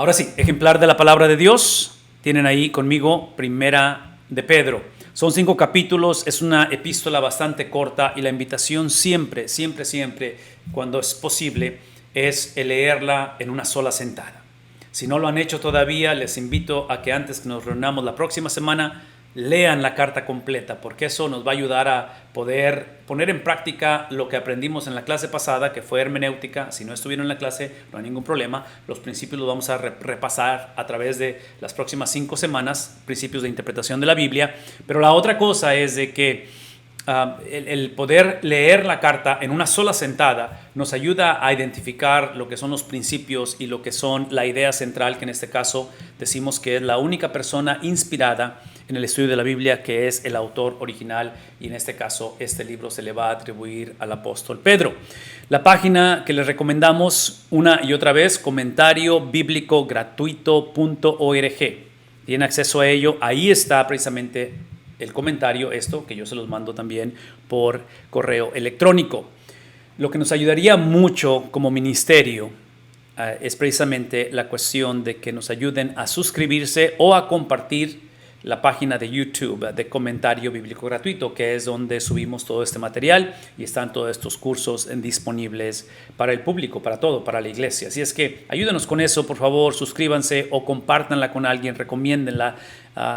Ahora sí, ejemplar de la palabra de Dios. Tienen ahí conmigo Primera de Pedro. Son 5 capítulos, es una epístola bastante corta y la invitación siempre, cuando es posible, es leerla en una sola sentada. Si no lo han hecho todavía, les invito a que antes que nos reunamos la próxima semana, lean la carta completa, porque eso nos va a ayudar a poder poner en práctica lo que aprendimos en la clase pasada, que fue hermenéutica. Si no estuvieron en la clase, no hay ningún problema. Los principios los vamos a repasar a través de las próximas 5 semanas, principios de interpretación de la Biblia. Pero la otra cosa es de que el poder leer la carta en una sola sentada nos ayuda a identificar lo que son los principios y lo que son la idea central, que en este caso decimos que es la única persona inspirada en el estudio de la Biblia, que es el autor original, y en este caso este libro se le va a atribuir al apóstol Pedro. La página que les recomendamos una y otra vez, comentariobiblicogratuito.org. Tienen acceso a ello, ahí está precisamente el comentario, esto que yo se los mando también por correo electrónico. Lo que nos ayudaría mucho como ministerio es precisamente la cuestión de que nos ayuden a suscribirse o a compartir la página de YouTube de Comentario Bíblico Gratuito, que es donde subimos todo este material y están todos estos cursos disponibles para el público, para todo, para la iglesia. Así es que ayúdenos con eso, por favor, suscríbanse o compártanla con alguien, recomiéndenla.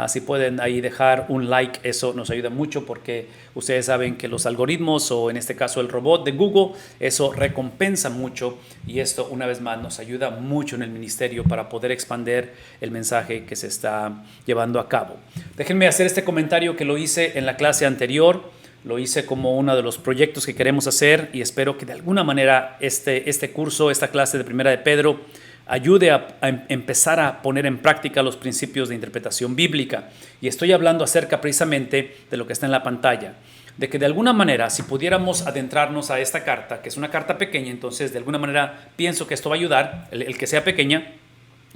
Si pueden ahí dejar un like, eso nos ayuda mucho, porque ustedes saben que los algoritmos, o en este caso el robot de Google, eso recompensa mucho, y esto una vez más nos ayuda mucho en el ministerio para poder expandir el mensaje que se está llevando a cabo. Déjenme hacer este comentario que lo hice en la clase anterior. Lo hice como uno de los proyectos que queremos hacer, y espero que de alguna manera este curso, esta clase de Primera de Pedro, ayude a empezar a poner en práctica los principios de interpretación bíblica. Y estoy hablando acerca precisamente de lo que está en la pantalla, de que de alguna manera, si pudiéramos adentrarnos a esta carta, que es una carta pequeña, entonces de alguna manera pienso que esto va a ayudar, el que sea pequeña.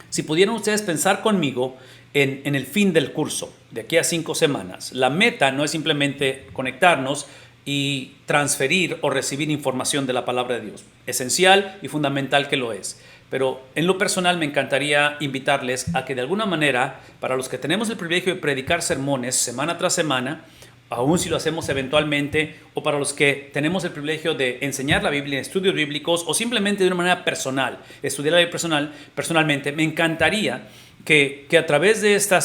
Si pudieran ustedes pensar conmigo en el fin del curso, de aquí a 5 semanas, la meta no es simplemente conectarnos y transferir o recibir información de la palabra de Dios. Esencial y fundamental que lo es. Pero en lo personal me encantaría invitarles a que de alguna manera, para los que tenemos el privilegio de predicar sermones semana tras semana, aún si lo hacemos eventualmente, o para los que tenemos el privilegio de enseñar la Biblia en estudios bíblicos, o simplemente de una manera personal, estudiar la Biblia personalmente, me encantaría que a través de esta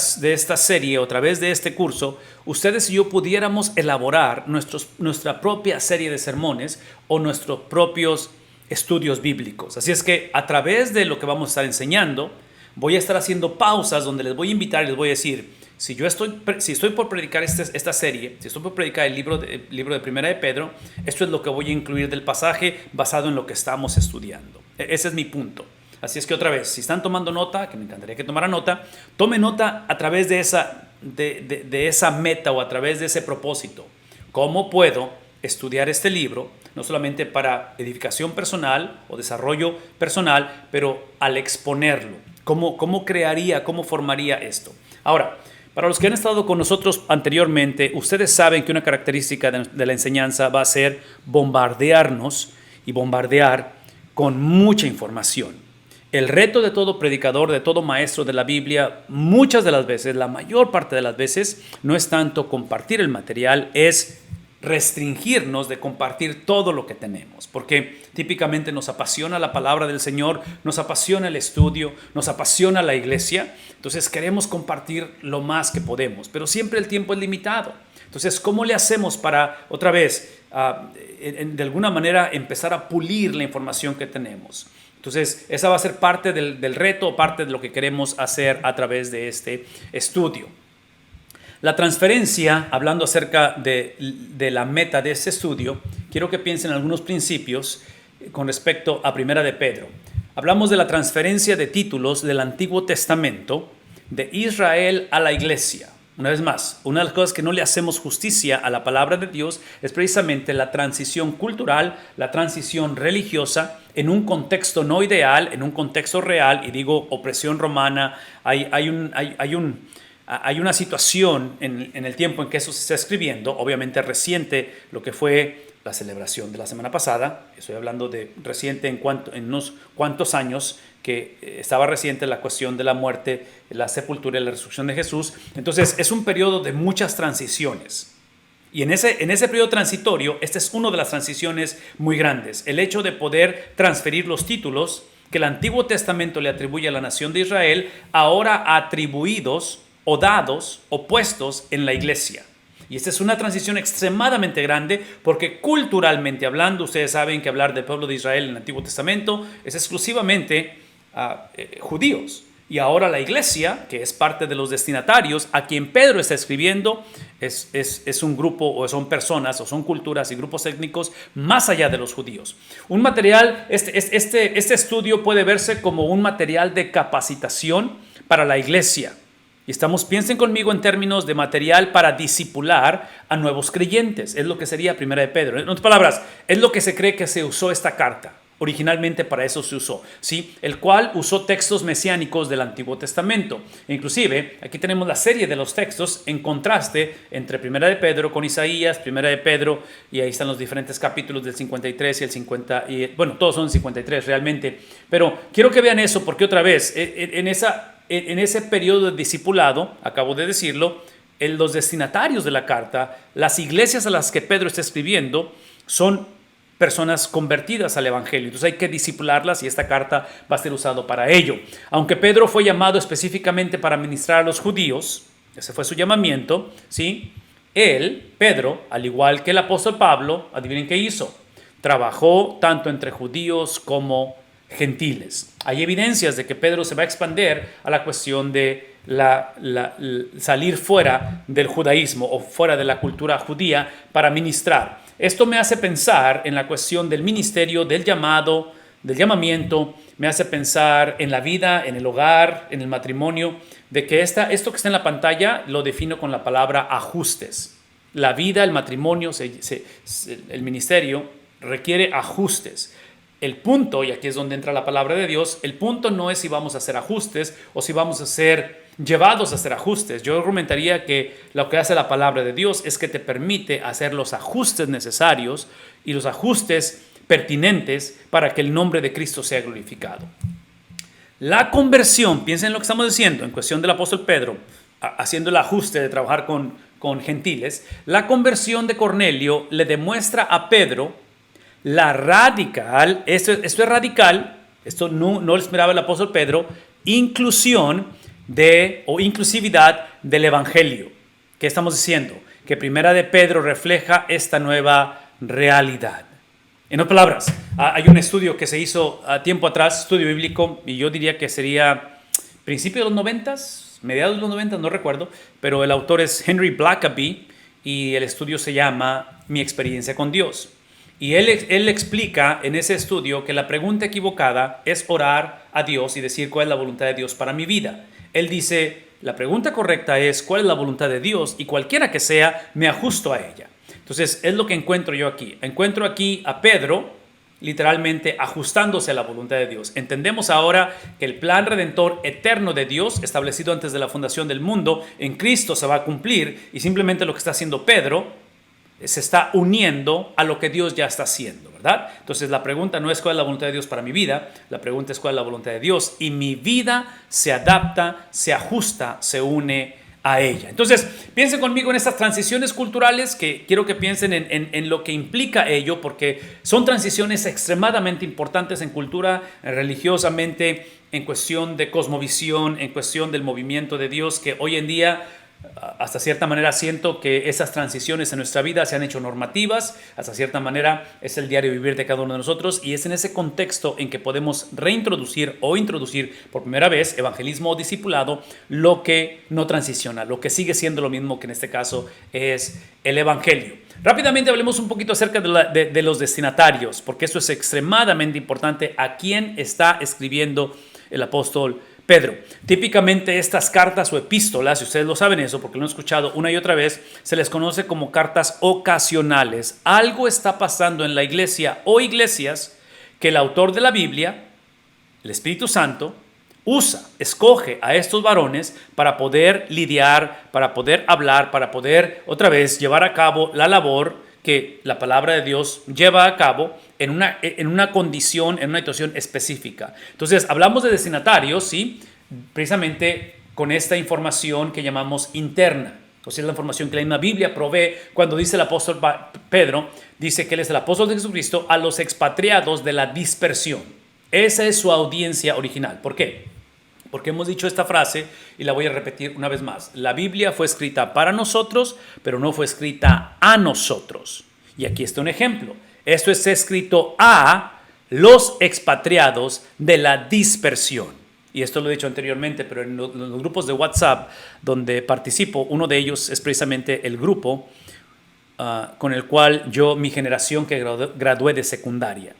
serie, o a través de este curso, ustedes y yo pudiéramos elaborar nuestra propia serie de sermones o nuestros propios estudios bíblicos. Así es que a través de lo que vamos a estar enseñando, voy a estar haciendo pausas donde les voy a invitar y les voy a decir: si estoy por predicar esta serie, si estoy por predicar el libro de Primera de Pedro, esto es lo que voy a incluir del pasaje basado en lo que estamos estudiando. Ese es mi punto. Así es que otra vez, si están tomando nota, que me encantaría que tomaran nota, tome nota a través de esa meta, o a través de ese propósito. ¿Cómo puedo estudiar este libro? No solamente para edificación personal o desarrollo personal, pero al exponerlo, ¿cómo crearía, cómo formaría esto? Ahora, para los que han estado con nosotros anteriormente, ustedes saben que una característica de la enseñanza va a ser bombardearnos y bombardear con mucha información. El reto de todo predicador, de todo maestro de la Biblia, muchas de las veces, la mayor parte de las veces, no es tanto compartir el material, es restringirnos de compartir todo lo que tenemos, porque típicamente nos apasiona la palabra del Señor, nos apasiona el estudio, nos apasiona la iglesia. Entonces queremos compartir lo más que podemos, pero siempre el tiempo es limitado. Entonces, ¿cómo le hacemos para, otra vez, de alguna manera empezar a pulir la información que tenemos? Entonces, esa va a ser parte del reto, parte de lo que queremos hacer a través de este estudio. La transferencia, hablando acerca de la meta de este estudio, quiero que piensen en algunos principios con respecto a Primera de Pedro. Hablamos de la transferencia de títulos del Antiguo Testamento de Israel a la iglesia. Una vez más, una de las cosas que no le hacemos justicia a la palabra de Dios es precisamente la transición cultural, la transición religiosa en un contexto no ideal, en un contexto real, y digo opresión romana. Hay una situación en el tiempo en que eso se está escribiendo, obviamente reciente, lo que fue la celebración de la semana pasada. Estoy hablando de reciente en unos cuantos años, que estaba reciente la cuestión de la muerte, la sepultura y la resurrección de Jesús. Entonces es un periodo de muchas transiciones. Y en ese periodo transitorio, esta es una de las transiciones muy grandes. El hecho de poder transferir los títulos que el Antiguo Testamento le atribuye a la nación de Israel, ahora atribuidos o dados o puestos en la iglesia. Y esta es una transición extremadamente grande porque culturalmente hablando, ustedes saben que hablar del pueblo de Israel en el Antiguo Testamento es exclusivamente judíos. Y ahora la iglesia, que es parte de los destinatarios, a quien Pedro está escribiendo, es un grupo o son personas o son culturas y grupos étnicos más allá de los judíos. Un material, este estudio puede verse como un material de capacitación para la iglesia. Y piensen conmigo en términos de material para discipular a nuevos creyentes. Es lo que sería Primera de Pedro. En otras palabras, es lo que se cree que se usó esta carta. Originalmente para eso se usó, ¿sí? El cual usó textos mesiánicos del Antiguo Testamento. Inclusive, aquí tenemos la serie de los textos en contraste entre Primera de Pedro con Isaías, Primera de Pedro, y ahí están los diferentes capítulos del 53 y el 50, bueno, todos son 53 realmente. Pero quiero que vean eso porque otra vez, en ese periodo de discipulado, acabo de decirlo, los destinatarios de la carta, las iglesias a las que Pedro está escribiendo, son personas convertidas al evangelio. Entonces hay que discipularlas y esta carta va a ser usada para ello. Aunque Pedro fue llamado específicamente para ministrar a los judíos, ese fue su llamamiento, ¿sí? Él, Pedro, al igual que el apóstol Pablo, adivinen qué hizo. Trabajó tanto entre judíos como gentiles. Hay evidencias de que Pedro se va a expandir a la cuestión de salir fuera del judaísmo o fuera de la cultura judía para ministrar. Esto me hace pensar en la cuestión del ministerio, del llamado, del llamamiento, me hace pensar en la vida, en el hogar, en el matrimonio, de que esto que está en la pantalla lo defino con la palabra ajustes. La vida, el matrimonio, el ministerio requiere ajustes. El punto, y aquí es donde entra la palabra de Dios, el punto no es si vamos a hacer ajustes o si vamos a ser llevados a hacer ajustes. Yo argumentaría que lo que hace la palabra de Dios es que te permite hacer los ajustes necesarios y los ajustes pertinentes para que el nombre de Cristo sea glorificado. La conversión, piensen en lo que estamos diciendo en cuestión del apóstol Pedro, haciendo el ajuste de trabajar con gentiles. La conversión de Cornelio le demuestra a Pedro la radical, esto es radical, esto no lo esperaba el apóstol Pedro, inclusión o inclusividad del evangelio. ¿Qué estamos diciendo? Que Primera de Pedro refleja esta nueva realidad. En otras palabras, hay un estudio que se hizo a tiempo atrás, estudio bíblico, y yo diría que sería principios de los 90, mediados de los 90, no recuerdo, pero el autor es Henry Blackaby y el estudio se llama Mi experiencia con Dios. Y él explica en ese estudio que la pregunta equivocada es orar a Dios y decir cuál es la voluntad de Dios para mi vida. Él dice, la pregunta correcta es cuál es la voluntad de Dios y cualquiera que sea, me ajusto a ella. Entonces, es lo que encuentro yo aquí. Encuentro aquí a Pedro literalmente ajustándose a la voluntad de Dios. Entendemos ahora que el plan redentor eterno de Dios, establecido antes de la fundación del mundo, en Cristo se va a cumplir y simplemente lo que está haciendo Pedro se está uniendo a lo que Dios ya está haciendo, ¿verdad? Entonces la pregunta no es cuál es la voluntad de Dios para mi vida, la pregunta es cuál es la voluntad de Dios y mi vida se adapta, se ajusta, se une a ella. Entonces piensen conmigo en estas transiciones culturales que quiero que piensen en lo que implica ello porque son transiciones extremadamente importantes en cultura, religiosamente, en cuestión de cosmovisión, en cuestión del movimiento de Dios que hoy en día hasta cierta manera siento que esas transiciones en nuestra vida se han hecho normativas, hasta cierta manera es el diario vivir de cada uno de nosotros y es en ese contexto en que podemos reintroducir o introducir por primera vez evangelismo o discipulado, lo que no transiciona, lo que sigue siendo lo mismo que en este caso es el evangelio. Rápidamente hablemos un poquito acerca de los destinatarios, porque esto es extremadamente importante a quién está escribiendo el apóstol Pedro. Típicamente estas cartas o epístolas, si ustedes lo saben eso, porque lo han escuchado una y otra vez, se les conoce como cartas ocasionales. Algo está pasando en la iglesia o iglesias que el autor de la Biblia, el Espíritu Santo, escoge a estos varones para poder lidiar, para poder hablar, para poder otra vez llevar a cabo la labor que la palabra de Dios lleva a cabo en una condición, en una situación específica. Entonces, hablamos de destinatarios, ¿sí? Precisamente con esta información que llamamos interna. O sea, es la información que la misma Biblia provee cuando dice el apóstol Pedro, dice que él es el apóstol de Jesucristo a los expatriados de la dispersión. Esa es su audiencia original. ¿Por qué? Porque hemos dicho esta frase y la voy a repetir una vez más. La Biblia fue escrita para nosotros, pero no fue escrita a nosotros. Y aquí está un ejemplo. Esto es escrito a los expatriados de la dispersión. Y esto lo he dicho anteriormente, pero en los grupos de WhatsApp donde participo, uno de ellos es precisamente el grupo con el cual mi generación que gradué de secundaria.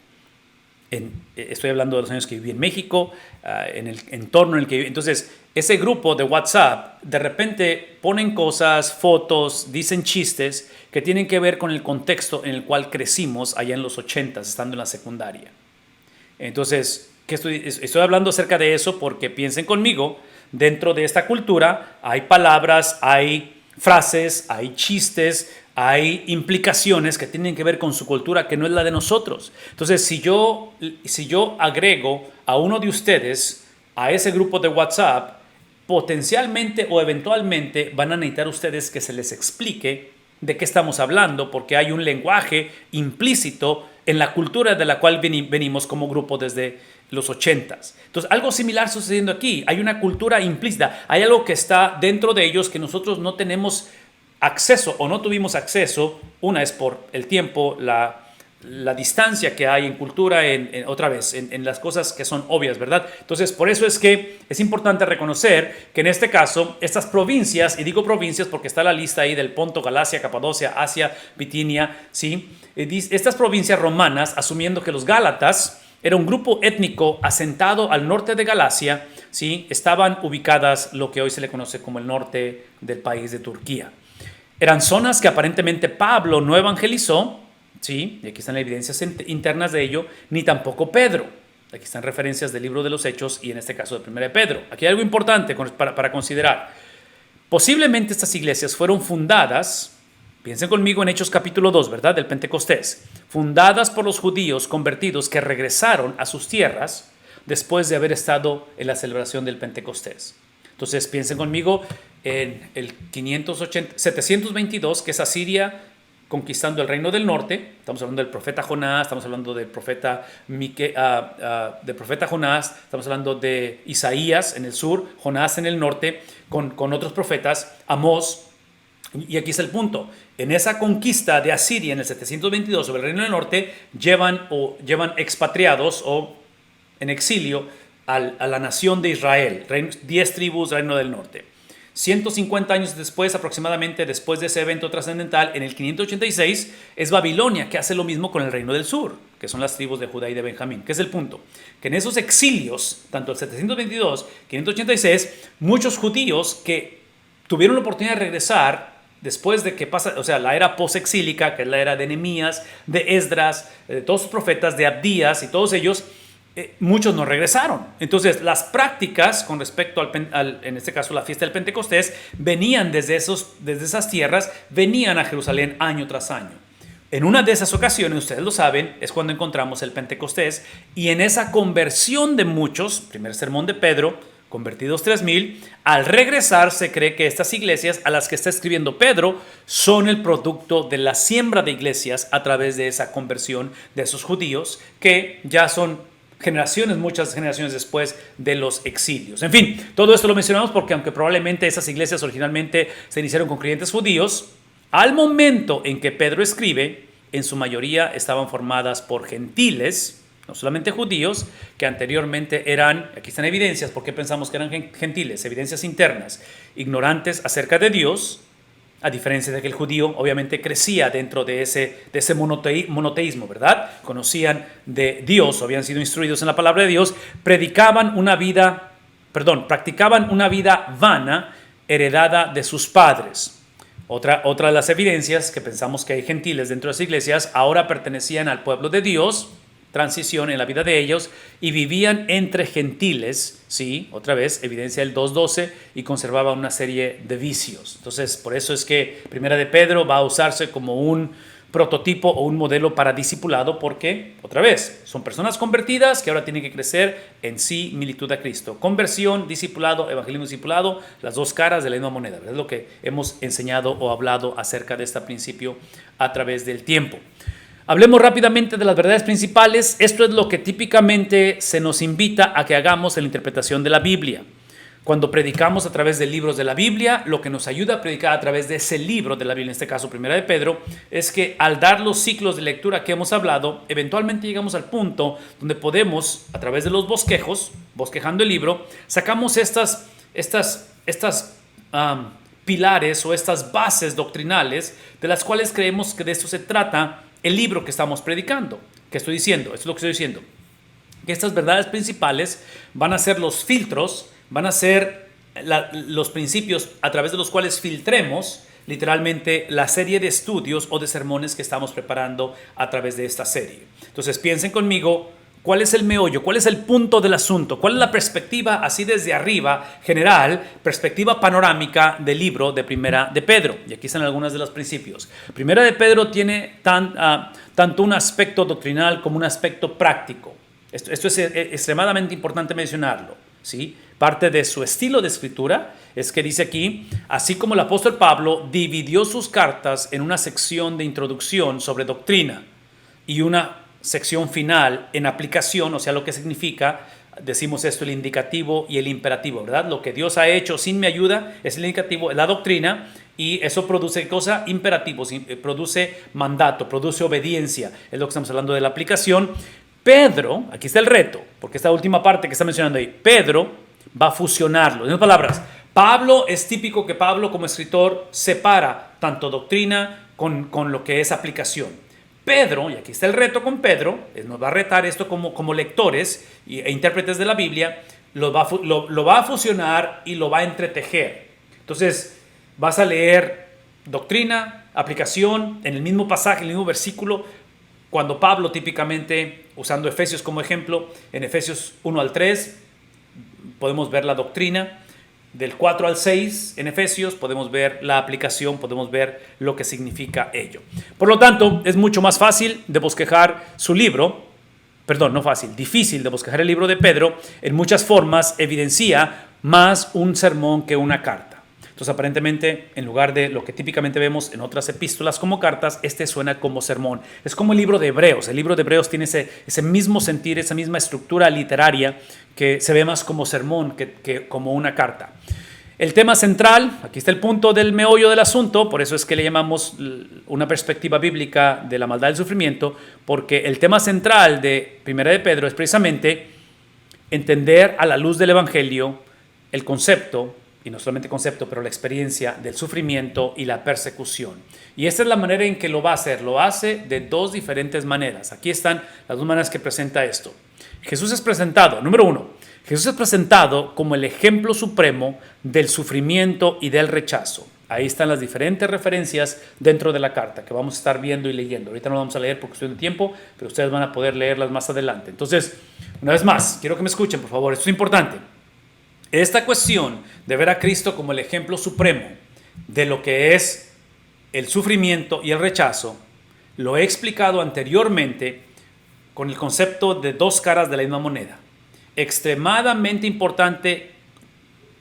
Estoy hablando de los años que viví en México, en el entorno en el que viví. Entonces, ese grupo de WhatsApp, de repente ponen cosas, fotos, dicen chistes que tienen que ver con el contexto en el cual crecimos allá en los 80s, estando en la secundaria. Entonces, estoy hablando acerca de eso porque piensen conmigo, dentro de esta cultura hay palabras, hay frases, hay chistes, hay implicaciones que tienen que ver con su cultura que no es la de nosotros. Entonces, si yo agrego a uno de ustedes a ese grupo de WhatsApp, potencialmente o eventualmente van a necesitar ustedes que se les explique de qué estamos hablando, porque hay un lenguaje implícito en la cultura de la cual venimos como grupo desde los 80s. Entonces, algo similar sucediendo aquí. Hay una cultura implícita, hay algo que está dentro de ellos que nosotros no tenemos acceso o no tuvimos acceso. Una es por el tiempo, la distancia que hay en cultura, otra vez, en las cosas que son obvias, ¿verdad? Entonces, por eso es que es importante reconocer que en este caso, estas provincias, y digo provincias porque está la lista ahí del Ponto, Galacia, Capadocia, Asia, Bitinia, ¿sí? Estas provincias romanas, asumiendo que los gálatas era un grupo étnico asentado al norte de Galacia, ¿sí? Estaban ubicadas lo que hoy se le conoce como el norte del país de Turquía. Eran zonas que aparentemente Pablo no evangelizó, ¿sí? Y aquí están las evidencias internas de ello, ni tampoco Pedro. Aquí están referencias del libro de los Hechos y en este caso de 1 de Pedro. Aquí hay algo importante para considerar. Posiblemente estas iglesias fueron fundadas, piensen conmigo en Hechos capítulo 2, ¿verdad? Del Pentecostés. Fundadas por los judíos convertidos que regresaron a sus tierras después de haber estado en la celebración del Pentecostés. Entonces piensen conmigo en el 722, que es Asiria conquistando el reino del norte. Estamos hablando del profeta Jonás, estamos hablando del profeta Jonás, estamos hablando de Isaías en el sur, Jonás en el norte, con otros profetas, Amós. Y aquí es el punto. En esa conquista de Asiria en el 722 sobre el reino del norte, llevan expatriados o en exilio a la nación de Israel, 10 tribus, reino del norte. 150 años después, aproximadamente después de ese evento trascendental, en el 586, es Babilonia que hace lo mismo con el reino del sur, que son las tribus de Judá y de Benjamín. ¿Qué es el punto? Que en esos exilios, tanto el 722, 586, muchos judíos que tuvieron la oportunidad de regresar después de que pasa, o sea, la era posexílica, que es la era de Nehemías, de Esdras, de todos los profetas, de Abdías y todos ellos, muchos no regresaron. Entonces, las prácticas con respecto en este caso, la fiesta del Pentecostés, venían desde esas tierras, venían a Jerusalén año tras año. En una de esas ocasiones, ustedes lo saben, es cuando encontramos el Pentecostés, y en esa conversión de muchos, primer sermón de Pedro, convertidos 3,000, al regresar se cree que estas iglesias a las que está escribiendo Pedro son el producto de la siembra de iglesias a través de esa conversión de esos judíos que ya son muchas generaciones después de los exilios. En fin, todo esto lo mencionamos porque aunque probablemente esas iglesias originalmente se iniciaron con creyentes judíos, al momento en que Pedro escribe, en su mayoría estaban formadas por gentiles, no solamente judíos, que anteriormente eran, aquí están evidencias, ¿por qué pensamos que eran gentiles? Evidencias internas, ignorantes acerca de Dios, a diferencia de que el judío obviamente crecía dentro de ese monoteísmo, ¿verdad? Conocían de Dios, habían sido instruidos en la palabra de Dios, practicaban una vida vana heredada de sus padres. Otra de las evidencias que pensamos que hay gentiles dentro de las iglesias, ahora pertenecían al pueblo de Dios, transición en la vida de ellos, y vivían entre gentiles, ¿sí? Otra vez, evidencia del 2:12, y conservaban una serie de vicios. Entonces, por eso es que Primera de Pedro va a usarse como un prototipo o un modelo para discipulado porque, otra vez, son personas convertidas que ahora tienen que crecer en similitud a Cristo. Conversión, discipulado, evangelismo, discipulado, las dos caras de la misma moneda. Es lo que hemos enseñado o hablado acerca de este principio a través del tiempo. Hablemos rápidamente de las verdades principales. Esto es lo que típicamente se nos invita a que hagamos en la interpretación de la Biblia. Cuando predicamos a través de libros de la Biblia, lo que nos ayuda a predicar a través de ese libro de la Biblia, en este caso Primera de Pedro, es que al dar los ciclos de lectura que hemos hablado, eventualmente llegamos al punto donde podemos, a través de los bosquejos, bosquejando el libro, sacamos estas pilares o estas bases doctrinales de las cuales creemos que de esto se trata el libro que estamos predicando. ¿Qué estoy diciendo? Esto es lo que estoy diciendo. Que estas verdades principales van a ser los filtros, van a ser los principios a través de los cuales filtremos literalmente la serie de estudios o de sermones que estamos preparando a través de esta serie. Entonces piensen conmigo, ¿cuál es el meollo? ¿Cuál es el punto del asunto? ¿Cuál es la perspectiva así desde arriba, general, perspectiva panorámica del libro de Primera de Pedro? Y aquí están algunos de los principios. Primera de Pedro tiene tanto un aspecto doctrinal como un aspecto práctico. Esto es extremadamente importante mencionarlo, ¿sí? Parte de su estilo de escritura es que dice aquí, así como el apóstol Pablo dividió sus cartas en una sección de introducción sobre doctrina y una sección final en aplicación, o sea, lo que significa, decimos esto, el indicativo y el imperativo, ¿verdad? Lo que Dios ha hecho sin mi ayuda es el indicativo, es la doctrina, y eso produce cosa, imperativos, produce mandato, produce obediencia, es lo que estamos hablando de la aplicación. Pedro, aquí está el reto, porque esta última parte que está mencionando ahí, Pedro va a fusionarlo. En otras palabras, Pablo es típico que Pablo como escritor separa tanto doctrina con lo que es aplicación. Pedro, y aquí está el reto con Pedro, nos va a retar esto como lectores e intérpretes de la Biblia, lo va a fusionar y lo va a entretejer. Entonces, vas a leer doctrina, aplicación, en el mismo pasaje, en el mismo versículo, cuando Pablo típicamente, usando Efesios como ejemplo, en Efesios 1 al 3, podemos ver la doctrina, del 4 al 6 en Efesios podemos ver la aplicación, podemos ver lo que significa ello. Por lo tanto, es mucho más fácil de bosquejar su libro, difícil de bosquejar el libro de Pedro, en muchas formas evidencia más un sermón que una carta. Entonces, aparentemente, en lugar de lo que típicamente vemos en otras epístolas como cartas, este suena como sermón. Es como el libro de Hebreos. El libro de Hebreos tiene ese mismo sentir, esa misma estructura literaria que se ve más como sermón que como una carta. El tema central, aquí está el punto del meollo del asunto, por eso es que le llamamos una perspectiva bíblica de la maldad del sufrimiento, porque el tema central de Primera de Pedro es precisamente entender a la luz del Evangelio el concepto, y no solamente concepto, pero la experiencia del sufrimiento y la persecución. Y esta es la manera en que lo va a hacer. Lo hace de dos diferentes maneras. Aquí están las dos maneras que presenta esto. Jesús es presentado, número uno, Jesús es presentado como el ejemplo supremo del sufrimiento y del rechazo. Ahí están las diferentes referencias dentro de la carta que vamos a estar viendo y leyendo. Ahorita no vamos a leer por cuestión de tiempo, pero ustedes van a poder leerlas más adelante. Entonces, una vez más, quiero que me escuchen, por favor. Esto es importante. Esta cuestión de ver a Cristo como el ejemplo supremo de lo que es el sufrimiento y el rechazo, lo he explicado anteriormente con el concepto de dos caras de la misma moneda. Extremadamente importante,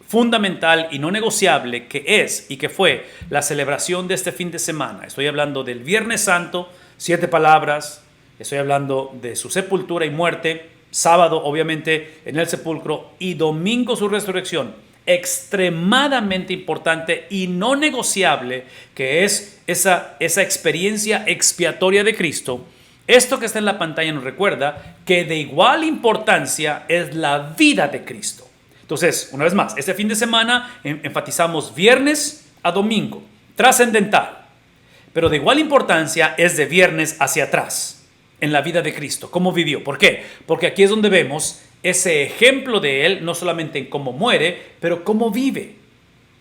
fundamental y no negociable que es y que fue la celebración de este fin de semana. Estoy hablando del Viernes Santo, 7 palabras, estoy hablando de su sepultura y muerte, sábado obviamente en el sepulcro y domingo su resurrección. Extremadamente importante y no negociable que es esa experiencia expiatoria de Cristo. Esto que está en la pantalla nos recuerda que de igual importancia es la vida de Cristo. Entonces, una vez más, este fin de semana enfatizamos viernes a domingo, trascendental, pero de igual importancia es de viernes hacia atrás en la vida de Cristo, cómo vivió. ¿Por qué? Porque aquí es donde vemos ese ejemplo de Él, no solamente en cómo muere, pero cómo vive.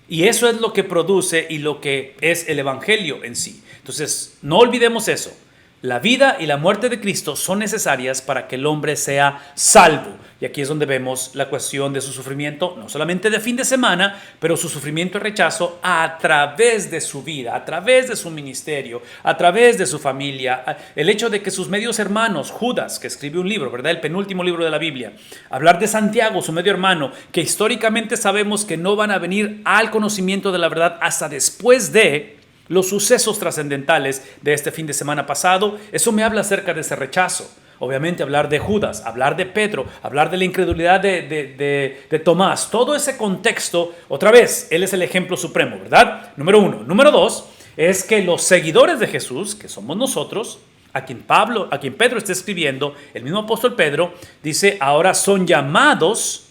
Y eso es lo que produce y lo que es el Evangelio en sí. Entonces, no olvidemos eso. La vida y la muerte de Cristo son necesarias para que el hombre sea salvo. Y aquí es donde vemos la cuestión de su sufrimiento, no solamente de fin de semana, pero su sufrimiento y rechazo a través de su vida, a través de su ministerio, a través de su familia. El hecho de que sus medios hermanos, Judas, que escribe un libro, ¿verdad? El penúltimo libro de la Biblia. Hablar de Santiago, su medio hermano, que históricamente sabemos que no van a venir al conocimiento de la verdad hasta después de los sucesos trascendentales de este fin de semana pasado. Eso me habla acerca de ese rechazo. Obviamente hablar de Judas, hablar de Pedro, hablar de la incredulidad de Tomás, todo ese contexto, otra vez, él es el ejemplo supremo, ¿verdad? Número uno. Número dos, es que los seguidores de Jesús, que somos nosotros, a quien Pedro está escribiendo, el mismo apóstol Pedro, dice, ahora somos llamados,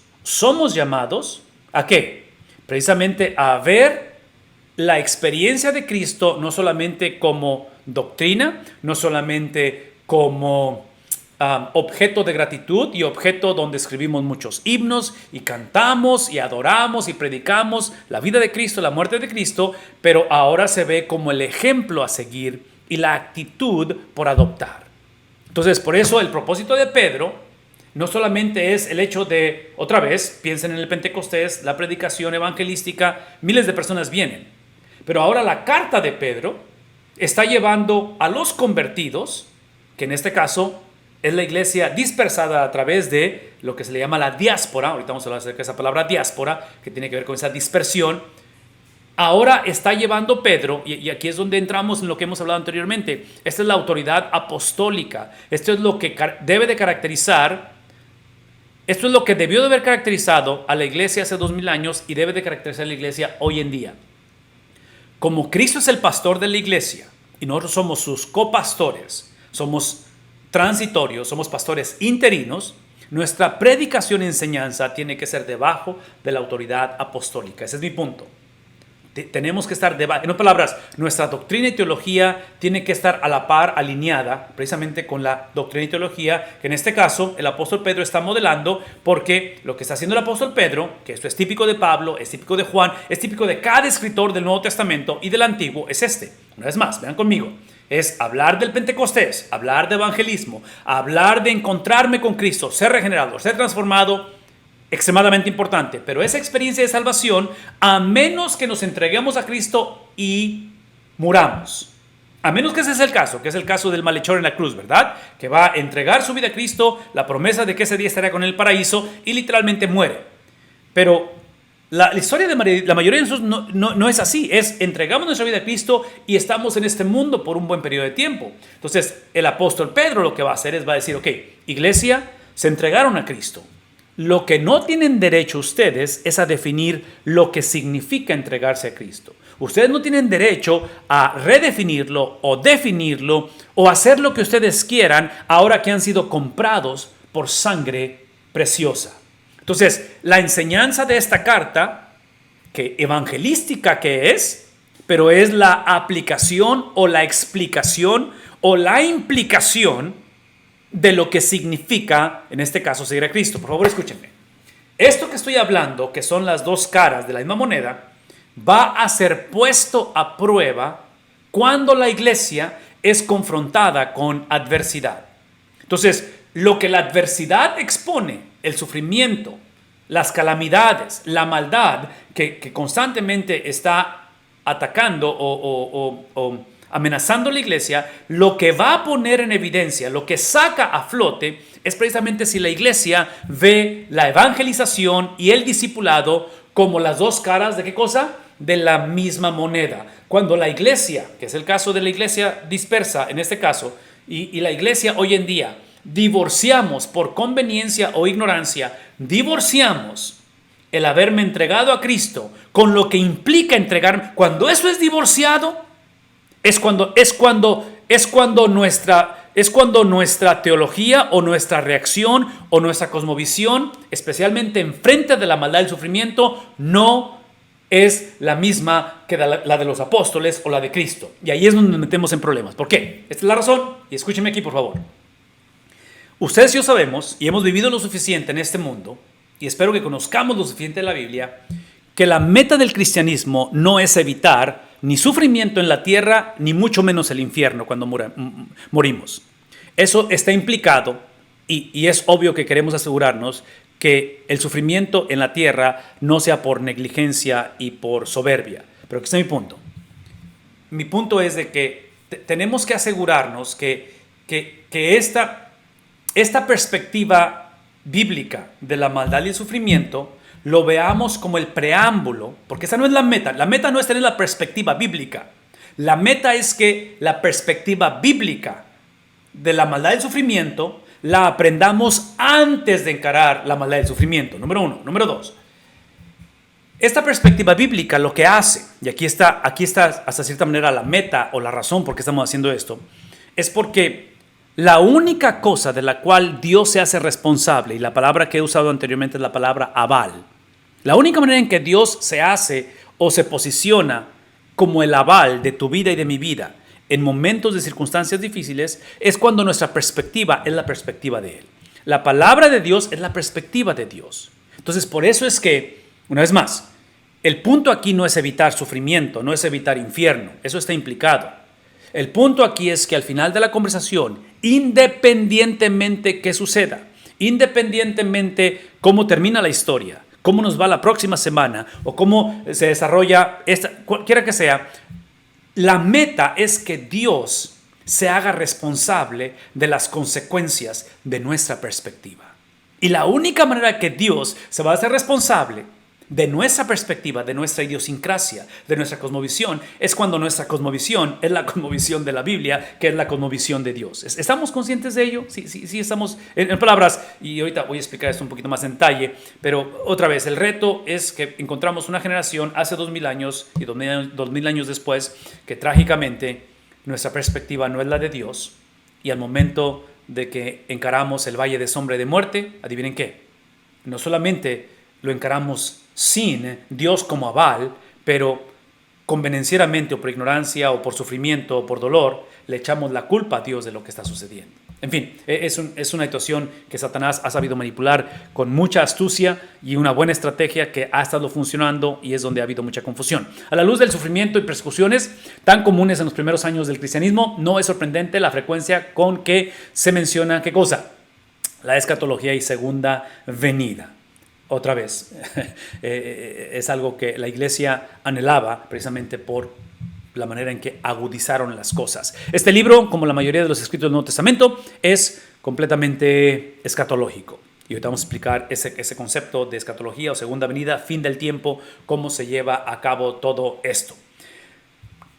¿a qué? Precisamente a ver la experiencia de Cristo, no solamente como doctrina, no solamente como objeto de gratitud y objeto donde escribimos muchos himnos y cantamos y adoramos y predicamos la vida de Cristo, la muerte de Cristo, pero ahora se ve como el ejemplo a seguir y la actitud por adoptar. Entonces, por eso el propósito de Pedro no solamente es el hecho de, otra vez, piensen en el Pentecostés, la predicación evangelística, miles de personas vienen. Pero ahora la carta de Pedro está llevando a los convertidos, que en este caso es la iglesia dispersada a través de lo que se le llama la diáspora. Ahorita vamos a hablar acerca de esa palabra diáspora, que tiene que ver con esa dispersión. Ahora está llevando Pedro, y aquí es donde entramos en lo que hemos hablado anteriormente. Esta es la autoridad apostólica. Esto es lo que debe de caracterizar, esto es lo que debió de haber caracterizado a la iglesia hace 2000 años y debe de caracterizar a la iglesia hoy en día. Como Cristo es el pastor de la iglesia y nosotros somos sus copastores, somos transitorios, somos pastores interinos, nuestra predicación y enseñanza tiene que ser debajo de la autoridad apostólica. Ese es mi punto. Tenemos que estar debajo. En otras palabras, nuestra doctrina y teología tiene que estar a la par, alineada precisamente con la doctrina y teología, que en este caso el apóstol Pedro está modelando, porque lo que está haciendo el apóstol Pedro, que esto es típico de Pablo, es típico de Juan, es típico de cada escritor del Nuevo Testamento y del Antiguo, es este. Una vez más, vean conmigo. Es hablar del Pentecostés, hablar de evangelismo, hablar de encontrarme con Cristo, ser regenerado, ser transformado, extremadamente importante. Pero esa experiencia de salvación, a menos que nos entreguemos a Cristo y muramos, a menos que ese es el caso, que es el caso del malhechor en la cruz, ¿verdad? Que va a entregar su vida a Cristo, la promesa de que ese día estará con el paraíso y literalmente muere. Pero la historia de la mayoría de nosotros no es así. Es entregamos nuestra vida a Cristo y estamos en este mundo por un buen periodo de tiempo. Entonces el apóstol Pedro lo que va a hacer es va a decir, ok, iglesia, se entregaron a Cristo. Lo que no tienen derecho ustedes es a definir lo que significa entregarse a Cristo. Ustedes no tienen derecho a redefinirlo o definirlo o hacer lo que ustedes quieran ahora que han sido comprados por sangre preciosa. Entonces, la enseñanza de esta carta, que evangelística que es, pero es la aplicación o la explicación o la implicación de lo que significa, en este caso, seguir a Cristo. Por favor, escúchenme. Esto que estoy hablando, que son las dos caras de la misma moneda, va a ser puesto a prueba cuando la iglesia es confrontada con adversidad. Entonces, lo que la adversidad expone, el sufrimiento, las calamidades, la maldad que constantemente está atacando o amenazando a la iglesia, lo que va a poner en evidencia, lo que saca a flote, es precisamente si la iglesia ve la evangelización y el discipulado como las dos caras de ¿qué cosa? De la misma moneda. Cuando la iglesia, que es el caso de la iglesia dispersa en este caso, y la iglesia hoy en día, divorciamos por conveniencia o ignorancia, divorciamos el haberme entregado a Cristo con lo que implica entregarme. Cuando eso es divorciado, es cuando nuestra teología o nuestra reacción o nuestra cosmovisión, especialmente en frente de la maldad y el sufrimiento, no es la misma que la de los apóstoles o la de Cristo. Y ahí es donde nos metemos en problemas. ¿Por qué? Esta es la razón, y escúchenme aquí por favor. Ustedes y yo sabemos, y hemos vivido lo suficiente en este mundo, y espero que conozcamos lo suficiente de la Biblia, que la meta del cristianismo no es evitar ni sufrimiento en la tierra, ni mucho menos el infierno cuando morimos. Eso está implicado y es obvio que queremos asegurarnos que el sufrimiento en la tierra no sea por negligencia y por soberbia. Pero aquí está mi punto. Mi punto es de que tenemos que asegurarnos que esta perspectiva bíblica de la maldad y el sufrimiento lo veamos como el preámbulo, porque esa no es la meta. La meta no es tener la perspectiva bíblica. La meta es que la perspectiva bíblica de la maldad y el sufrimiento la aprendamos antes de encarar la maldad y el sufrimiento. Número uno. Número dos. Esta perspectiva bíblica lo que hace, y aquí está hasta cierta manera la meta o la razón por qué estamos haciendo esto, es porque la única cosa de la cual Dios se hace responsable, y la palabra que he usado anteriormente es la palabra aval, la única manera en que Dios se hace o se posiciona como el aval de tu vida y de mi vida en momentos de circunstancias difíciles es cuando nuestra perspectiva es la perspectiva de Él. La palabra de Dios es la perspectiva de Dios. Entonces, por eso es que, una vez más, el punto aquí no es evitar sufrimiento, no es evitar infierno, eso está implicado. El punto aquí es que al final de la conversación, independientemente qué suceda, independientemente cómo termina la historia, cómo nos va la próxima semana o cómo se desarrolla cualquiera que sea, la meta es que Dios se haga responsable de las consecuencias de nuestra perspectiva. Y la única manera que Dios se va a hacer responsable de nuestra perspectiva, de nuestra idiosincrasia, de nuestra cosmovisión, es cuando nuestra cosmovisión es la cosmovisión de la Biblia, que es la cosmovisión de Dios. ¿Estamos conscientes de ello? Sí, estamos en palabras, y ahorita voy a explicar esto un poquito más en detalle, pero otra vez, el reto es que encontramos una generación hace 2000 años y 2000 años después, que trágicamente nuestra perspectiva no es la de Dios, y al momento de que encaramos el valle de sombra y de muerte, adivinen qué, no solamente lo encaramos sin Dios como aval, pero convenencieramente o por ignorancia o por sufrimiento o por dolor, le echamos la culpa a Dios de lo que está sucediendo. En fin, es una situación que Satanás ha sabido manipular con mucha astucia y una buena estrategia que ha estado funcionando, y es donde ha habido mucha confusión. A la luz del sufrimiento y persecuciones tan comunes en los primeros años del cristianismo, no es sorprendente la frecuencia con que se menciona, ¿qué cosa? La escatología y segunda venida. Otra vez, es algo que la iglesia anhelaba precisamente por la manera en que agudizaron las cosas. Este libro, como la mayoría de los escritos del Nuevo Testamento, es completamente escatológico. Y ahorita vamos a explicar ese concepto de escatología o segunda venida, fin del tiempo, cómo se lleva a cabo todo esto.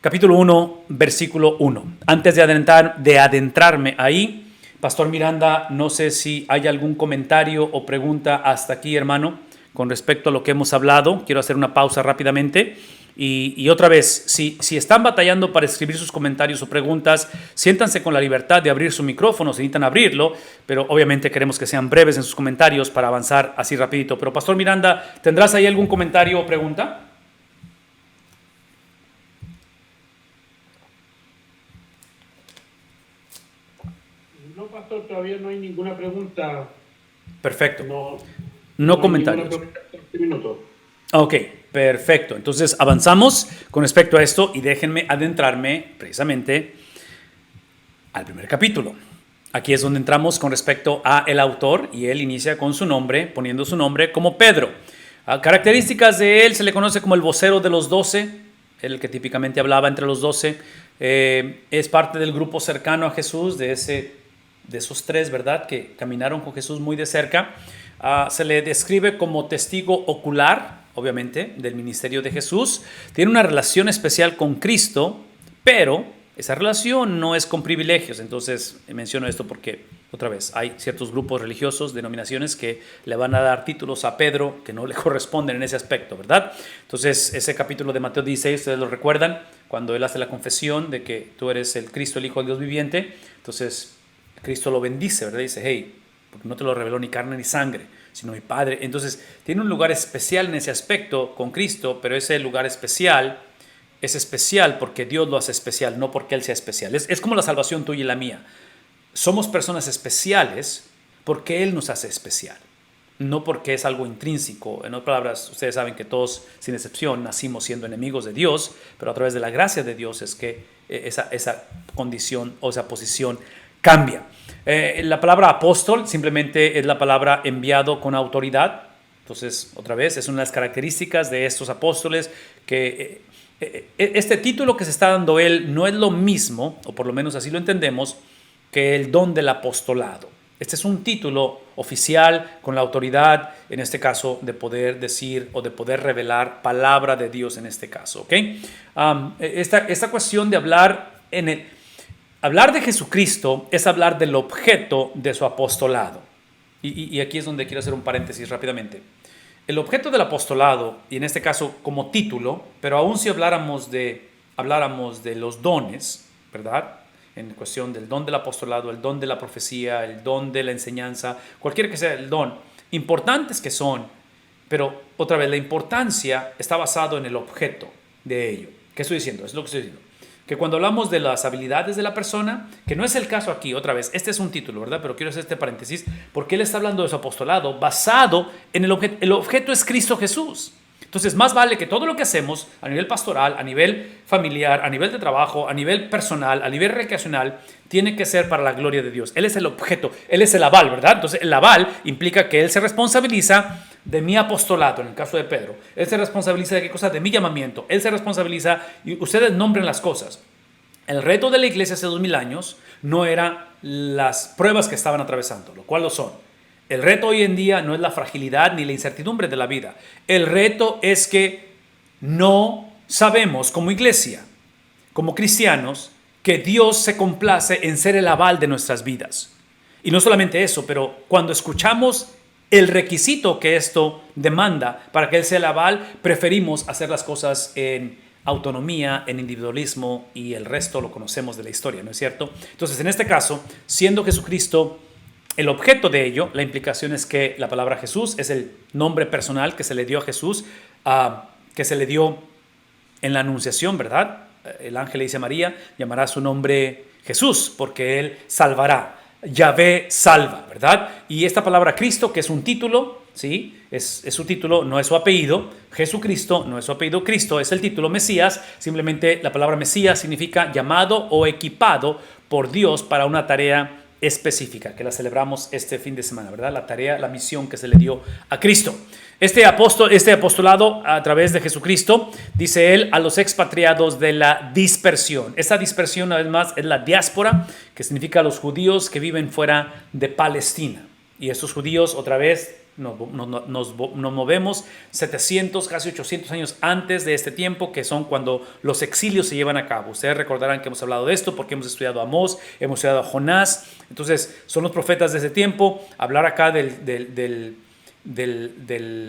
Capítulo 1, versículo 1. Antes de adentrarme ahí, Pastor Miranda, no sé si hay algún comentario o pregunta hasta aquí, hermano, con respecto a lo que hemos hablado. Quiero hacer una pausa rápidamente. Y otra vez, si están batallando para escribir sus comentarios o preguntas, siéntanse con la libertad de abrir su micrófono, si necesitan abrirlo, pero obviamente queremos que sean breves en sus comentarios para avanzar así rapidito. Pero Pastor Miranda, ¿tendrás ahí algún comentario o pregunta? No, pastor, todavía no hay ninguna pregunta. Perfecto. No comentarios. Minutos. Ok, perfecto. Entonces avanzamos con respecto a esto y déjenme adentrarme precisamente al primer capítulo. Aquí es donde entramos con respecto a el autor, y él inicia con su nombre, poniendo su nombre como Pedro. Características de él: se le conoce como el vocero de los 12, el que típicamente hablaba entre los 12. Es parte del grupo cercano a Jesús, de esos tres, ¿verdad?, que caminaron con Jesús muy de cerca. Se le describe como testigo ocular, obviamente, del ministerio de Jesús. Tiene una relación especial con Cristo, pero esa relación no es con privilegios. Entonces menciono esto porque, otra vez, hay ciertos grupos religiosos, denominaciones, que le van a dar títulos a Pedro que no le corresponden en ese aspecto, ¿verdad? Entonces, ese capítulo de Mateo 16, ustedes lo recuerdan, cuando él hace la confesión de que tú eres el Cristo, el Hijo del Dios viviente. Entonces Cristo lo bendice, ¿verdad? Dice, hey, porque no te lo reveló ni carne ni sangre, sino mi Padre. Entonces tiene un lugar especial en ese aspecto con Cristo, pero ese lugar especial es especial porque Dios lo hace especial, no porque Él sea especial. Es como la salvación tuya y la mía. Somos personas especiales porque Él nos hace especial. no porque es algo intrínseco. En otras palabras, ustedes saben que todos, sin excepción, nacimos siendo enemigos de Dios, pero a través de la gracia de Dios es que esa condición o esa posición cambia. La palabra apóstol simplemente es la palabra enviado con autoridad. Entonces, otra vez, es una de las características de estos apóstoles que este título que se está dando él no es lo mismo, o por lo menos así lo entendemos, que el don del apostolado. Este es un título oficial con la autoridad, en este caso, de poder decir o de poder revelar palabra de Dios en este caso. ¿Okay? Esta cuestión de hablar hablar de Jesucristo es hablar del objeto de su apostolado. Y aquí es donde quiero hacer un paréntesis rápidamente. El objeto del apostolado, y en este caso como título, pero aún si habláramos de los dones, ¿verdad? En cuestión del don del apostolado, el don de la profecía, el don de la enseñanza, cualquiera que sea el don, importantes que son, pero otra vez la importancia está basado en el objeto de ello. ¿Qué estoy diciendo? Es lo que estoy diciendo. Que cuando hablamos de las habilidades de la persona, que no es el caso aquí, otra vez, este es un título, ¿verdad? Pero quiero hacer este paréntesis, porque él está hablando de su apostolado basado en el objeto. El objeto es Cristo Jesús. Entonces, más vale que todo lo que hacemos a nivel pastoral, a nivel familiar, a nivel de trabajo, a nivel personal, a nivel recreacional, tiene que ser para la gloria de Dios. Él es el objeto, Él es el aval, ¿verdad? Entonces, el aval implica que Él se responsabiliza de mi apostolado, en el caso de Pedro. Él se responsabiliza de qué cosa, de mi llamamiento. Él se responsabiliza, y ustedes nombren las cosas. El reto de la iglesia hace 2000 años no era las pruebas que estaban atravesando, lo cual lo son. El reto hoy en día no es la fragilidad ni la incertidumbre de la vida. El reto es que no sabemos como iglesia, como cristianos, que Dios se complace en ser el aval de nuestras vidas. Y no solamente eso, pero cuando escuchamos el requisito que esto demanda para que Él sea el aval, preferimos hacer las cosas en autonomía, en individualismo, y el resto lo conocemos de la historia, ¿no es cierto? Entonces, en este caso, siendo Jesucristo el objeto de ello, la implicación es que la palabra Jesús es el nombre personal que se le dio a Jesús, que se le dio en la anunciación, ¿verdad? El ángel le dice a María, llamará su nombre Jesús, porque Él salvará. Yahvé salva, ¿verdad? Y esta palabra Cristo, que es un título, ¿sí? Es su título, no es su apellido. Jesucristo no es su apellido. Cristo es el título. Mesías, simplemente la palabra Mesías significa llamado o equipado por Dios para una tarea específica, que la celebramos este fin de semana, ¿verdad? La tarea, la misión que se le dio a Cristo. Este apostolado a través de Jesucristo, dice él, a los expatriados de la dispersión. Esta dispersión, una vez más, es la diáspora, que significa los judíos que viven fuera de Palestina. Y estos judíos, otra vez, nos movemos 700, casi 800 años antes de este tiempo, que son cuando los exilios se llevan a cabo. Ustedes recordarán que hemos hablado de esto porque hemos estudiado a Amós, hemos estudiado a Jonás. Entonces, son los profetas de ese tiempo. Hablar acá de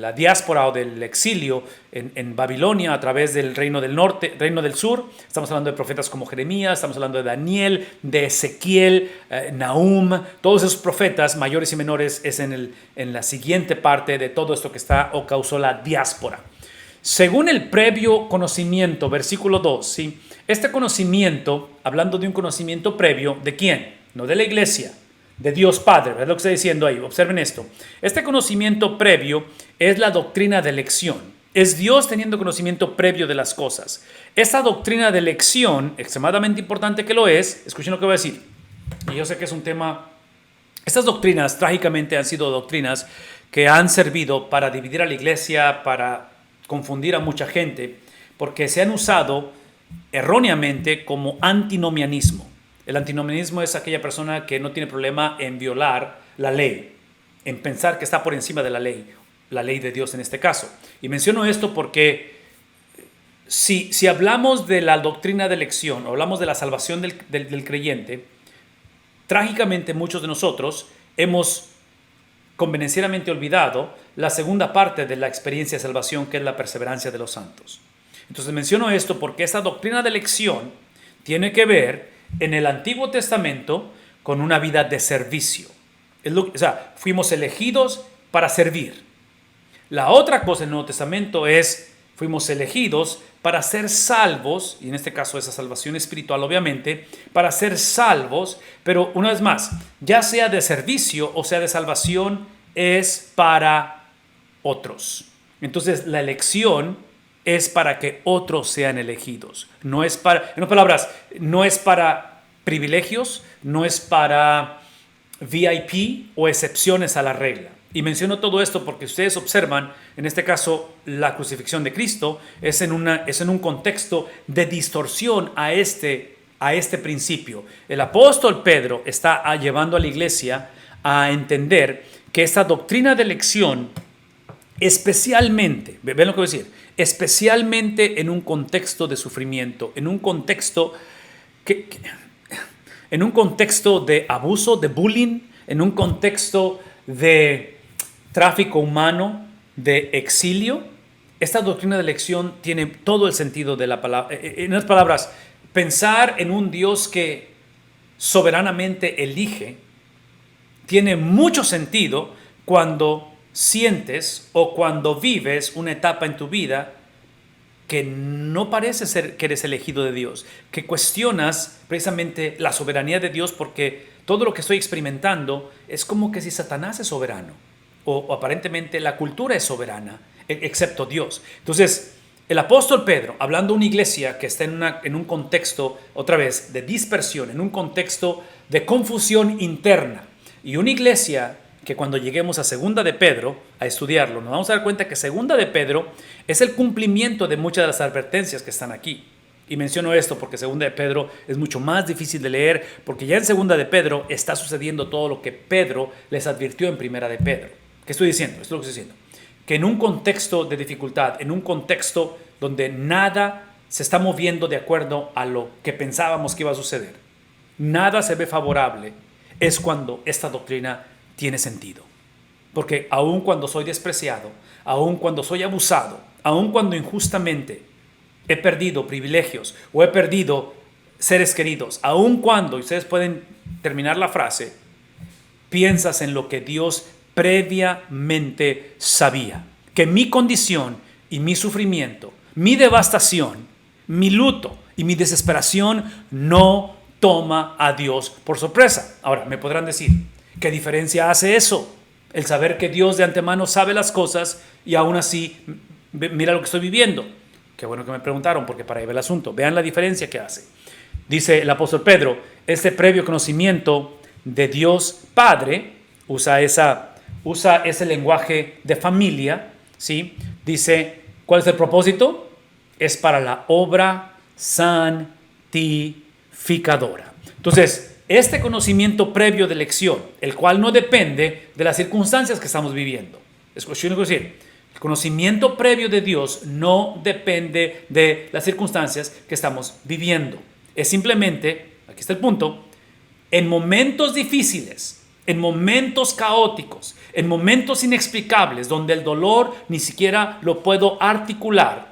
la diáspora o del exilio en Babilonia a través del reino del norte, reino del sur. Estamos hablando de profetas como Jeremías, estamos hablando de Daniel, de Ezequiel, Nahum. Todos esos profetas mayores y menores es en la siguiente parte de todo esto que está o causó la diáspora. Según el previo conocimiento, versículo 2, ¿sí? Este conocimiento, hablando de un conocimiento previo, ¿de quién? No de la iglesia, de Dios Padre, es lo que está diciendo ahí. Observen esto. Este conocimiento previo es la doctrina de elección. Es Dios teniendo conocimiento previo de las cosas. Esta doctrina de elección, extremadamente importante que lo es, escuchen lo que voy a decir. Y yo sé que es un tema. Estas doctrinas, trágicamente, han sido doctrinas que han servido para dividir a la iglesia, para confundir a mucha gente, porque se han usado erróneamente como antinomianismo. El antinomianismo es aquella persona que no tiene problema en violar la ley, en pensar que está por encima de la ley de Dios en este caso. Y menciono esto porque si hablamos de la doctrina de elección, o hablamos de la salvación del creyente, trágicamente muchos de nosotros hemos convenencieramente olvidado la segunda parte de la experiencia de salvación, que es la perseverancia de los santos. Entonces menciono esto porque esta doctrina de elección tiene que ver en el Antiguo Testamento con una vida de servicio. Fuimos elegidos para servir. La otra cosa en el Nuevo Testamento es, fuimos elegidos para ser salvos, y en este caso esa salvación espiritual obviamente, para ser salvos, pero una vez más, ya sea de servicio o sea de salvación es para otros. Entonces la elección es para que otros sean elegidos. No es para, en otras palabras, no es para privilegios, no es para VIP o excepciones a la regla. Y menciono todo esto porque ustedes observan, en este caso, la crucifixión de Cristo es en un contexto de distorsión a este principio. El apóstol Pedro está llevando a la iglesia a entender que esta doctrina de elección, especialmente, ven lo que voy a decir, especialmente en un contexto de sufrimiento, en un contexto de abuso, de bullying, en un contexto de tráfico humano, de exilio, esta doctrina de elección tiene todo el sentido de la palabra. En otras palabras, pensar en un Dios que soberanamente elige tiene mucho sentido cuando sientes o cuando vives una etapa en tu vida que no parece ser que eres elegido de Dios, que cuestionas precisamente la soberanía de Dios porque todo lo que estoy experimentando es como que si Satanás es soberano o aparentemente la cultura es soberana, excepto Dios. Entonces, el apóstol Pedro, hablando de una iglesia que está en un contexto, otra vez, de dispersión, en un contexto de confusión interna, y una iglesia que cuando lleguemos a Segunda de Pedro a estudiarlo, nos vamos a dar cuenta que Segunda de Pedro es el cumplimiento de muchas de las advertencias que están aquí. Y menciono esto porque Segunda de Pedro es mucho más difícil de leer, porque ya en Segunda de Pedro está sucediendo todo lo que Pedro les advirtió en Primera de Pedro. ¿Qué estoy diciendo? Esto es lo que estoy diciendo. Que en un contexto de dificultad, en un contexto donde nada se está moviendo de acuerdo a lo que pensábamos que iba a suceder, nada se ve favorable, es cuando esta doctrina tiene sentido. Porque aun cuando soy despreciado, aun cuando soy abusado, aun cuando injustamente he perdido privilegios o he perdido seres queridos, aun cuando, y ustedes pueden terminar la frase, piensas en lo que Dios previamente sabía, que mi condición y mi sufrimiento, mi devastación, mi luto y mi desesperación no toma a Dios por sorpresa. Ahora, me podrán decir, ¿qué diferencia hace eso? El saber que Dios de antemano sabe las cosas y aún así, mira lo que estoy viviendo. Qué bueno que me preguntaron, porque para ahí va el asunto. Vean la diferencia que hace. Dice el apóstol Pedro, este previo conocimiento de Dios Padre, usa ese lenguaje de familia, ¿sí? Dice, ¿cuál es el propósito? Es para la obra santificadora. Entonces, este conocimiento previo de elección, el cual no depende de las circunstancias que estamos viviendo. Escuchen lo que decir. El conocimiento previo de Dios no depende de las circunstancias que estamos viviendo. Es simplemente, aquí está el punto, en momentos difíciles, en momentos caóticos, en momentos inexplicables, donde el dolor ni siquiera lo puedo articular,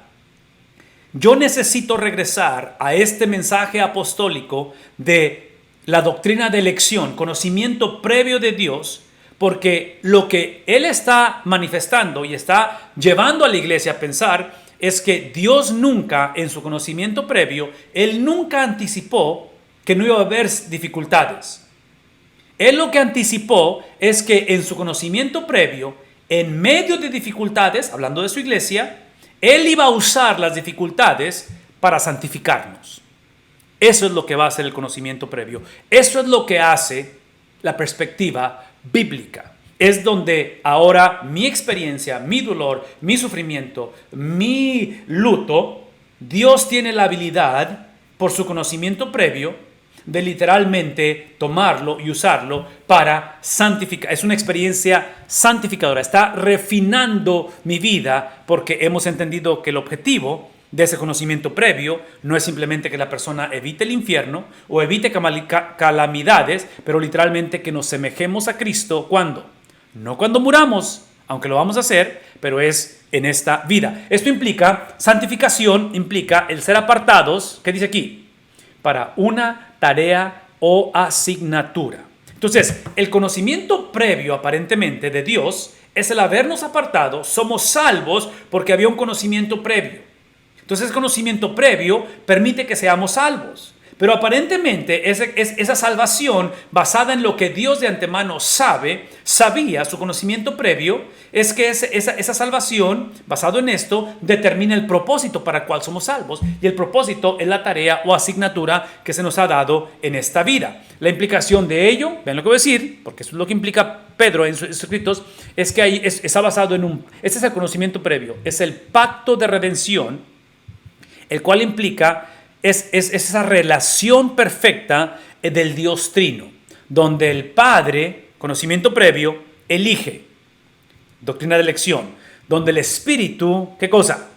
yo necesito regresar a este mensaje apostólico de la doctrina de elección, conocimiento previo de Dios, porque lo que Él está manifestando y está llevando a la iglesia a pensar es que Dios nunca, en su conocimiento previo, Él nunca anticipó que no iba a haber dificultades. Él lo que anticipó es que en su conocimiento previo, en medio de dificultades, hablando de su iglesia, Él iba a usar las dificultades para santificarnos. Eso es lo que va a hacer el conocimiento previo. Eso es lo que hace la perspectiva bíblica. Es donde ahora mi experiencia, mi dolor, mi sufrimiento, mi luto, Dios tiene la habilidad, por su conocimiento previo, de literalmente tomarlo y usarlo para santificar. Es una experiencia santificadora. Está refinando mi vida porque hemos entendido que el objetivo de ese conocimiento previo no es simplemente que la persona evite el infierno o evite calamidades, pero literalmente que nos semejemos a Cristo. ¿Cuándo? No cuando muramos, aunque lo vamos a hacer, pero es en esta vida. Esto implica, santificación implica el ser apartados, ¿qué dice aquí? Para una tarea o asignatura. Entonces, el conocimiento previo aparentemente de Dios es el habernos apartado, somos salvos porque había un conocimiento previo. Entonces, el conocimiento previo permite que seamos salvos, Pero aparentemente esa salvación basada en lo que Dios de antemano sabía, su conocimiento previo, es que esa salvación, basado en esto, determina el propósito para el cual somos salvos. Y el propósito es la tarea o asignatura que se nos ha dado en esta vida. La implicación de ello, vean lo que voy a decir, porque eso es lo que implica Pedro en sus escritos, es que ahí está basado este es el conocimiento previo, es el pacto de redención, el cual implica es esa relación perfecta del Dios Trino, donde el Padre, conocimiento previo, elige, doctrina de elección, donde el Espíritu, ¿qué cosa?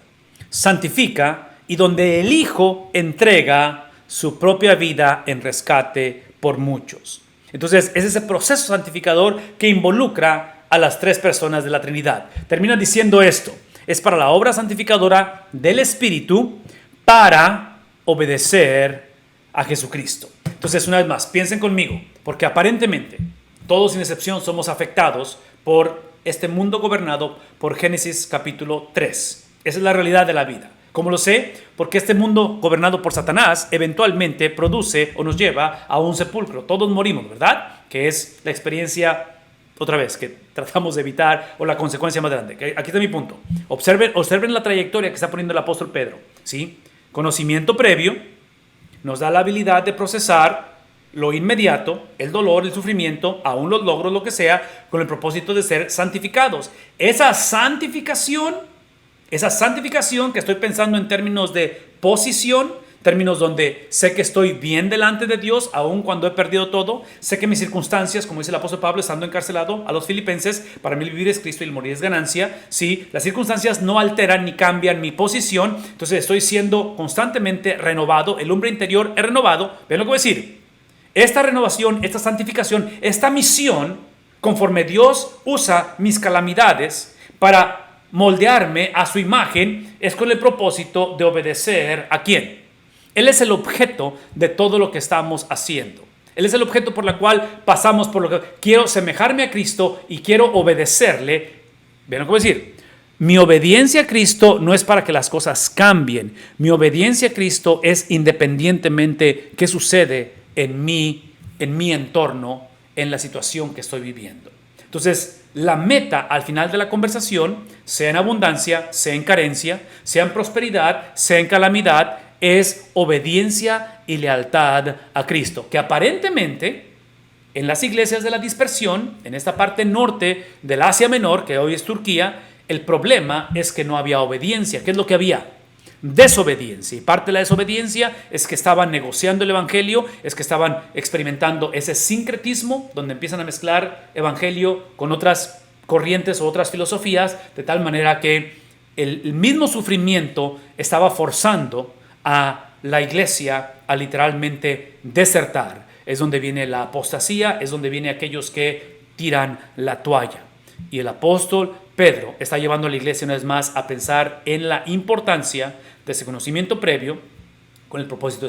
Santifica, y donde el Hijo entrega su propia vida en rescate por muchos. Entonces, es ese proceso santificador que involucra a las tres personas de la Trinidad. Termina diciendo esto: es para la obra santificadora del Espíritu para obedecer a Jesucristo. Entonces, una vez más, piensen conmigo, porque aparentemente todos sin excepción somos afectados por este mundo gobernado por Génesis capítulo 3. Esa es la realidad de la vida. ¿Cómo lo sé? Porque este mundo gobernado por Satanás eventualmente produce o nos lleva a un sepulcro. Todos morimos, ¿verdad? Que es la experiencia, otra vez, que tratamos de evitar, o la consecuencia más grande. Aquí está mi punto. Observen la trayectoria que está poniendo el apóstol Pedro, ¿sí? Conocimiento previo nos da la habilidad de procesar lo inmediato, el dolor, el sufrimiento, aún los logros, lo que sea, con el propósito de ser santificados. Esa santificación que estoy pensando en términos de posición, términos donde sé que estoy bien delante de Dios, aun cuando he perdido todo. Sé que mis circunstancias, como dice el apóstol Pablo, estando encarcelado a los filipenses, para mí el vivir es Cristo y el morir es ganancia. Sí, las circunstancias no alteran ni cambian mi posición, entonces estoy siendo constantemente renovado, el hombre interior es renovado. ¿Ven lo que voy a decir? Esta renovación, esta santificación, esta misión, conforme Dios usa mis calamidades para moldearme a su imagen, es con el propósito de obedecer ¿a quién? Él es el objeto de todo lo que estamos haciendo. Él es el objeto por el cual pasamos por lo que quiero semejarme a Cristo y quiero obedecerle. ¿Ven lo que voy a decir? Mi obediencia a Cristo no es para que las cosas cambien. Mi obediencia a Cristo es independientemente qué sucede en mi entorno, en la situación que estoy viviendo. Entonces, la meta al final de la conversación, sea en abundancia, sea en carencia, sea en prosperidad, sea en calamidad, es obediencia y lealtad a Cristo, que aparentemente en las iglesias de la dispersión, en esta parte norte del Asia Menor, que hoy es Turquía, el problema es que no había obediencia. ¿Qué es lo que había? Desobediencia. Y parte de la desobediencia es que estaban negociando el evangelio, es que estaban experimentando ese sincretismo donde empiezan a mezclar evangelio con otras corrientes o otras filosofías, de tal manera que el mismo sufrimiento estaba forzando a la iglesia a literalmente desertar. Es donde viene la apostasía, es donde vienen aquellos que tiran la toalla. Y el apóstol Pedro está llevando a la iglesia una vez más a pensar en la importancia de ese conocimiento previo con el propósito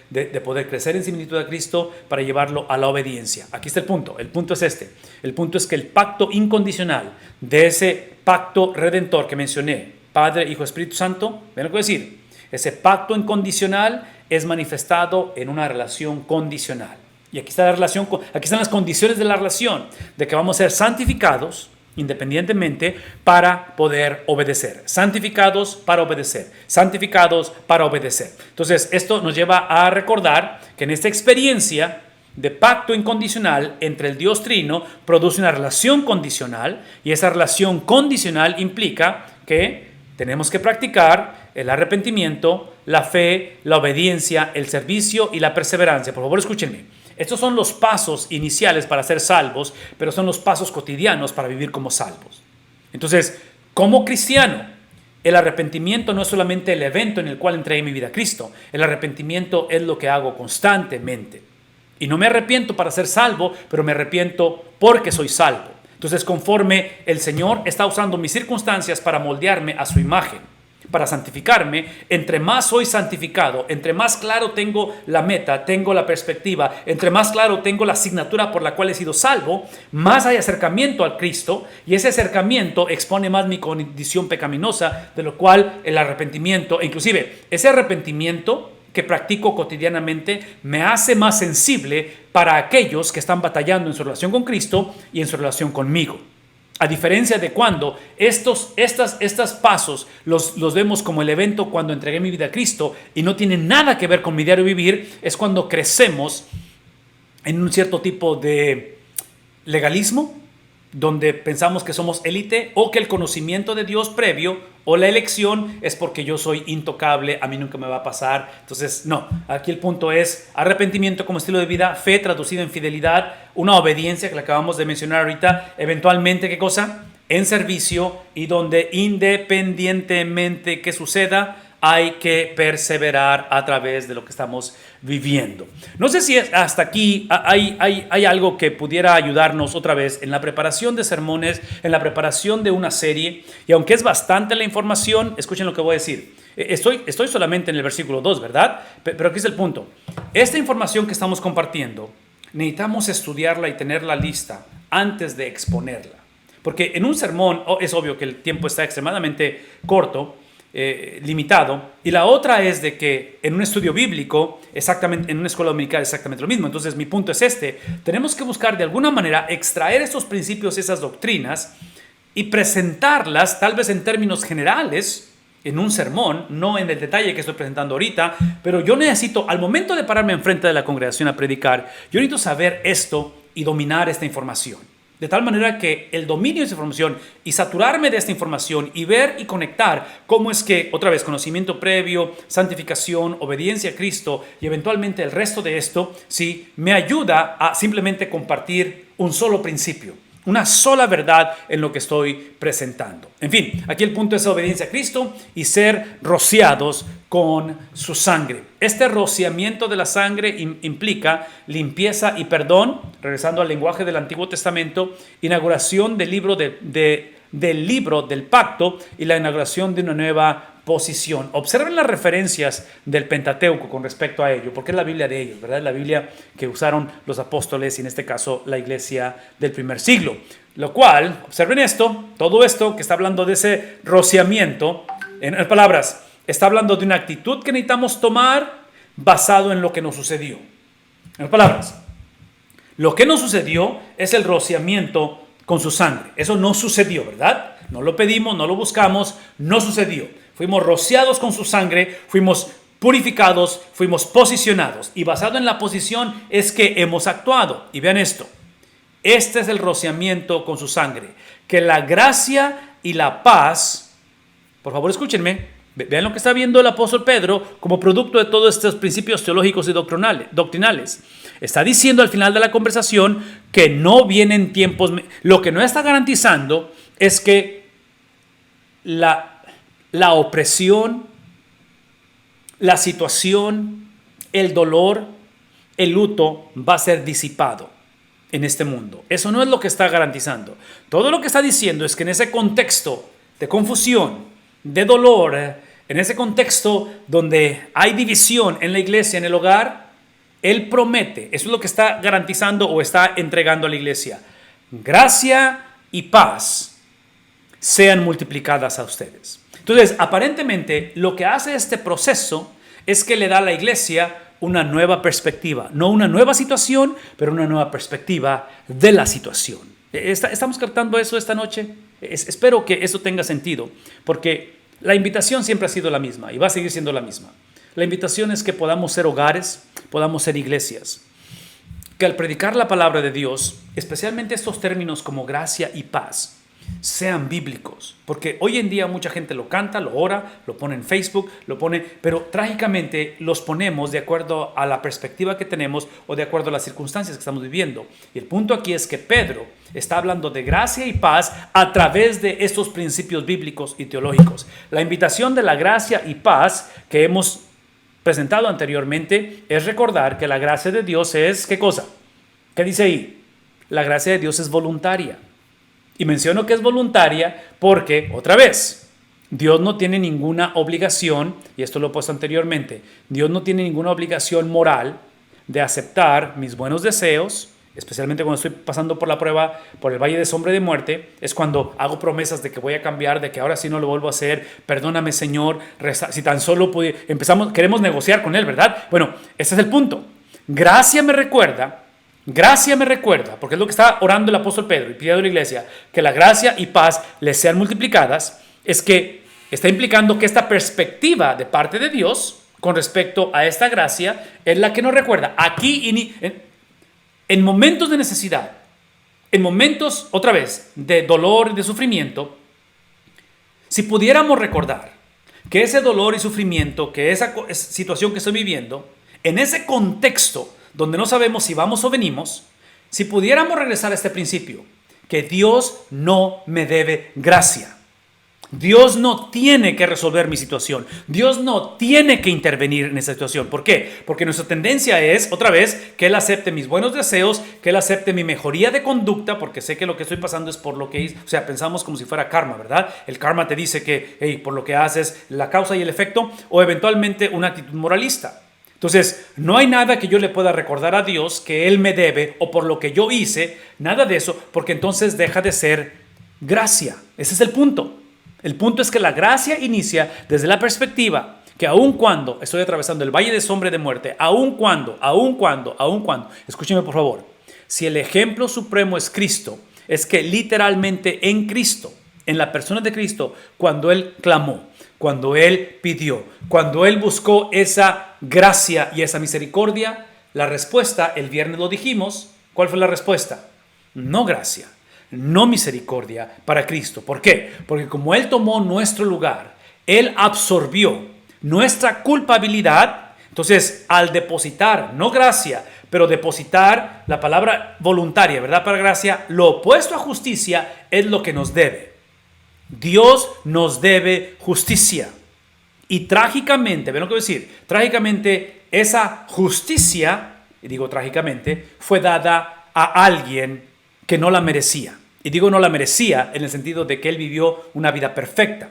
de poder crecer en similitud a Cristo para llevarlo a la obediencia. Aquí está el punto es este. El punto es que el pacto incondicional de ese pacto redentor que mencioné, Padre, Hijo, Espíritu Santo, ¿ven lo que voy a decir? Ese pacto incondicional es manifestado en una relación condicional. Y aquí está aquí están las condiciones de la relación, de que vamos a ser santificados independientemente para poder obedecer. Santificados para obedecer. Santificados para obedecer. Entonces, esto nos lleva a recordar que en esta experiencia de pacto incondicional entre el Dios Trino produce una relación condicional, y esa relación condicional implica que tenemos que practicar el arrepentimiento, la fe, la obediencia, el servicio y la perseverancia. Por favor, escúchenme. Estos son los pasos iniciales para ser salvos, pero son los pasos cotidianos para vivir como salvos. Entonces, como cristiano, el arrepentimiento no es solamente el evento en el cual entregué mi vida a Cristo. El arrepentimiento es lo que hago constantemente. Y no me arrepiento para ser salvo, pero me arrepiento porque soy salvo. Entonces, conforme el Señor está usando mis circunstancias para moldearme a su imagen, para santificarme, entre más soy santificado, entre más claro tengo la meta, tengo la perspectiva, entre más claro tengo la asignatura por la cual he sido salvo, más hay acercamiento al Cristo, y ese acercamiento expone más mi condición pecaminosa, de lo cual el arrepentimiento, inclusive ese arrepentimiento que practico cotidianamente me hace más sensible para aquellos que están batallando en su relación con Cristo y en su relación conmigo. A diferencia de cuando estos pasos los vemos como el evento cuando entregué mi vida a Cristo y no tienen nada que ver con mi diario vivir, es cuando crecemos en un cierto tipo de legalismo, donde pensamos que somos élite o que el conocimiento de Dios previo o la elección es porque yo soy intocable, a mí nunca me va a pasar. Entonces, no, aquí el punto es arrepentimiento como estilo de vida, fe traducido en fidelidad, una obediencia que le acabamos de mencionar ahorita, eventualmente, ¿qué cosa? En servicio, y donde independientemente que suceda, hay que perseverar a través de lo que estamos viviendo. No sé si hasta aquí hay algo que pudiera ayudarnos otra vez en la preparación de sermones, en la preparación de una serie. Y aunque es bastante la información, escuchen lo que voy a decir. Estoy solamente en el versículo 2, ¿verdad? Pero aquí es el punto. Esta información que estamos compartiendo, necesitamos estudiarla y tenerla lista antes de exponerla. Porque en un sermón, es obvio que el tiempo está extremadamente corto, limitado, y la otra es de que en un estudio bíblico, exactamente, en una escuela dominical, exactamente lo mismo. Entonces mi punto es tenemos que buscar de alguna manera extraer estos principios, esas doctrinas, y presentarlas tal vez en términos generales en un sermón, no en el detalle que estoy presentando ahorita, pero yo necesito, al momento de pararme enfrente de la congregación a predicar, yo necesito saber esto y dominar esta información. De tal manera que el dominio de esa información y saturarme de esta información y ver y conectar cómo es que, otra vez, conocimiento previo, santificación, obediencia a Cristo y eventualmente el resto de esto, sí, me ayuda a simplemente compartir un solo principio, una sola verdad en lo que estoy presentando. En fin, aquí el punto es obediencia a Cristo y ser rociados con su sangre. Este rociamiento de la sangre implica limpieza y perdón, regresando al lenguaje del Antiguo Testamento, inauguración del libro del pacto y la inauguración de una nueva posición. Observen las referencias del Pentateuco con respecto a ello, porque es la Biblia de ellos, ¿verdad? La Biblia que usaron los apóstoles y en este caso la iglesia del primer siglo. Lo cual, observen esto, todo esto que está hablando de ese rociamiento, en palabras, está hablando de una actitud que necesitamos tomar basado en lo que nos sucedió. En palabras, lo que nos sucedió es el rociamiento con su sangre. Eso no sucedió, ¿verdad? No lo pedimos, no lo buscamos, no sucedió. Fuimos rociados con su sangre, fuimos purificados, fuimos posicionados. Y basado en la posición es que hemos actuado. Y vean esto. Este es el rociamiento con su sangre. Que la gracia y la paz, por favor escúchenme, vean lo que está viendo el apóstol Pedro como producto de todos estos principios teológicos y doctrinales. Está diciendo al final de la conversación que no vienen tiempos. Lo que no está garantizando es que la opresión, la situación, el dolor, el luto va a ser disipado en este mundo. Eso no es lo que está garantizando. Todo lo que está diciendo es que en ese contexto de confusión, de dolor, en ese contexto donde hay división en la iglesia, en el hogar, Él promete, eso es lo que está garantizando o está entregando a la iglesia, gracia y paz sean multiplicadas a ustedes. Entonces, aparentemente, lo que hace este proceso es que le da a la iglesia una nueva perspectiva, no una nueva situación, pero una nueva perspectiva de la situación. ¿Estamos captando eso esta noche? Espero que eso tenga sentido, porque la invitación siempre ha sido la misma y va a seguir siendo la misma. La invitación es que podamos ser hogares, podamos ser iglesias, que al predicar la palabra de Dios, especialmente estos términos como gracia y paz, sean bíblicos, porque hoy en día mucha gente lo canta, lo ora, lo pone en Facebook, pero trágicamente los ponemos de acuerdo a la perspectiva que tenemos o de acuerdo a las circunstancias que estamos viviendo. Y el punto aquí es que Pedro está hablando de gracia y paz a través de estos principios bíblicos y teológicos. La invitación de la gracia y paz que hemos presentado anteriormente es recordar que la gracia de Dios es, ¿qué cosa? ¿Qué dice ahí? La gracia de Dios es voluntaria. Y menciono que es voluntaria porque, otra vez, Dios no tiene ninguna obligación, y esto lo he puesto anteriormente, Dios no tiene ninguna obligación moral de aceptar mis buenos deseos especialmente cuando estoy pasando por la prueba, por el valle de sombra y de muerte, es cuando hago promesas de que voy a cambiar, de que ahora sí no lo vuelvo a hacer, perdóname Señor, si tan solo queremos negociar con Él, ¿verdad? Bueno, ese es el punto. Gracia me recuerda, porque es lo que está orando el apóstol Pedro y pidiendo a la iglesia, que la gracia y paz les sean multiplicadas, es que está implicando que esta perspectiva de parte de Dios con respecto a esta gracia es la que nos recuerda aquí en momentos de necesidad, en momentos, otra vez, de dolor y de sufrimiento. Si pudiéramos recordar que ese dolor y sufrimiento, que esa situación que estoy viviendo, en ese contexto donde no sabemos si vamos o venimos, si pudiéramos regresar a este principio, que Dios no me debe gracia. Dios no tiene que resolver mi situación. Dios no tiene que intervenir en esa situación. ¿Por qué? Porque nuestra tendencia es, otra vez, que Él acepte mis buenos deseos, que Él acepte mi mejoría de conducta, porque sé que lo que estoy pasando es por lo que hice. O sea, pensamos como si fuera karma, ¿verdad? El karma te dice que, hey, por lo que haces, la causa y el efecto, o eventualmente una actitud moralista. Entonces, no hay nada que yo le pueda recordar a Dios que Él me debe, o por lo que yo hice, nada de eso, porque entonces deja de ser gracia. Ese es el punto. El punto es que la gracia inicia desde la perspectiva que aun cuando estoy atravesando el valle de sombra y de muerte, aun cuando, escúcheme por favor, si el ejemplo supremo es Cristo, es que literalmente en Cristo, en la persona de Cristo, cuando Él clamó, cuando Él pidió, cuando Él buscó esa gracia y esa misericordia, la respuesta, el viernes lo dijimos, ¿cuál fue la respuesta? No gracia. No misericordia para Cristo. ¿Por qué? Porque como Él tomó nuestro lugar, Él absorbió nuestra culpabilidad. Entonces, al depositar, no gracia, pero depositar la palabra voluntaria, ¿verdad? Para gracia, lo opuesto a justicia es lo que nos debe. Dios nos debe justicia. Y trágicamente, ¿ven lo que voy a decir? Trágicamente, esa justicia, y digo trágicamente, fue dada a alguien que no la merecía. Y digo no la merecía en el sentido de que Él vivió una vida perfecta.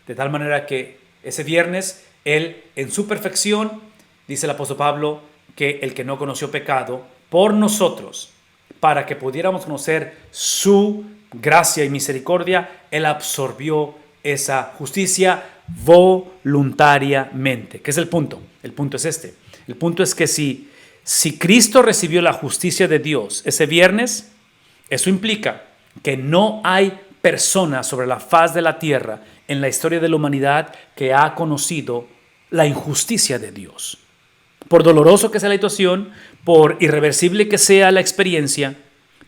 De tal manera que ese viernes, Él en su perfección, dice el apóstol Pablo, que el que no conoció pecado, por nosotros, para que pudiéramos conocer su gracia y misericordia, Él absorbió esa justicia voluntariamente. ¿Qué es el punto? El punto es este. El punto es que si Cristo recibió la justicia de Dios ese viernes, eso implica que no hay persona sobre la faz de la tierra en la historia de la humanidad que ha conocido la injusticia de Dios. Por doloroso que sea la situación, por irreversible que sea la experiencia,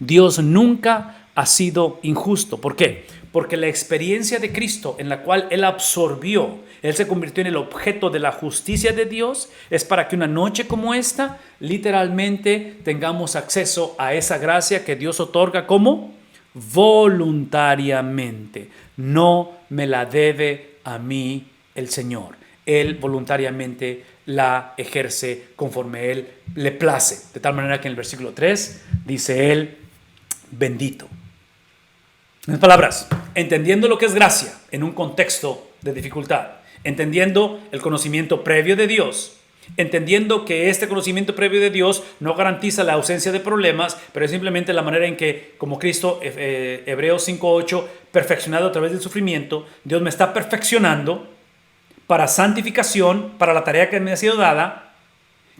Dios nunca ha sido injusto. ¿Por qué? Porque la experiencia de Cristo en la cual Él absorbió, Él se convirtió en el objeto de la justicia de Dios, es para que una noche como esta, literalmente tengamos acceso a esa gracia que Dios otorga como voluntariamente. No me la debe a mí el Señor. Él voluntariamente la ejerce conforme Él le place. De tal manera que en el versículo 3 dice Él, bendito. En palabras, entendiendo lo que es gracia en un contexto de dificultad, entendiendo el conocimiento previo de Dios, entendiendo que este conocimiento previo de Dios no garantiza la ausencia de problemas, pero es simplemente la manera en que, como Cristo, Hebreos 5:8, perfeccionado a través del sufrimiento, Dios me está perfeccionando para santificación, para la tarea que me ha sido dada,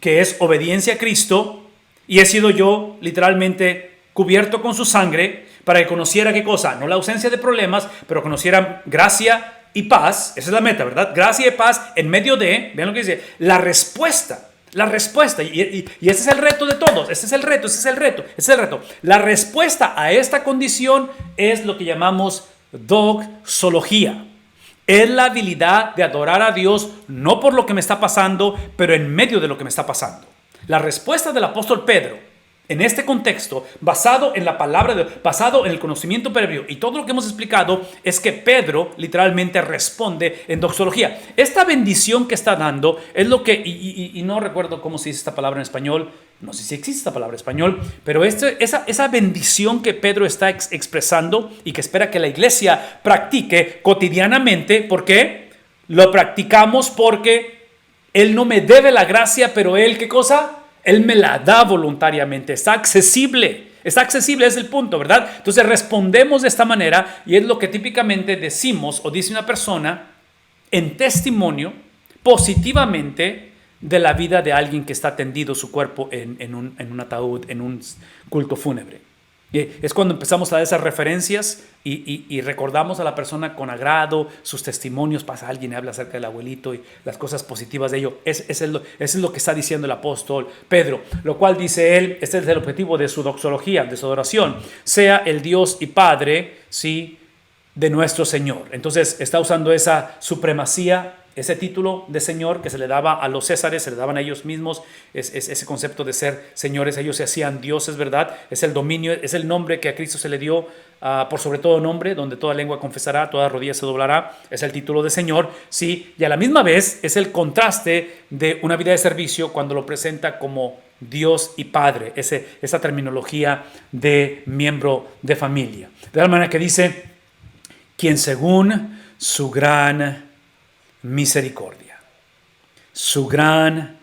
que es obediencia a Cristo, y he sido yo literalmente cubierto con su sangre, para que conociera ¿qué cosa? No la ausencia de problemas, pero conociera gracia y paz. Esa es la meta, ¿verdad? Gracia y paz en medio de, vean lo que dice, la respuesta. Y ese es el reto de todos. Ese es el reto. La respuesta a esta condición es lo que llamamos doxología. Es la habilidad de adorar a Dios no por lo que me está pasando, pero en medio de lo que me está pasando. La respuesta del apóstol Pedro en este contexto, basado en la palabra, basado en el conocimiento previo y todo lo que hemos explicado, es que Pedro literalmente responde en doxología. Esta bendición que está dando es lo que, y no recuerdo cómo se dice esta palabra en español, no sé si existe esta palabra en español, pero esa bendición que Pedro está expresando y que espera que la iglesia practique cotidianamente. ¿Por qué? Lo practicamos porque Él no me debe la gracia, pero Él, ¿qué cosa? Él me la da voluntariamente, está accesible. Está accesible, es el punto, ¿verdad? Entonces respondemos de esta manera y es lo que típicamente decimos o dice una persona en testimonio positivamente de la vida de alguien que está tendido su cuerpo en un ataúd, en un culto fúnebre. Es cuando empezamos a dar esas referencias y recordamos a la persona con agrado, sus testimonios, pasa alguien y habla acerca del abuelito y las cosas positivas de ello. Eso es lo que está diciendo el apóstol Pedro, lo cual dice él, este es el objetivo de su doxología, de su adoración, sea el Dios y Padre, ¿sí?, de nuestro Señor. Entonces está usando esa supremacía, ese título de Señor que se le daba a los césares, se le daban a ellos mismos, es ese concepto de ser señores, ellos se hacían dioses, ¿verdad? Es el dominio, es el nombre que a Cristo se le dio por sobre todo nombre, donde toda lengua confesará, toda rodilla se doblará, es el título de Señor, sí, y a la misma vez es el contraste de una vida de servicio cuando lo presenta como Dios y Padre, esa terminología de miembro de familia. De tal manera que dice, quien según su gran misericordia. Su gran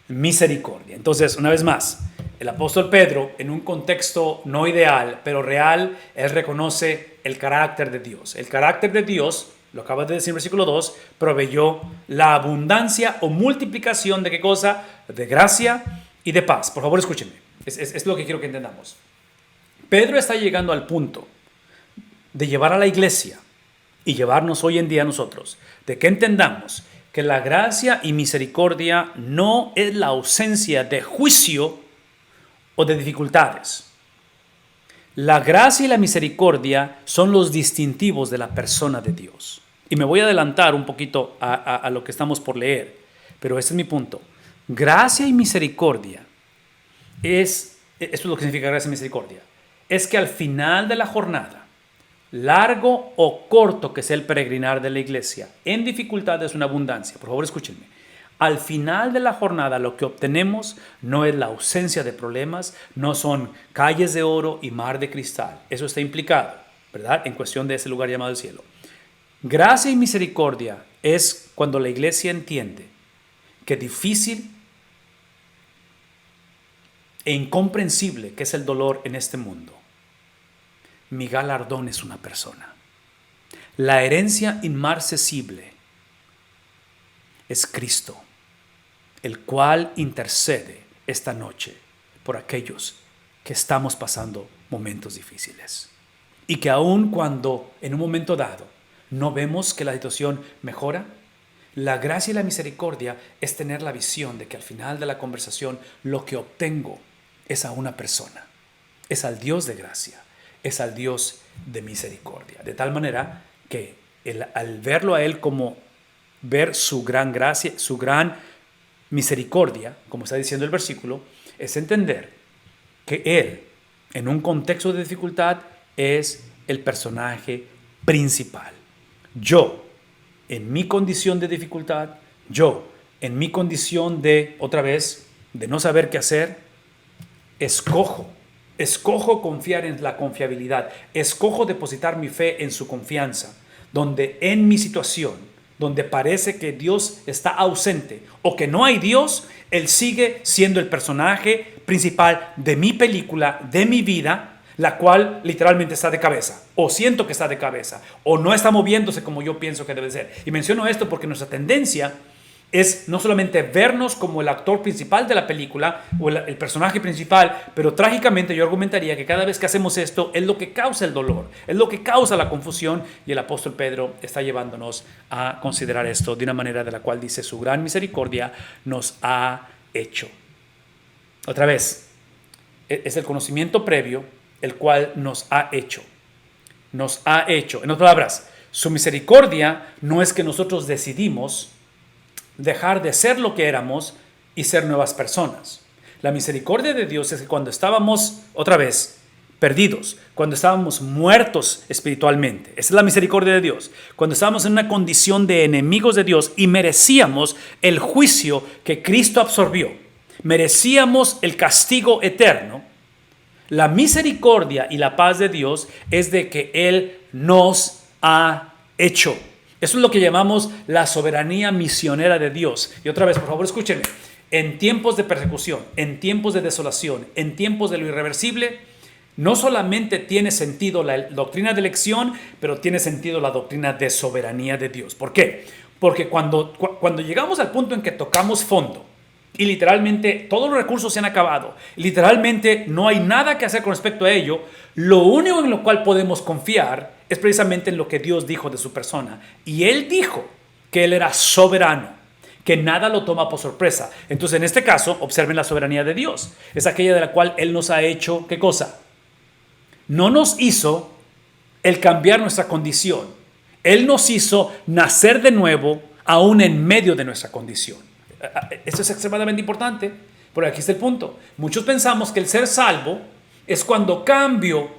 misericordia. Entonces, una vez más, el apóstol Pedro, en un contexto no ideal, pero real, él reconoce el carácter de Dios. El carácter de Dios, lo acaba de decir en versículo 2, proveyó la abundancia o multiplicación de ¿qué cosa? De gracia y de paz. Por favor, escúchenme. Es lo que quiero que entendamos. Pedro está llegando al punto de llevar a la iglesia y llevarnos hoy en día a nosotros, de que entendamos que la gracia y misericordia no es la ausencia de juicio o de dificultades. La gracia y la misericordia son los distintivos de la persona de Dios. Y me voy a adelantar un poquito a lo que estamos por leer, pero este es mi punto. Gracia y misericordia esto es lo que significa gracia y misericordia. Es que al final de la jornada, largo o corto que sea el peregrinar de la iglesia, en dificultades o en abundancia, por favor escúchenme, al final de la jornada lo que obtenemos no es la ausencia de problemas, no son calles de oro y mar de cristal, eso está implicado, ¿verdad?, en cuestión de ese lugar llamado el cielo. Gracia y misericordia es cuando la iglesia entiende que difícil e incomprensible que es el dolor en este mundo, mi galardón es una persona. La herencia inmarcesible es Cristo, el cual intercede esta noche por aquellos que estamos pasando momentos difíciles. Y que aun cuando en un momento dado no vemos que la situación mejora, la gracia y la misericordia es tener la visión de que al final de la conversación lo que obtengo es a una persona, es al Dios de gracia, es al Dios de misericordia. De tal manera que al verlo a Él como ver su gran gracia, su gran misericordia, como está diciendo el versículo, es entender que Él, en un contexto de dificultad, es el personaje principal. Yo, en mi condición de dificultad, yo, en mi condición de, otra vez, de no saber qué hacer, Escojo confiar en la confiabilidad. Escojo depositar mi fe en su confianza. Donde en mi situación, donde parece que Dios está ausente o que no hay Dios, Él sigue siendo el personaje principal de mi película, de mi vida, la cual literalmente está de cabeza. O siento que está de cabeza. O no está moviéndose como yo pienso que debe ser. Y menciono esto porque nuestra tendencia es no solamente vernos como el actor principal de la película o el personaje principal, pero trágicamente yo argumentaría que cada vez que hacemos esto es lo que causa el dolor, es lo que causa la confusión, y el apóstol Pedro está llevándonos a considerar esto de una manera de la cual dice su gran misericordia nos ha hecho. Otra vez, es el conocimiento previo el cual nos ha hecho. Nos ha hecho. En otras palabras, su misericordia no es que nosotros decidimos dejar de ser lo que éramos y ser nuevas personas. La misericordia de Dios es que cuando estábamos, otra vez, perdidos, cuando estábamos muertos espiritualmente, esa es la misericordia de Dios, cuando estábamos en una condición de enemigos de Dios y merecíamos el juicio que Cristo absorbió, merecíamos el castigo eterno, la misericordia y la paz de Dios es de que Él nos ha hecho. Eso es lo que llamamos la soberanía misionera de Dios. Y otra vez, por favor, escúchenme. en tiempos de persecución, en tiempos de desolación, en tiempos de lo irreversible, no solamente tiene sentido la doctrina de elección, pero tiene sentido la doctrina de soberanía de Dios. ¿Por qué? Porque cuando llegamos al punto en que tocamos fondo y literalmente todos los recursos se han acabado, literalmente no hay nada que hacer con respecto a ello, lo único en lo cual podemos confiar es precisamente en lo que Dios dijo de su persona. Y Él dijo que Él era soberano, que nada lo toma por sorpresa. Entonces, en este caso, observen la soberanía de Dios. Es aquella de la cual Él nos ha hecho, ¿qué cosa? No nos hizo el cambiar nuestra condición. Él nos hizo nacer de nuevo, aún en medio de nuestra condición. Esto es extremadamente importante, pero aquí está el punto. Muchos pensamos que el ser salvo es cuando cambio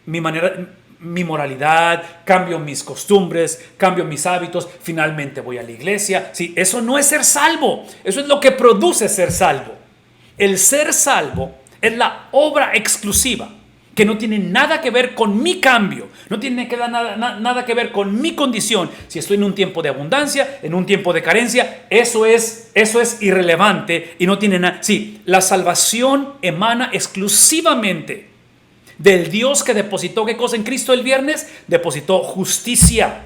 mi moralidad, cambio mis costumbres, cambio mis hábitos, finalmente voy a la iglesia. Sí, eso no es ser salvo, eso es lo que produce ser salvo. El ser salvo es la obra exclusiva que no tiene nada que ver con mi cambio, no tiene nada que ver con mi condición. Si estoy en un tiempo de abundancia, en un tiempo de carencia, eso es irrelevante y no tiene nada. Sí, la salvación emana exclusivamente del Dios que depositó, ¿qué cosa en Cristo el viernes? Depositó justicia.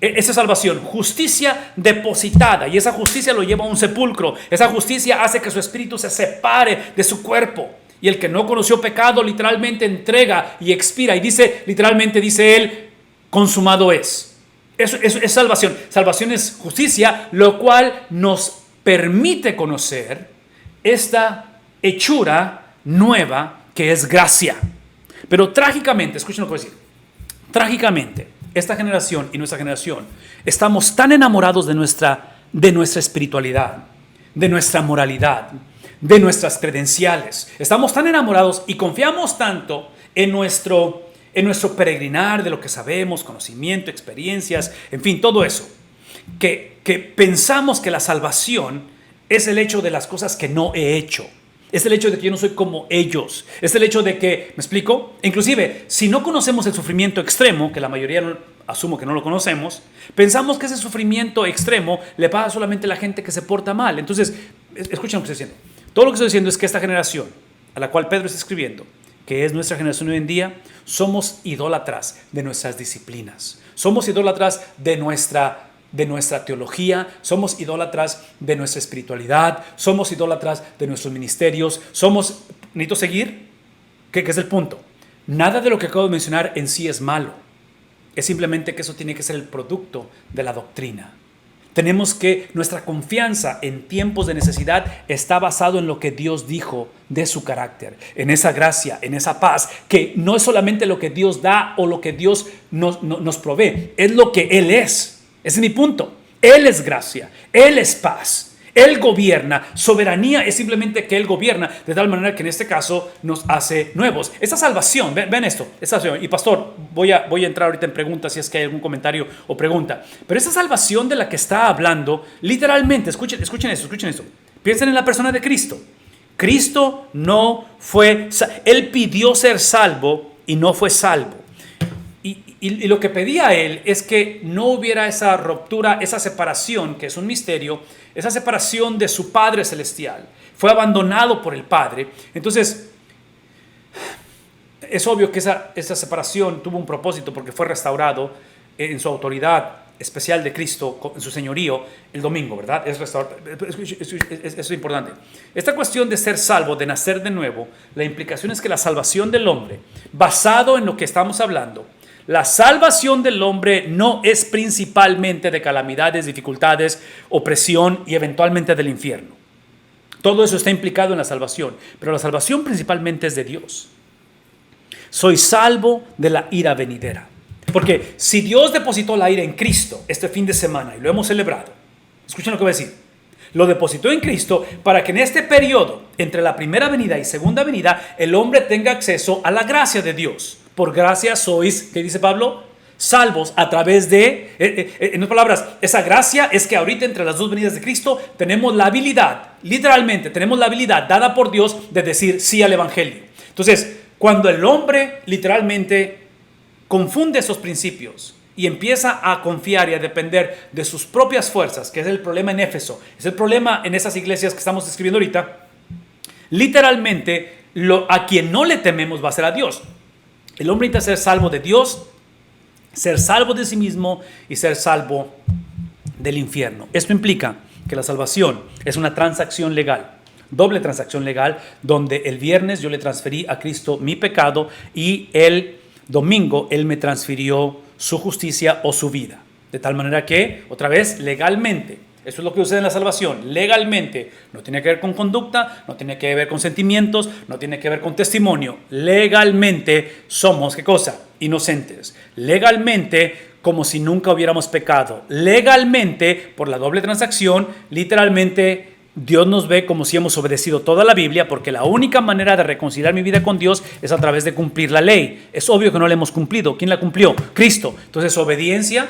Esa salvación, justicia depositada, y esa justicia lo lleva a un sepulcro. Esa justicia hace que su espíritu se separe de su cuerpo. Y el que no conoció pecado literalmente entrega y expira. Y literalmente dice él, consumado es. Eso es salvación. Salvación es justicia, lo cual nos permite conocer esta hechura nueva que es gracia. Pero trágicamente, escuchen lo que voy a decir. Trágicamente, esta generación y nuestra generación estamos tan enamorados de nuestra espiritualidad, de nuestra moralidad, de nuestras credenciales. Estamos tan enamorados y confiamos tanto en nuestro peregrinar de lo que sabemos, conocimiento, experiencias, en fin, todo eso, que pensamos que la salvación es el hecho de las cosas que no he hecho. Es el hecho de que yo no soy como ellos. Es el hecho de que, ¿me explico? Inclusive, si no conocemos el sufrimiento extremo, que la mayoría asumo que no lo conocemos, pensamos que ese sufrimiento extremo le pasa solamente a la gente que se porta mal. Entonces, escuchen lo que estoy diciendo. Todo lo que estoy diciendo es que esta generación, a la cual Pedro está escribiendo, que es nuestra generación hoy en día, somos idólatras de nuestras disciplinas. Somos idólatras de nuestra teología, somos idólatras de nuestra espiritualidad, somos idólatras de nuestros ministerios, ¿necesito seguir? ¿Qué es el punto? Nada de lo que acabo de mencionar en sí es malo, es simplemente que eso tiene que ser el producto de la doctrina. Nuestra confianza en tiempos de necesidad está basado en lo que Dios dijo de su carácter, en esa gracia, en esa paz, que no es solamente lo que Dios da o lo que Dios nos provee, es lo que Él es. Ese es mi punto. Él es gracia, Él es paz, Él gobierna. Soberanía es simplemente que Él gobierna de tal manera que en este caso nos hace nuevos. Esta salvación, ven esto, y pastor, voy a entrar ahorita en preguntas si es que hay algún comentario o pregunta, pero esta salvación de la que está hablando, literalmente, escuchen esto, piensen en la persona de Cristo. Cristo Él pidió ser salvo y no fue salvo. Y lo que pedía a Él es que no hubiera esa ruptura, esa separación, que es un misterio, esa separación de su Padre Celestial. Fue abandonado por el Padre. Entonces, es obvio que esa separación tuvo un propósito porque fue restaurado en su autoridad especial de Cristo, en su señorío, el domingo, ¿verdad? Eso es importante. Esta cuestión de ser salvo, de nacer de nuevo, la implicación es que la salvación del hombre, basado en lo que estamos hablando, la salvación del hombre no es principalmente de calamidades, dificultades, opresión y eventualmente del infierno. Todo eso está implicado en la salvación, pero la salvación principalmente es de Dios. Soy salvo de la ira venidera. Porque si Dios depositó la ira en Cristo este fin de semana y lo hemos celebrado, escuchen lo que voy a decir. Lo depositó en Cristo para que en este periodo, entre la primera venida y segunda venida, el hombre tenga acceso a la gracia de Dios. Por gracia sois, ¿qué dice Pablo? Salvos a través de, en otras palabras, esa gracia es que ahorita entre las dos venidas de Cristo tenemos la habilidad, literalmente tenemos la habilidad dada por Dios de decir sí al Evangelio. Entonces, cuando el hombre literalmente confunde esos principios y empieza a confiar y a depender de sus propias fuerzas, que es el problema en Éfeso, es el problema en esas iglesias que estamos describiendo ahorita, literalmente a quien no le tememos va a ser a Dios. El hombre necesita ser salvo de Dios, ser salvo de sí mismo y ser salvo del infierno. Esto implica que la salvación es una transacción legal, doble transacción legal, donde el viernes yo le transferí a Cristo mi pecado y el domingo Él me transfirió su justicia o su vida. De tal manera que, otra vez, legalmente, eso es lo que sucede en la salvación, legalmente, no tiene que ver con conducta, no tiene que ver con sentimientos, no tiene que ver con testimonio. Legalmente somos, ¿qué cosa? Inocentes. Legalmente, como si nunca hubiéramos pecado. Legalmente, por la doble transacción, literalmente Dios nos ve como si hemos obedecido toda la Biblia, porque la única manera de reconciliar mi vida con Dios es a través de cumplir la ley. Es obvio que no la hemos cumplido. ¿Quién la cumplió? Cristo. Entonces, obediencia,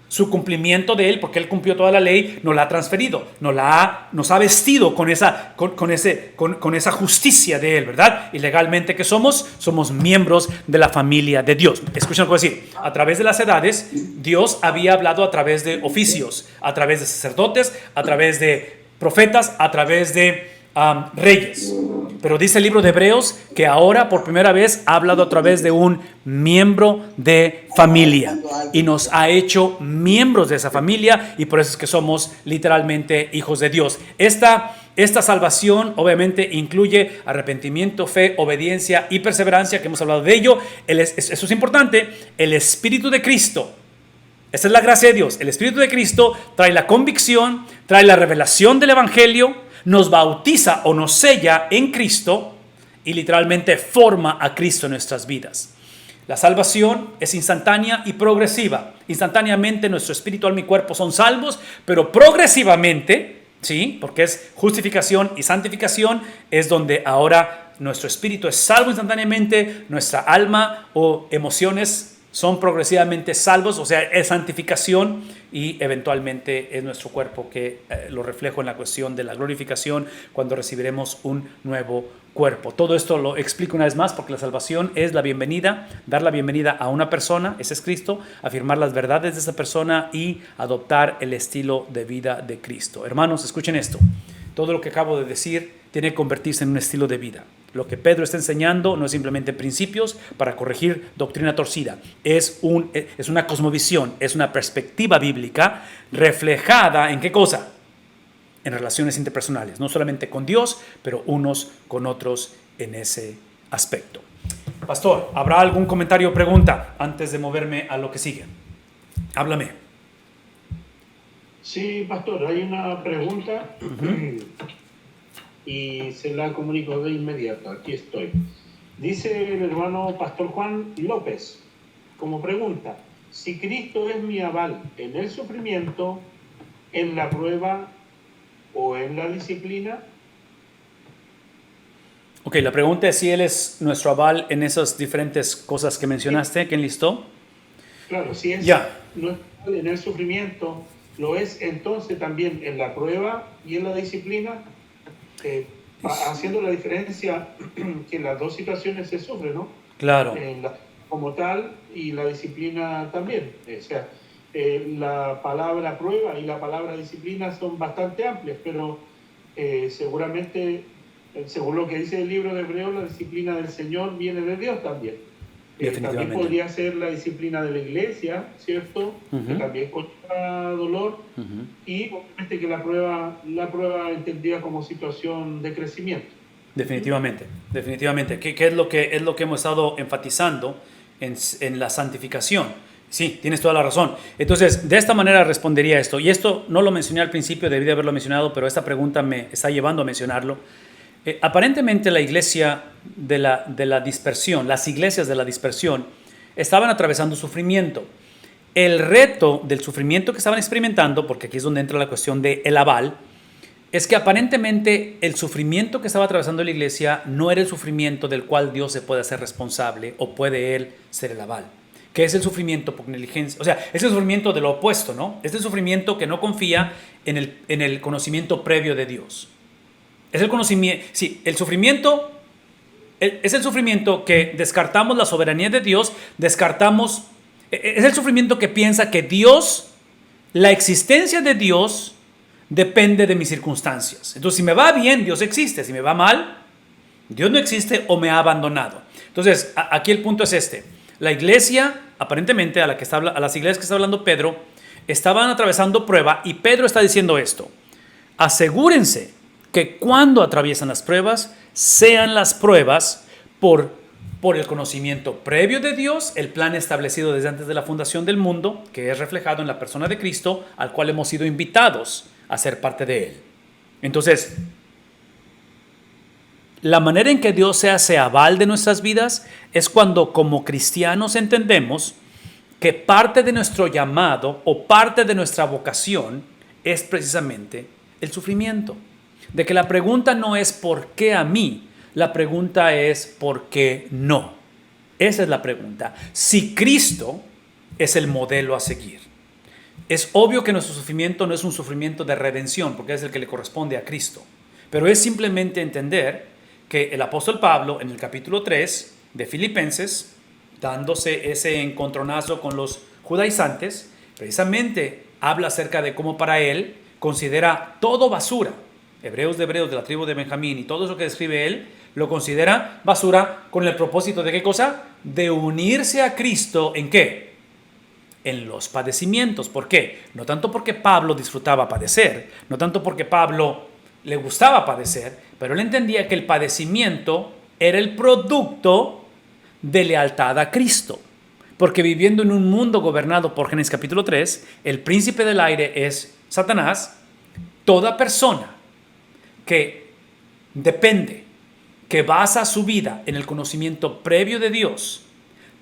su cumplimiento de Él, porque Él cumplió toda la ley, nos la ha transferido, nos ha vestido con esa justicia de Él, ¿verdad? Y legalmente, ¿qué somos? Somos miembros de la familia de Dios. Escuchen lo que voy a decir. A través de las edades, Dios había hablado a través de oficios, a través de sacerdotes, a través de profetas, a través de reyes. Pero dice el libro de Hebreos que ahora por primera vez ha hablado a través de un miembro de familia y nos ha hecho miembros de esa familia, y por eso es que somos literalmente hijos de Dios. Esta salvación obviamente incluye arrepentimiento, fe, obediencia y perseverancia, que hemos hablado de ello. Eso es importante. El Espíritu de Cristo, esa es la gracia de Dios. El Espíritu de Cristo trae la convicción, trae la revelación del Evangelio, nos bautiza o nos sella en Cristo y literalmente forma a Cristo en nuestras vidas. La salvación es instantánea y progresiva. Instantáneamente nuestro espíritu, alma y cuerpo son salvos, pero progresivamente, ¿sí? Porque es justificación y santificación, es donde ahora nuestro espíritu es salvo instantáneamente, nuestra alma o emociones son progresivamente salvos, o sea, es santificación, y eventualmente es nuestro cuerpo que lo reflejo en la cuestión de la glorificación cuando recibiremos un nuevo cuerpo. Todo esto lo explico una vez más porque la salvación es la bienvenida, dar la bienvenida a una persona, ese es Cristo, afirmar las verdades de esa persona y adoptar el estilo de vida de Cristo. Hermanos, escuchen esto. Todo lo que acabo de decir tiene que convertirse en un estilo de vida. Lo que Pedro está enseñando no es simplemente principios para corregir doctrina torcida. Es una cosmovisión, es una perspectiva bíblica reflejada ¿en qué cosa? En relaciones interpersonales. No solamente con Dios, pero unos con otros en ese aspecto. Pastor, ¿habrá algún comentario o pregunta antes de moverme a lo que sigue? Háblame. Sí, pastor, hay una pregunta y se la comunico de inmediato. Aquí estoy. Dice el hermano Pastor Juan López, como pregunta: si Cristo es mi aval en el sufrimiento, en la prueba o en la disciplina. Ok, la pregunta es si Él es nuestro aval en esas diferentes cosas que mencionaste, que enlistó. Claro, si es nuestro aval en el sufrimiento, lo es entonces también en la prueba y en la disciplina, haciendo la diferencia que en las dos situaciones se sufre, ¿no? Claro. Como tal, y la disciplina también. O sea, la palabra prueba y la palabra disciplina son bastante amplias, pero seguramente, según lo que dice el libro de Hebreos, la disciplina del Señor viene de Dios también. También podría ser la disciplina de la iglesia, ¿cierto? Que también conlleva dolor. Y obviamente que la prueba entendida como situación de crecimiento. Definitivamente. ¿Qué es lo que hemos estado enfatizando en la santificación? Sí, tienes toda la razón. Entonces, de esta manera respondería esto. Y esto no lo mencioné al principio, debí de haberlo mencionado, pero esta pregunta me está llevando a mencionarlo. Aparentemente la iglesia de la dispersión, las iglesias de la dispersión, estaban atravesando sufrimiento. El reto del sufrimiento que estaban experimentando, porque aquí es donde entra la cuestión del aval, es que aparentemente el sufrimiento que estaba atravesando la iglesia no era el sufrimiento del cual Dios se puede hacer responsable o puede Él ser el aval. Que es el sufrimiento por negligencia, o sea, es el sufrimiento de lo opuesto, ¿no? Es el sufrimiento que no confía en el conocimiento previo de Dios. Es el conocimiento, sí, el sufrimiento es el sufrimiento que descartamos la soberanía de Dios, descartamos Es el sufrimiento que piensa que Dios, la existencia de Dios, depende de mis circunstancias. Entonces, si me va bien, Dios existe. Si me va mal, Dios no existe o me ha abandonado. Entonces, aquí el punto es este. La iglesia, aparentemente, a las iglesias que está hablando Pedro, estaban atravesando prueba y Pedro está diciendo esto. Asegúrense que cuando atraviesan las pruebas, sean las pruebas por el conocimiento previo de Dios, el plan establecido desde antes de la fundación del mundo, que es reflejado en la persona de Cristo, al cual hemos sido invitados a ser parte de Él. Entonces, la manera en que Dios se hace aval de nuestras vidas es cuando como cristianos entendemos que parte de nuestro llamado o parte de nuestra vocación es precisamente el sufrimiento. De que la pregunta no es ¿por qué a mí? La pregunta es ¿por qué no? Esa es la pregunta. Si Cristo es el modelo a seguir. Es obvio que nuestro sufrimiento no es un sufrimiento de redención, porque es el que le corresponde a Cristo. Pero es simplemente entender que el apóstol Pablo, en el capítulo 3 de Filipenses, dándose ese encontronazo con los judaizantes, precisamente habla acerca de cómo para él considera todo basura. Hebreos de la tribu de Benjamín y todo eso que describe él, lo considera basura con el propósito de ¿qué cosa? De unirse a Cristo ¿en qué? En los padecimientos. ¿Por qué? No tanto porque Pablo disfrutaba padecer, no tanto porque Pablo le gustaba padecer, pero él entendía que el padecimiento era el producto de lealtad a Cristo. Porque viviendo en un mundo gobernado por Génesis capítulo 3, el príncipe del aire es Satanás. Toda persona que depende, que basa su vida en el conocimiento previo de Dios,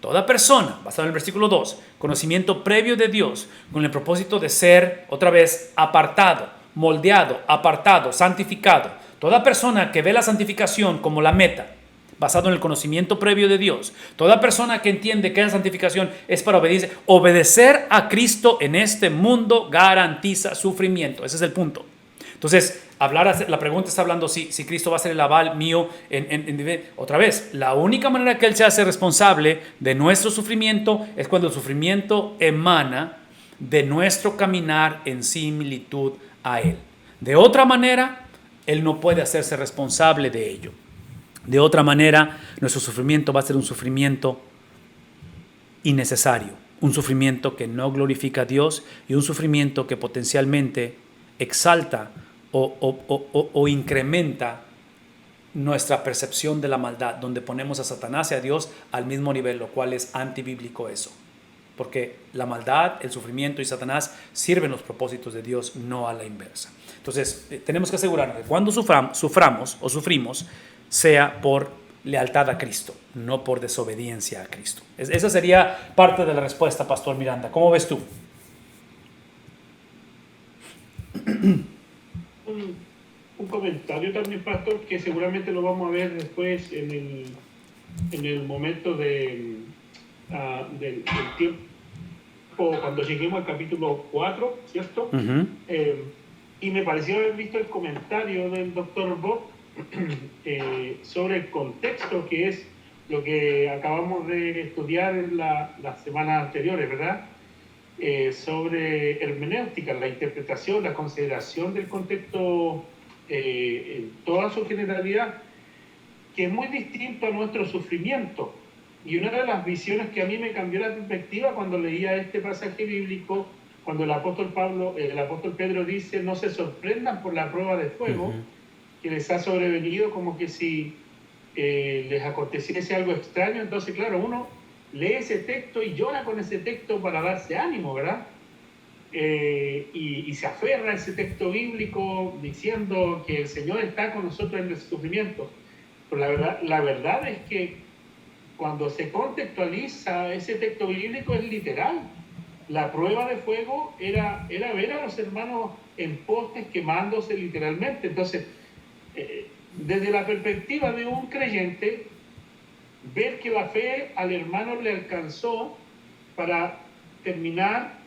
toda persona, basado en el versículo 2, conocimiento previo de Dios, con el propósito de ser, otra vez, apartado, moldeado, apartado, santificado. Toda persona que ve la santificación como la meta, basado en el conocimiento previo de Dios. Toda persona que entiende que la santificación es para obedecer a Cristo en este mundo garantiza sufrimiento. Ese es el punto. Entonces, la pregunta está hablando si Cristo va a ser el aval mío. Otra vez, la única manera que Él se hace responsable de nuestro sufrimiento es cuando el sufrimiento emana de nuestro caminar en similitud a Él. De otra manera, Él no puede hacerse responsable de ello. De otra manera, nuestro sufrimiento va a ser un sufrimiento innecesario, un sufrimiento que no glorifica a Dios y un sufrimiento que potencialmente exalta o incrementa nuestra percepción de la maldad, donde ponemos a Satanás y a Dios al mismo nivel, lo cual es antibíblico eso. Porque la maldad, el sufrimiento y Satanás sirven los propósitos de Dios, no a la inversa. Entonces, tenemos que asegurarnos que cuando suframos o sufrimos, sea por lealtad a Cristo, no por desobediencia a Cristo. Esa sería parte de la respuesta, Pastor Miranda. ¿Cómo ves tú? Un comentario también, Pastor, que seguramente lo vamos a ver después en el momento del tiempo, cuando lleguemos al capítulo 4, ¿cierto? Uh-huh. Y me pareció haber visto el comentario del doctor Bob sobre el contexto, que es lo que acabamos de estudiar en las semanas anteriores, ¿verdad? Sobre hermenéutica, la interpretación, la consideración del contexto en toda su generalidad, que es muy distinto a nuestro sufrimiento. Y una de las visiones que a mí me cambió la perspectiva cuando leía este pasaje bíblico, cuando el apóstol Pedro dice, no se sorprendan por la prueba de fuego, uh-huh, que les ha sobrevenido, como que si les aconteciese algo extraño. Entonces, claro, uno lee ese texto y llora con ese texto para darse ánimo, ¿verdad? Y se aferra a ese texto bíblico diciendo que el Señor está con nosotros en el sufrimiento. Pero la verdad es que cuando se contextualiza ese texto bíblico es literal. La prueba de fuego era ver a los hermanos en postes quemándose literalmente. Entonces, desde la perspectiva de un creyente, ver que la fe al hermano le alcanzó para terminar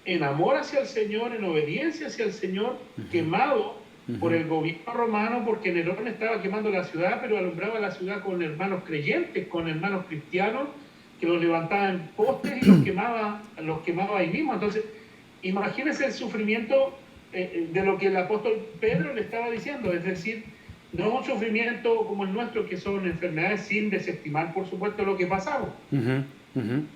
en amor hacia el Señor, en obediencia hacia el Señor, uh-huh, quemado por el gobierno romano, porque Nerón estaba quemando la ciudad, pero alumbraba la ciudad con hermanos creyentes, con hermanos cristianos, que los levantaba en postes y los quemaba ahí mismo. Entonces, imagínense el sufrimiento de lo que el apóstol Pedro le estaba diciendo, es decir, no es un sufrimiento como el nuestro, que son enfermedades, sin desestimar, por supuesto, lo que pasaba.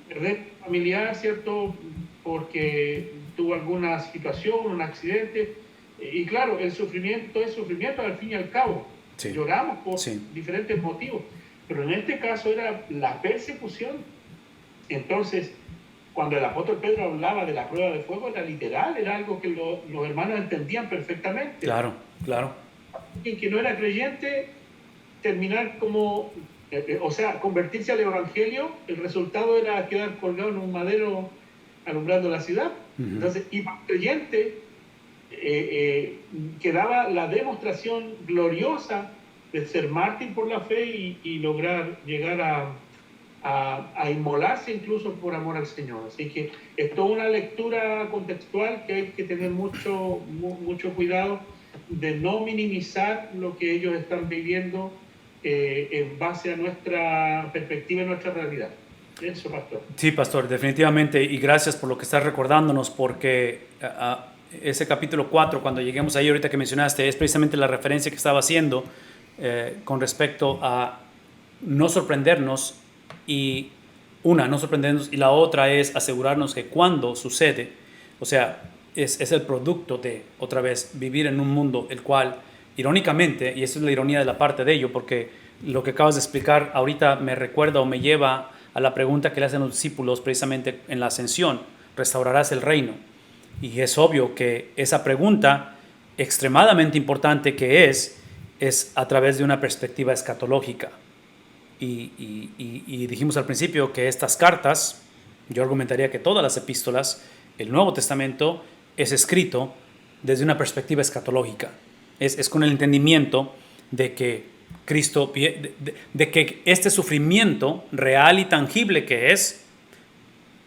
Perder familiar, ¿cierto? Porque tuvo alguna situación, un accidente. Y claro, el sufrimiento es sufrimiento al fin y al cabo. Sí. Lloramos por diferentes motivos. Pero en este caso era la persecución. Entonces, cuando el apóstol Pedro hablaba de la prueba de fuego, era literal, era algo que los hermanos entendían perfectamente. Claro, claro. Y que no era creyente, terminar como, o sea, convertirse al evangelio, el resultado era quedar colgado en un madero alumbrando la ciudad. Entonces, y para creyente, quedaba la demostración gloriosa de ser mártir por la fe y lograr llegar a inmolarse incluso por amor al Señor. Así que es toda una lectura contextual que hay que tener mucho cuidado de no minimizar lo que ellos están viviendo en base a nuestra perspectiva y nuestra realidad. Eso, pastor. Sí, pastor, definitivamente, y gracias por lo que estás recordándonos, porque ese capítulo 4, cuando lleguemos ahí ahorita que mencionaste, es precisamente la referencia que estaba haciendo con respecto a no sorprendernos, y no sorprendernos, y la otra es asegurarnos que cuando sucede, o sea, es el producto de, otra vez, vivir en un mundo el cual, irónicamente, y esa es la ironía de la parte de ello, porque lo que acabas de explicar ahorita me recuerda o me lleva a la pregunta que le hacen los discípulos precisamente en la ascensión: ¿restaurarás el reino? Y es obvio que esa pregunta extremadamente importante que es a través de una perspectiva escatológica. Y dijimos al principio que estas cartas, yo argumentaría que todas las epístolas, el Nuevo Testamento, es escrito desde una perspectiva escatológica. Es con el entendimiento de que Cristo, de que este sufrimiento real y tangible que es,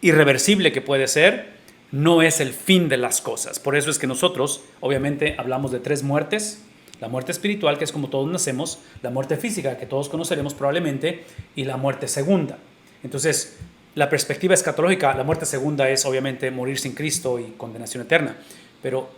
irreversible que puede ser, no es el fin de las cosas. Por eso es que nosotros, obviamente, hablamos de 3 muertes: la muerte espiritual, que es como todos nacemos; la muerte física, que todos conoceremos probablemente; y la muerte segunda. Entonces, la perspectiva escatológica, la muerte segunda es obviamente morir sin Cristo y condenación eterna. Pero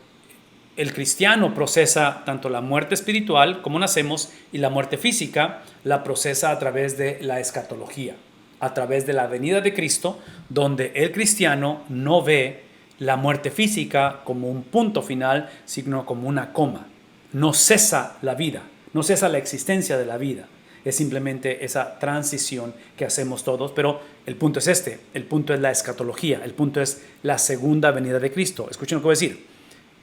el cristiano procesa tanto la muerte espiritual, como nacemos, y la muerte física la procesa a través de la escatología, a través de la venida de Cristo, donde el cristiano no ve la muerte física como un punto final, sino como una coma. No cesa la vida, no cesa la existencia de la vida. Es simplemente esa transición que hacemos todos, pero el punto es el punto es la escatología, el punto es la segunda venida de Cristo. Escuchen lo que voy a decir.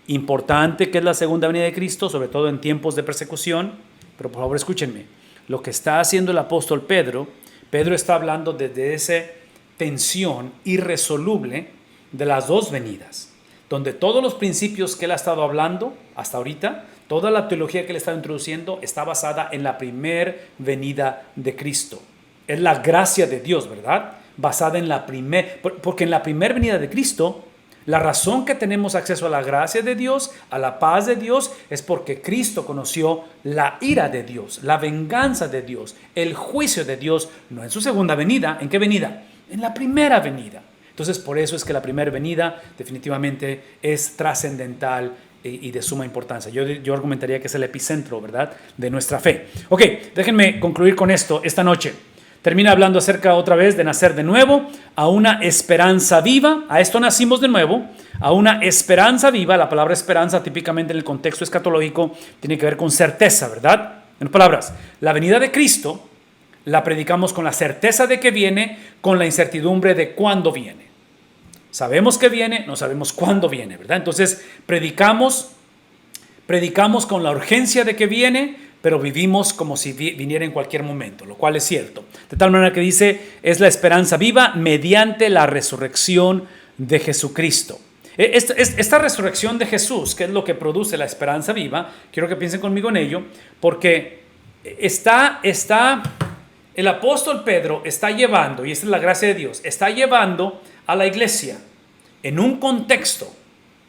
Importante que es la segunda venida de Cristo, sobre todo en tiempos de persecución, pero por favor escúchenme. Lo que está haciendo el apóstol Pedro está hablando desde esa tensión irresoluble de las 2 venidas, donde todos los principios que él ha estado hablando hasta ahorita, toda la teología que él está introduciendo, está basada en la primer venida de Cristo. Es la gracia de Dios, ¿verdad? Basada en porque en la primer venida de Cristo, la razón que tenemos acceso a la gracia de Dios, a la paz de Dios, es porque Cristo conoció la ira de Dios, la venganza de Dios, el juicio de Dios, no en su segunda venida. ¿En qué venida? En la primera venida. Entonces, por eso es que la primera venida definitivamente es trascendental y de suma importancia. Yo argumentaría que es el epicentro, ¿verdad?, de nuestra fe. Ok, déjenme concluir con esto esta noche. Termina hablando acerca otra vez de nacer de nuevo, a una esperanza viva. A esto nacimos de nuevo, a una esperanza viva. La palabra esperanza, típicamente en el contexto escatológico, tiene que ver con certeza, ¿verdad? En otras palabras, la venida de Cristo la predicamos con la certeza de que viene, con la incertidumbre de cuándo viene. Sabemos que viene, no sabemos cuándo viene, ¿verdad? Entonces, predicamos con la urgencia de que viene, pero vivimos como si viniera en cualquier momento, lo cual es cierto. De tal manera que dice, es la esperanza viva mediante la resurrección de Jesucristo. Esta resurrección de Jesús, que es lo que produce la esperanza viva, quiero que piensen conmigo en ello, porque el apóstol Pedro está llevando, y esta es la gracia de Dios, está llevando a la iglesia en un contexto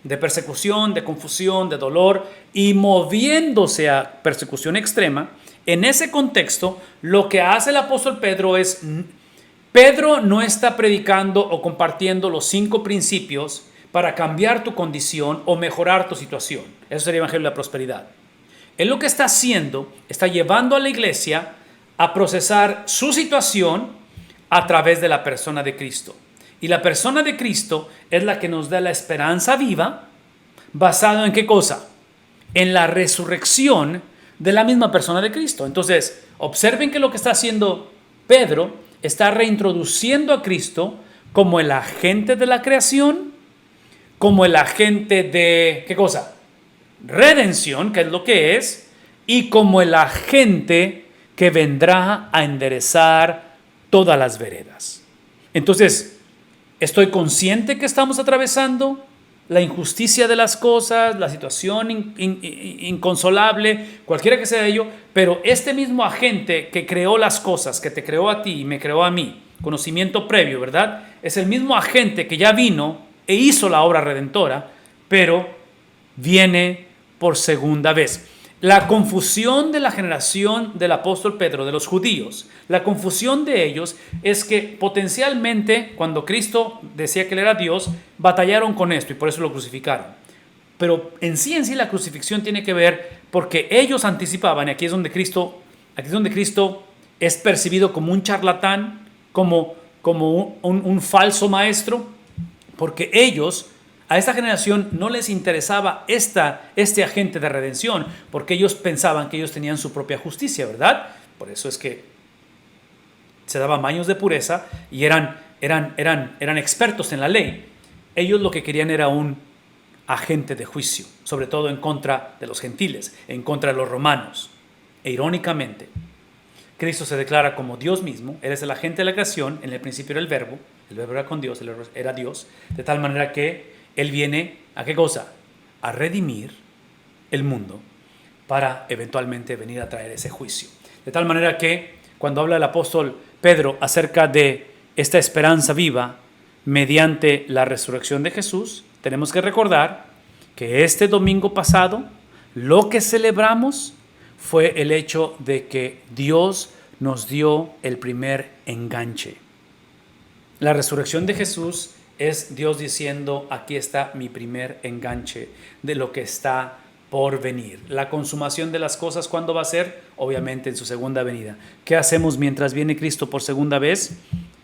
de persecución, de confusión, de dolor, y moviéndose a persecución extrema. En ese contexto, lo que hace el apóstol Pedro es Pedro no está predicando o compartiendo los 5 principios para cambiar tu condición o mejorar tu situación. Eso sería el Evangelio de la Prosperidad. Él lo que está haciendo, está llevando a la iglesia a procesar su situación a través de la persona de Cristo. Y la persona de Cristo es la que nos da la esperanza viva, basado en ¿qué cosa? En la resurrección de la misma persona de Cristo. Entonces, observen que lo que está haciendo Pedro está reintroduciendo a Cristo como el agente de la creación, como el agente de, ¿qué cosa? Redención, que es lo que es, y como el agente que vendrá a enderezar todas las veredas. Entonces, estoy consciente que estamos atravesando la injusticia de las cosas, la situación inconsolable, cualquiera que sea ello, pero este mismo agente que creó las cosas, que te creó a ti y me creó a mí, conocimiento previo, ¿verdad? Es el mismo agente que ya vino e hizo la obra redentora, pero viene por segunda vez. La confusión de la generación del apóstol Pedro, de los judíos, la confusión de ellos es que potencialmente cuando Cristo decía que él era Dios, batallaron con esto y por eso lo crucificaron. Pero en sí la crucifixión tiene que ver porque ellos anticipaban, y aquí es donde Cristo es percibido como un charlatán, como un falso maestro, porque ellos, a esta generación no les interesaba este agente de redención, porque ellos pensaban que ellos tenían su propia justicia, ¿verdad? Por eso es que se daban baños de pureza y eran expertos en la ley. Ellos lo que querían era un agente de juicio, sobre todo en contra de los gentiles, en contra de los romanos. E irónicamente, Cristo se declara como Dios mismo. Él es el agente de la creación. En el principio era el verbo era con Dios, el verbo era Dios, de tal manera que Él viene, ¿a qué cosa? A redimir el mundo para eventualmente venir a traer ese juicio. De tal manera que cuando habla el apóstol Pedro acerca de esta esperanza viva mediante la resurrección de Jesús, tenemos que recordar que este domingo pasado lo que celebramos fue el hecho de que Dios nos dio el primer enganche. La resurrección de Jesús es Dios diciendo, aquí está mi primer enganche de lo que está por venir. La consumación de las cosas, ¿cuándo va a ser? Obviamente en su segunda venida. ¿Qué hacemos mientras viene Cristo por segunda vez?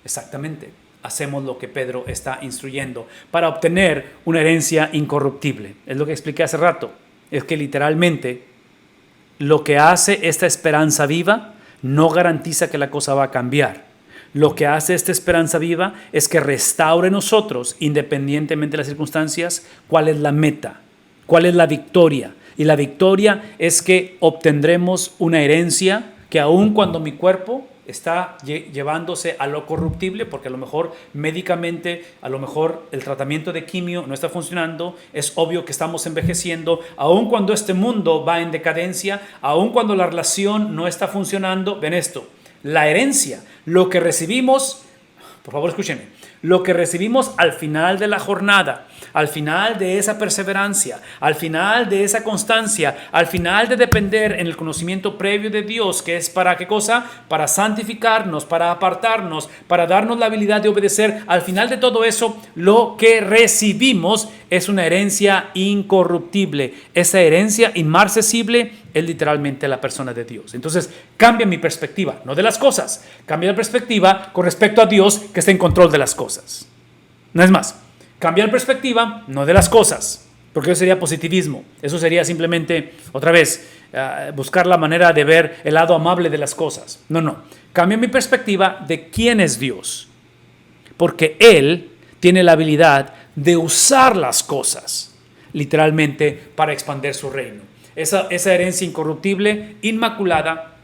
Exactamente, hacemos lo que Pedro está instruyendo para obtener una herencia incorruptible. Es lo que expliqué hace rato. Es que literalmente lo que hace esta esperanza viva no garantiza que la cosa va a cambiar. Lo que hace esta esperanza viva es que restaure en nosotros, independientemente de las circunstancias, cuál es la meta, cuál es la victoria. Y la victoria es que obtendremos una herencia que aun cuando mi cuerpo está llevándose a lo corruptible, porque a lo mejor médicamente, a lo mejor el tratamiento de quimio no está funcionando, es obvio que estamos envejeciendo, aun cuando este mundo va en decadencia, aun cuando la relación no está funcionando, ven esto, la herencia, lo que recibimos, por favor escúchenme, lo que recibimos al final de la jornada, al final de esa perseverancia, al final de esa constancia, al final de depender en el conocimiento previo de Dios, que es para qué cosa, para santificarnos, para apartarnos, para darnos la habilidad de obedecer. Al final de todo eso, lo que recibimos es una herencia incorruptible. Esa herencia inmarcesible es literalmente la persona de Dios. Entonces cambia mi perspectiva, no de las cosas, cambia la perspectiva con respecto a Dios que está en control de las cosas. No es más, cambia la perspectiva, no de las cosas, porque eso sería positivismo. Eso sería simplemente, otra vez, buscar la manera de ver el lado amable de las cosas. No. Cambia mi perspectiva de quién es Dios. Porque Él tiene la habilidad de usar las cosas, literalmente, para expandir su reino. Esa herencia incorruptible, inmaculada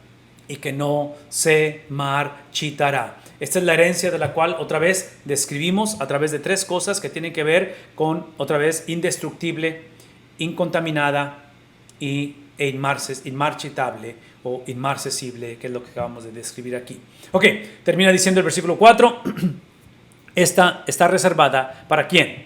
y que no se marchitará. Esta es la herencia de la cual otra vez describimos a través de 3 cosas que tienen que ver con, otra vez, indestructible, incontaminada e inmarchitable o inmarcesible, que es lo que acabamos de describir aquí. Ok, termina diciendo el versículo 4, esta está reservada ¿para quién?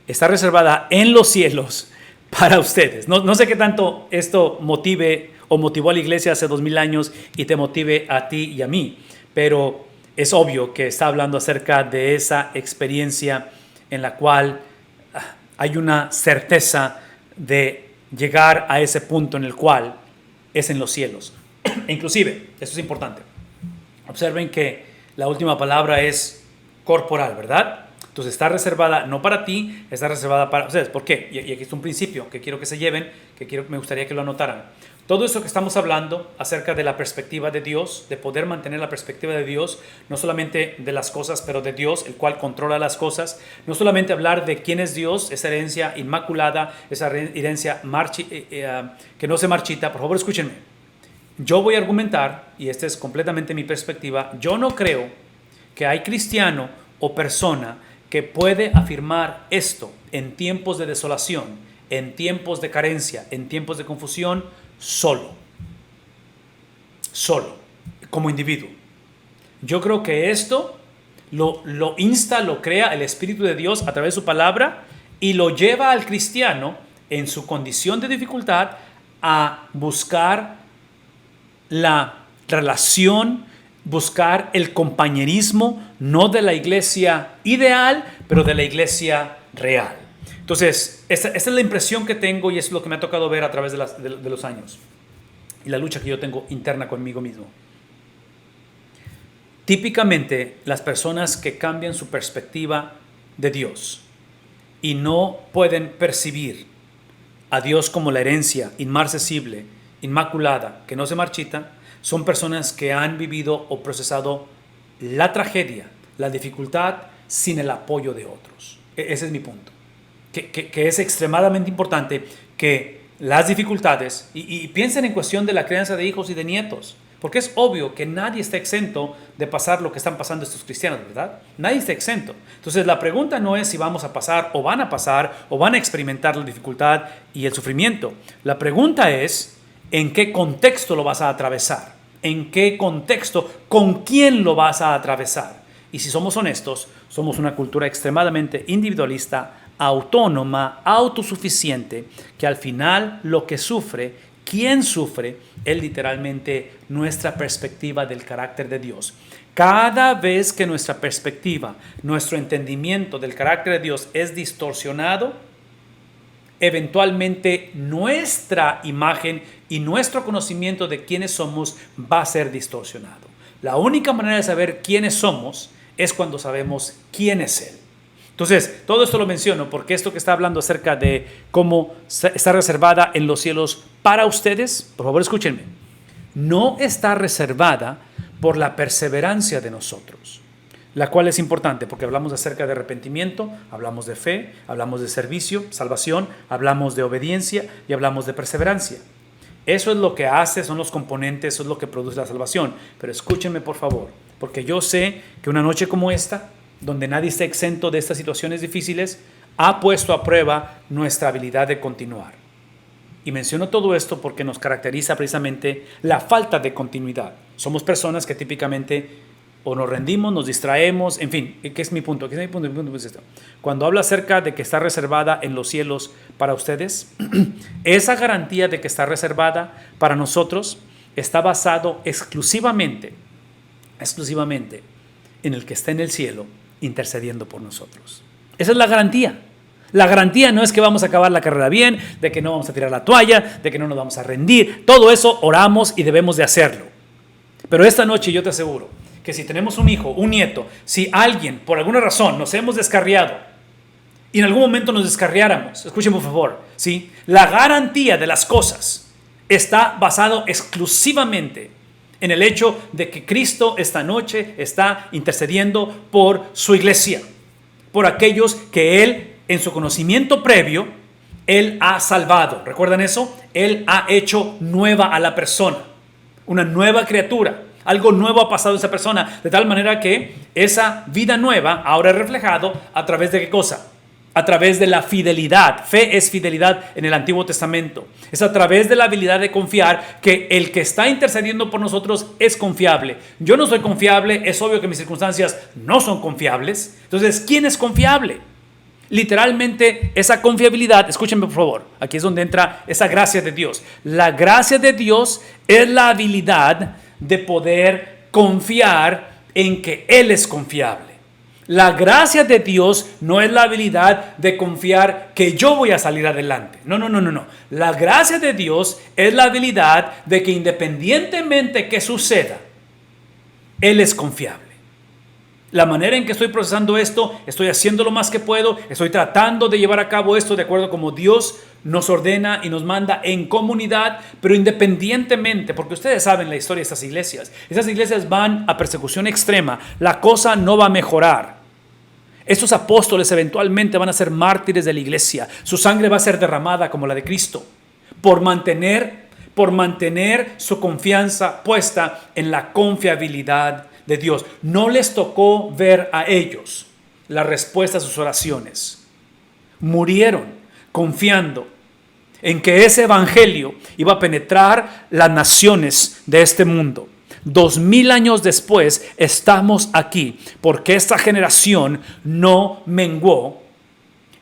Está reservada en los cielos para ustedes. No sé qué tanto esto motive o motivó a la iglesia hace 2000 años y te motive a ti y a mí. Pero es obvio que está hablando acerca de esa experiencia en la cual hay una certeza de llegar a ese punto en el cual es en los cielos. Inclusive, esto es importante, observen que la última palabra es corporal, ¿verdad? Entonces está reservada no para ti, está reservada para ustedes. ¿Por qué? Y aquí está un principio que quiero que se lleven, me gustaría que lo anotaran. Todo eso que estamos hablando acerca de la perspectiva de Dios, de poder mantener la perspectiva de Dios, no solamente de las cosas, pero de Dios, el cual controla las cosas, no solamente hablar de quién es Dios, esa herencia inmaculada, esa herencia que no se marchita. Por favor, escúchenme. Yo voy a argumentar, y esta es completamente mi perspectiva, yo no creo que hay cristiano o persona que puede afirmar esto en tiempos de desolación, en tiempos de carencia, en tiempos de confusión, solo, como individuo. Yo creo que esto lo crea el Espíritu de Dios a través de su palabra y lo lleva al cristiano en su condición de dificultad a buscar la relación, buscar el compañerismo, no de la iglesia ideal, pero de la iglesia real. Entonces, esta es la impresión que tengo y es lo que me ha tocado ver a través de los años y la lucha que yo tengo interna conmigo mismo. Típicamente, las personas que cambian su perspectiva de Dios y no pueden percibir a Dios como la herencia inmarcesible, inmaculada, que no se marchita, son personas que han vivido o procesado la tragedia, la dificultad sin el apoyo de otros. Ese es mi punto. Que es extremadamente importante que las dificultades, y piensen en cuestión de la crianza de hijos y de nietos, porque es obvio que nadie está exento de pasar lo que están pasando estos cristianos, ¿verdad? Nadie está exento. Entonces la pregunta no es si vamos a pasar o van a experimentar la dificultad y el sufrimiento. La pregunta es, ¿en qué contexto lo vas a atravesar? ¿En qué contexto? ¿Con quién lo vas a atravesar? Y si somos honestos, somos una cultura extremadamente individualista, autónoma, autosuficiente, que al final lo que sufre, ¿quién sufre? Es literalmente nuestra perspectiva del carácter de Dios. Cada vez que nuestra perspectiva, nuestro entendimiento del carácter de Dios es distorsionado, eventualmente nuestra imagen y nuestro conocimiento de quiénes somos va a ser distorsionado. La única manera de saber quiénes somos es cuando sabemos quién es Él. Entonces, todo esto lo menciono porque esto que está hablando acerca de cómo está reservada en los cielos para ustedes, por favor escúchenme, no está reservada por la perseverancia de nosotros, la cual es importante porque hablamos acerca de arrepentimiento, hablamos de fe, hablamos de servicio, salvación, hablamos de obediencia y hablamos de perseverancia. Eso es lo que hace, son los componentes, eso es lo que produce la salvación. Pero escúchenme por favor, porque yo sé que una noche como esta, donde nadie está exento de estas situaciones difíciles, ha puesto a prueba nuestra habilidad de continuar. Y menciono todo esto porque nos caracteriza precisamente la falta de continuidad. Somos personas que típicamente o nos rendimos, nos distraemos, en fin, ¿qué es mi punto? Mi punto es esto. Cuando habla acerca de que está reservada en los cielos para ustedes, esa garantía de que está reservada para nosotros está basado exclusivamente en el que está en el cielo intercediendo por nosotros. Esa es la garantía. La garantía no es que vamos a acabar la carrera bien, de que no vamos a tirar la toalla, de que no nos vamos a rendir. Todo eso oramos y debemos de hacerlo. Pero esta noche yo te aseguro que si tenemos un hijo, un nieto, si alguien por alguna razón nos hemos descarriado y en algún momento nos descarriáramos, escuchen por favor, ¿sí? La garantía de las cosas está basado exclusivamente en el hecho de que Cristo esta noche está intercediendo por su iglesia, por aquellos que Él, en su conocimiento previo, Él ha salvado. ¿Recuerdan eso? Él ha hecho nueva a la persona, una nueva criatura. Algo nuevo ha pasado a esa persona, de tal manera que esa vida nueva ahora es reflejado a través de ¿qué cosa? A través de la fidelidad. Fe es fidelidad en el Antiguo Testamento. Es a través de la habilidad de confiar que el que está intercediendo por nosotros es confiable. Yo no soy confiable, es obvio que mis circunstancias no son confiables. Entonces, ¿quién es confiable? Literalmente esa confiabilidad, escúchenme por favor, aquí es donde entra esa gracia de Dios. La gracia de Dios es la habilidad de poder confiar en que Él es confiable. La gracia de Dios no es la habilidad de confiar que yo voy a salir adelante. No. La gracia de Dios es la habilidad de que independientemente que suceda, Él es confiable. La manera en que estoy procesando esto, estoy haciendo lo más que puedo, estoy tratando de llevar a cabo esto de acuerdo como Dios nos ordena y nos manda en comunidad, pero independientemente, porque ustedes saben la historia de estas iglesias van a persecución extrema, la cosa no va a mejorar. Estos apóstoles eventualmente van a ser mártires de la iglesia, su sangre va a ser derramada como la de Cristo, por mantener su confianza puesta en la confiabilidad de Dios. No les tocó ver a ellos la respuesta a sus oraciones. Murieron confiando en que ese evangelio iba a penetrar las naciones de este mundo. 2000 años después estamos aquí porque esta generación no menguó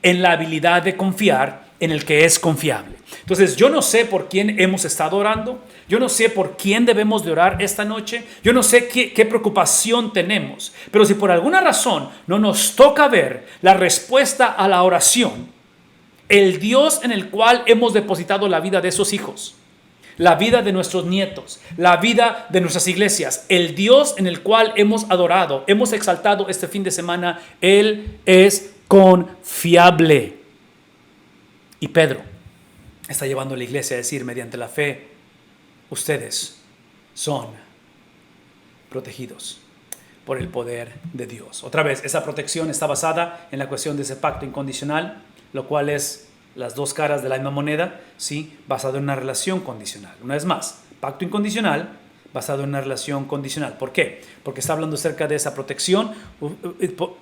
en la habilidad de confiar en el que es confiable. Entonces yo no sé por quién hemos estado orando, yo no sé por quién debemos de orar esta noche, yo no sé qué preocupación tenemos, pero si por alguna razón no nos toca ver la respuesta a la oración, el Dios en el cual hemos depositado la vida de esos hijos, la vida de nuestros nietos, la vida de nuestras iglesias, el Dios en el cual hemos adorado, hemos exaltado este fin de semana, Él es confiable. Y Pedro está llevando a la iglesia a decir, mediante la fe, ustedes son protegidos por el poder de Dios. Otra vez, esa protección está basada en la cuestión de ese pacto incondicional, lo cual es las dos caras de la misma moneda, ¿sí? Basado en una relación condicional. Una vez más, pacto incondicional basado en una relación condicional. ¿Por qué? Porque está hablando acerca de esa protección.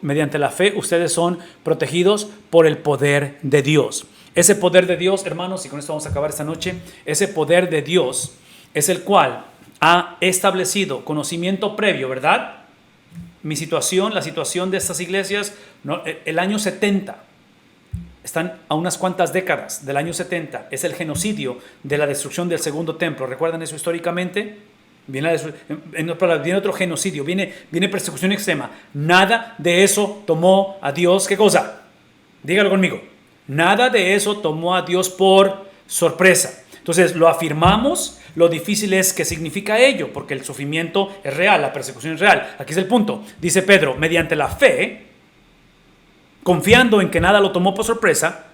Mediante la fe, ustedes son protegidos por el poder de Dios. Ese poder de Dios, hermanos, y con esto vamos a acabar esta noche, ese poder de Dios es el cual ha establecido conocimiento previo, ¿verdad? Mi situación, la situación de estas iglesias, el año 70, están a unas cuantas décadas del año 70, es el genocidio de la destrucción del segundo templo. ¿Recuerdan eso históricamente? Viene otro genocidio, viene persecución extrema. Nada de eso tomó a Dios, ¿qué cosa? Dígalo conmigo. Nada de eso tomó a Dios por sorpresa. Entonces lo afirmamos, lo difícil es qué significa ello, porque el sufrimiento es real, la persecución es real. Aquí es el punto. Dice Pedro, mediante la fe, confiando en que nada lo tomó por sorpresa,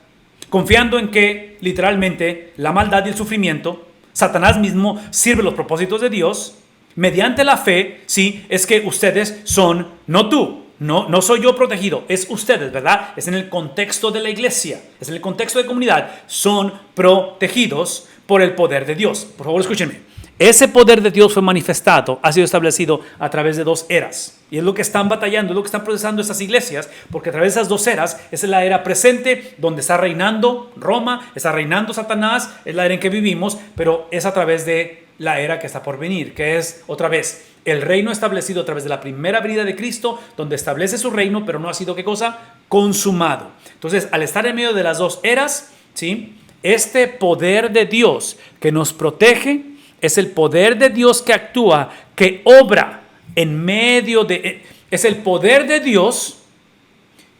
confiando en que literalmente la maldad y el sufrimiento, Satanás mismo sirve los propósitos de Dios, mediante la fe, sí, es que ustedes son, no tú. No soy yo protegido, es ustedes, ¿verdad? Es en el contexto de la iglesia, es en el contexto de comunidad. Son protegidos por el poder de Dios. Por favor, escúchenme. Ese poder de Dios fue manifestado, ha sido establecido a través de dos eras. Y es lo que están batallando, es lo que están procesando estas iglesias, porque a través de esas dos eras, esa es la era presente, donde está reinando Roma, está reinando Satanás, es la era en que vivimos, pero es a través de la era que está por venir, que es otra vez el reino establecido a través de la primera venida de Cristo, donde establece su reino, pero no ha sido, ¿qué cosa? Consumado. Entonces, al estar en medio de las dos eras, ¿sí? Este poder de Dios que nos protege es el poder de Dios que actúa, que obra en medio de... Es el poder de Dios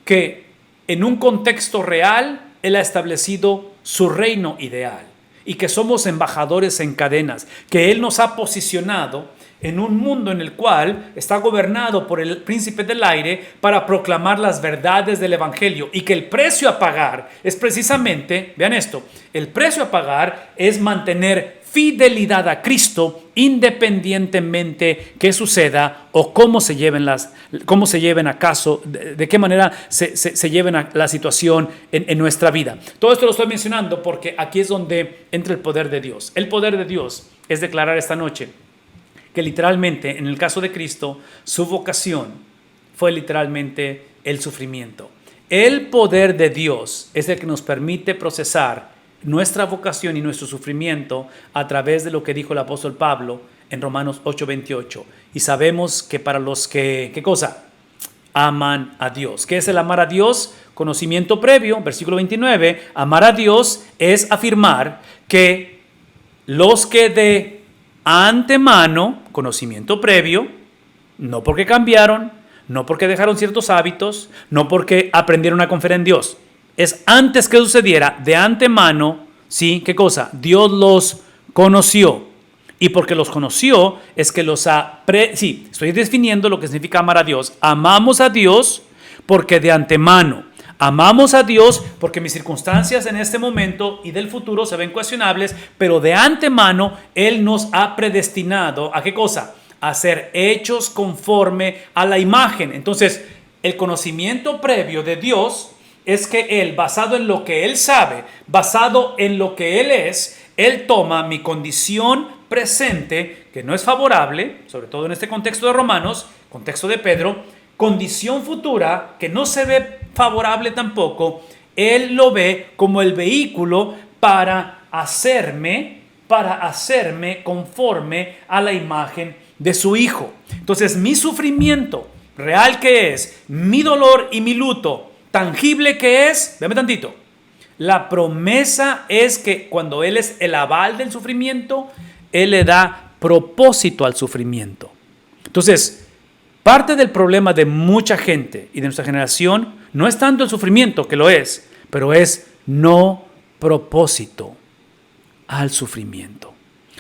que en un contexto real Él ha establecido su reino ideal y que somos embajadores en cadenas, que Él nos ha posicionado en un mundo en el cual está gobernado por el príncipe del aire para proclamar las verdades del evangelio, y que el precio a pagar es precisamente, vean esto, el precio a pagar es mantener fidelidad a Cristo independientemente qué suceda o cómo se lleven a caso, de qué manera se lleven a la situación en nuestra vida. Todo esto lo estoy mencionando porque aquí es donde entra el poder de Dios. El poder de Dios es declarar esta noche que literalmente, en el caso de Cristo, su vocación fue literalmente el sufrimiento. El poder de Dios es el que nos permite procesar nuestra vocación y nuestro sufrimiento a través de lo que dijo el apóstol Pablo en Romanos 8:28. Y sabemos que para los que, ¿qué cosa? Aman a Dios. ¿Qué es el amar a Dios? Conocimiento previo, versículo 29. Amar a Dios es afirmar que los que de antemano, conocimiento previo, No porque cambiaron, no porque dejaron ciertos hábitos, no porque aprendieron a confiar en Dios. Es antes que sucediera, de antemano, ¿sí? ¿Qué cosa? Dios los conoció. Y porque los conoció es que los ha... Sí, estoy definiendo lo que significa amar a Dios. Amamos a Dios porque de antemano. Amamos a Dios porque mis circunstancias en este momento y del futuro se ven cuestionables, pero de antemano Él nos ha predestinado ¿a qué cosa? A ser hechos conforme a la imagen. Entonces, el conocimiento previo de Dios es que Él, basado en lo que Él sabe, basado en lo que Él es, Él toma mi condición presente, que no es favorable, sobre todo en este contexto de Romanos, contexto de Pedro, condición futura, que no se ve favorable tampoco, Él lo ve como el vehículo para hacerme conforme a la imagen de su Hijo. Entonces, mi sufrimiento real que es, mi dolor y mi luto tangible que es, véame tantito, la promesa es que cuando Él es el aval del sufrimiento, Él le da propósito al sufrimiento. Entonces, parte del problema de mucha gente y de nuestra generación no es tanto el sufrimiento, que lo es, pero es no propósito al sufrimiento.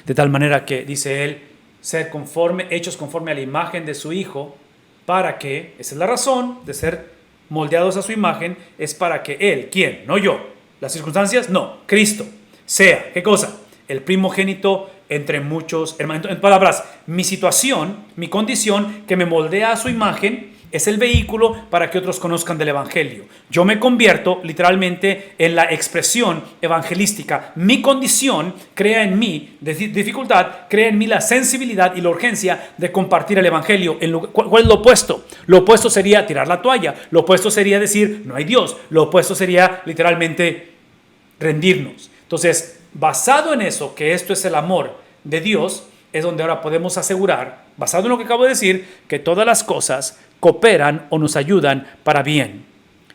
De tal manera que, dice él, ser hechos conforme a la imagen de su Hijo, para que, esa es la razón de ser moldeados a su imagen, es para que Él, ¿quién? No yo. Las circunstancias, no. Cristo sea, ¿qué cosa? El primogénito entre muchos hermanos. En palabras, mi situación, mi condición que me moldea a su imagen es el vehículo para que otros conozcan del Evangelio. Yo me convierto literalmente en la expresión evangelística. Mi condición crea en mí dificultad, crea en mí la sensibilidad y la urgencia de compartir el Evangelio. ¿Cuál es lo opuesto? Lo opuesto sería tirar la toalla. Lo opuesto sería decir, no hay Dios. Lo opuesto sería literalmente rendirnos. Entonces, basado en eso, que esto es el amor de Dios, es donde ahora podemos asegurar, basado en lo que acabo de decir, que todas las cosas cooperan o nos ayudan para bien.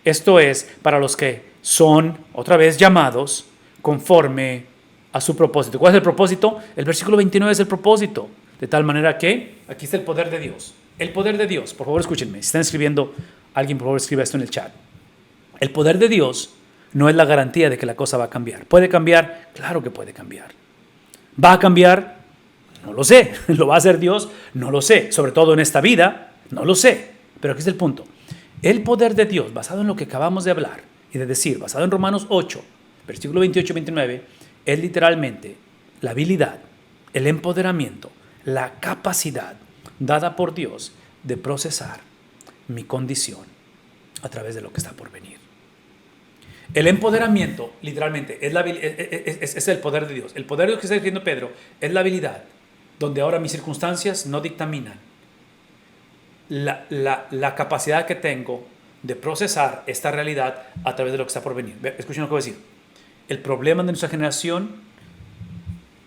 Esto es para los que son, otra vez, llamados conforme a su propósito. ¿Cuál es el propósito? El versículo 29 es el propósito. De tal manera que, aquí está el poder de Dios. El poder de Dios, por favor escúchenme, si están escribiendo, alguien por favor escriba esto en el chat. El poder de Dios no es la garantía de que la cosa va a cambiar. ¿Puede cambiar? Claro que puede cambiar. ¿Va a cambiar? No lo sé. ¿Lo va a hacer Dios? No lo sé. Sobre todo en esta vida, no lo sé. Pero aquí es el punto. El poder de Dios, basado en lo que acabamos de hablar y de decir, basado en Romanos 8, versículo 28 y 29, es literalmente la habilidad, el empoderamiento, la capacidad dada por Dios de procesar mi condición a través de lo que está por venir. El empoderamiento, literalmente, es el poder de Dios. El poder de Dios que está diciendo Pedro es la habilidad donde ahora mis circunstancias no dictaminan la capacidad que tengo de procesar esta realidad a través de lo que está por venir. Escuchen lo que voy a decir. El problema de nuestra generación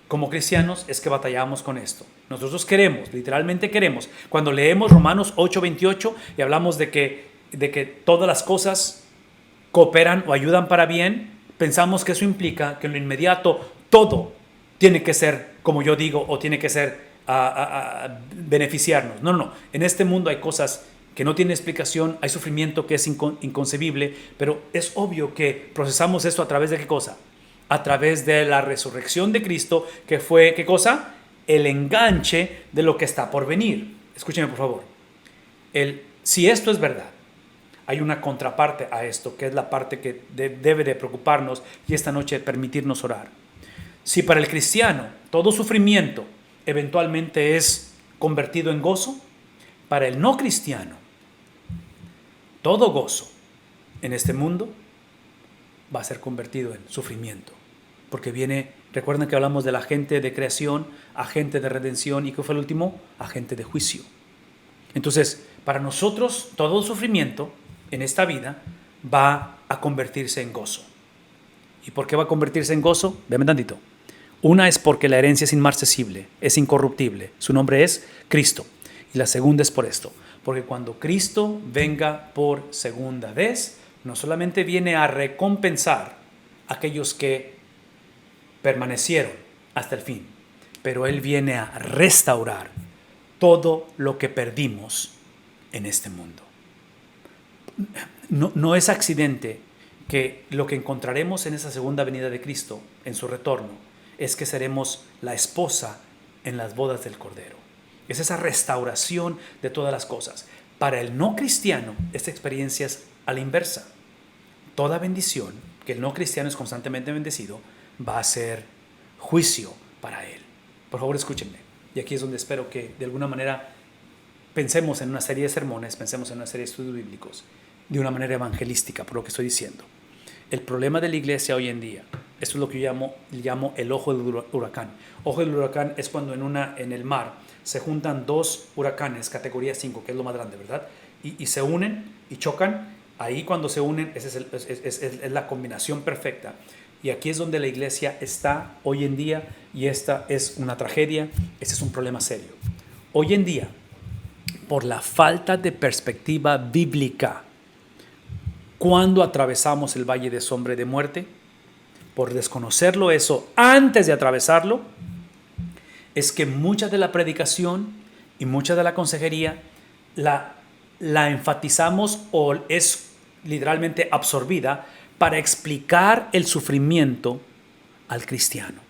como cristianos es que batallamos con esto. Nosotros queremos, literalmente queremos, cuando leemos Romanos 8:28 y hablamos de que todas las cosas cooperan o ayudan para bien, pensamos que eso implica que en lo inmediato todo tiene que ser como yo digo o tiene que ser a beneficiarnos. No. En este mundo hay cosas que no tienen explicación, hay sufrimiento que es inconcebible, pero es obvio que procesamos esto a través de ¿qué cosa? A través de la resurrección de Cristo, que fue, ¿qué cosa? El enganche de lo que está por venir. Escúcheme, por favor. Si esto es verdad, hay una contraparte a esto, que es la parte que debe de preocuparnos y esta noche permitirnos orar. Si para el cristiano todo sufrimiento eventualmente es convertido en gozo, para el no cristiano todo gozo en este mundo va a ser convertido en sufrimiento. Porque recuerden que hablamos del agente de creación, agente de redención y ¿qué fue el último? Agente de juicio. Entonces, para nosotros todo sufrimiento en esta vida va a convertirse en gozo. ¿Y por qué va a convertirse en gozo? Véame tantito. Una es porque la herencia es inmarcesible, es incorruptible. Su nombre es Cristo. Y la segunda es por esto. Porque cuando Cristo venga por segunda vez, no solamente viene a recompensar a aquellos que permanecieron hasta el fin, pero Él viene a restaurar todo lo que perdimos en este mundo. No es accidente que lo que encontraremos en esa segunda venida de Cristo, en su retorno, es que seremos la esposa en las bodas del Cordero. Es esa restauración de todas las cosas. Para el no cristiano, esta experiencia es a la inversa. Toda bendición, que el no cristiano es constantemente bendecido, va a ser juicio para él. Por favor, escúchenme. Y aquí es donde espero que de alguna manera pensemos en una serie de sermones, pensemos en una serie de estudios bíblicos, de una manera evangelística, por lo que estoy diciendo. El problema de la iglesia hoy en día, esto es lo que yo llamo el ojo del huracán. Ojo del huracán es cuando en el mar se juntan dos huracanes, categoría 5, que es lo más grande, ¿verdad? Y se unen y chocan. Ahí cuando se unen, es la combinación perfecta. Y aquí es donde la iglesia está hoy en día, y esta es una tragedia, este es un problema serio. Hoy en día, por la falta de perspectiva bíblica, cuando atravesamos el valle de sombra y de muerte, por desconocerlo eso antes de atravesarlo, es que mucha de la predicación y mucha de la consejería la enfatizamos o es literalmente absorbida para explicar el sufrimiento al cristiano.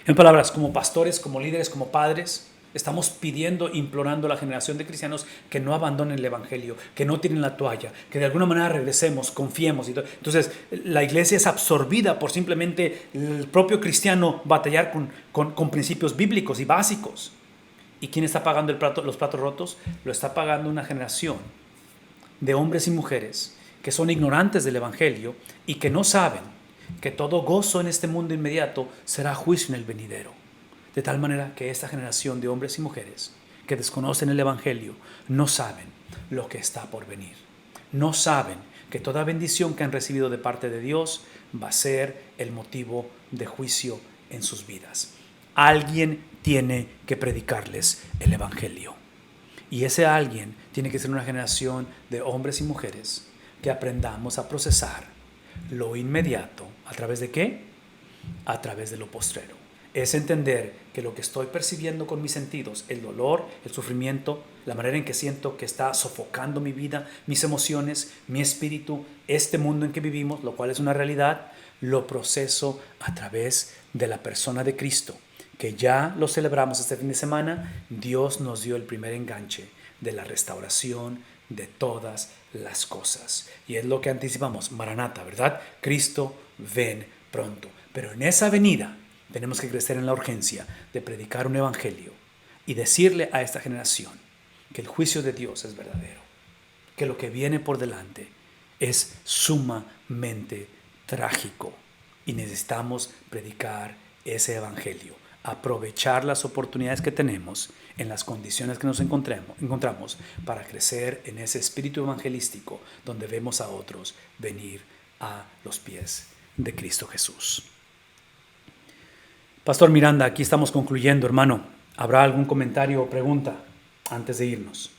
En palabras, como pastores, como líderes, como padres, estamos pidiendo, implorando a la generación de cristianos que no abandonen el evangelio, que no tiren la toalla, que de alguna manera regresemos, confiemos. Y todo. Entonces, la iglesia es absorbida por simplemente el propio cristiano batallar con principios bíblicos y básicos. ¿Y quién está pagando los platos rotos? Lo está pagando una generación de hombres y mujeres que son ignorantes del evangelio y que no saben que todo gozo en este mundo inmediato será juicio en el venidero. De tal manera que esta generación de hombres y mujeres que desconocen el evangelio no saben lo que está por venir. No saben que toda bendición que han recibido de parte de Dios va a ser el motivo de juicio en sus vidas. Alguien tiene que predicarles el evangelio. Y ese alguien tiene que ser una generación de hombres y mujeres que aprendamos a procesar lo inmediato. ¿A través de qué? A través de lo postrero. Es entender que lo que estoy percibiendo con mis sentidos, el dolor, el sufrimiento, la manera en que siento que está sofocando mi vida, mis emociones, mi espíritu, este mundo en que vivimos, lo cual es una realidad, lo proceso a través de la persona de Cristo, que ya lo celebramos este fin de semana. Dios nos dio el primer enganche de la restauración de todas las cosas. Y es lo que anticipamos, Maranata, ¿verdad? Cristo, ven pronto. Pero en esa venida tenemos que crecer en la urgencia de predicar un evangelio y decirle a esta generación que el juicio de Dios es verdadero, que lo que viene por delante es sumamente trágico y necesitamos predicar ese evangelio, aprovechar las oportunidades que tenemos en las condiciones que nos encontramos para crecer en ese espíritu evangelístico donde vemos a otros venir a los pies de Cristo Jesús. Pastor Miranda, aquí estamos concluyendo, hermano. ¿Habrá algún comentario o pregunta antes de irnos?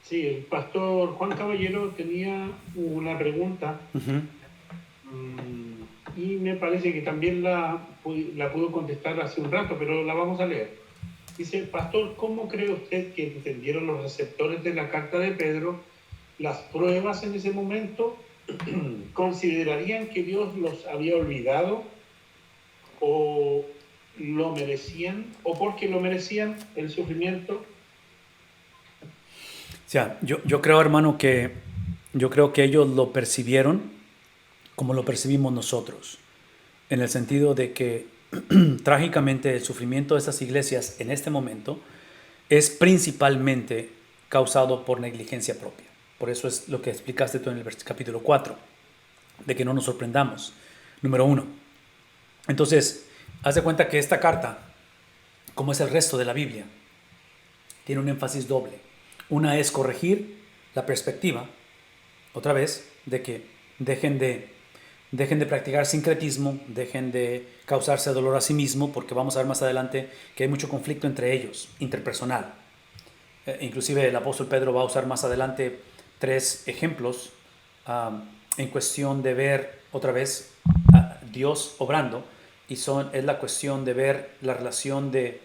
Sí, el pastor Juan Caballero tenía una pregunta. Y me parece que también la pudo contestar hace un rato, pero la vamos a leer. Dice, pastor, ¿cómo cree usted que entendieron los receptores de la carta de Pedro las pruebas en ese momento? ¿Considerarían que Dios los había olvidado o lo merecían, o porque lo merecían el sufrimiento? O sea, yo creo, hermano, que ellos lo percibieron como lo percibimos nosotros, en el sentido de que trágicamente el sufrimiento de estas iglesias en este momento es principalmente causado por negligencia propia. Por eso es lo que explicaste tú en el capítulo 4, de que no nos sorprendamos. Número 1. Entonces, haz de cuenta que esta carta, como es el resto de la Biblia, tiene un énfasis doble. Una es corregir la perspectiva, otra vez, de que dejen de practicar sincretismo, dejen de causarse dolor a sí mismo, porque vamos a ver más adelante que hay mucho conflicto entre ellos, interpersonal. Inclusive el apóstol Pedro va a usar más adelante 3 ejemplos en cuestión de ver otra vez a Dios obrando, y es la cuestión de ver la relación de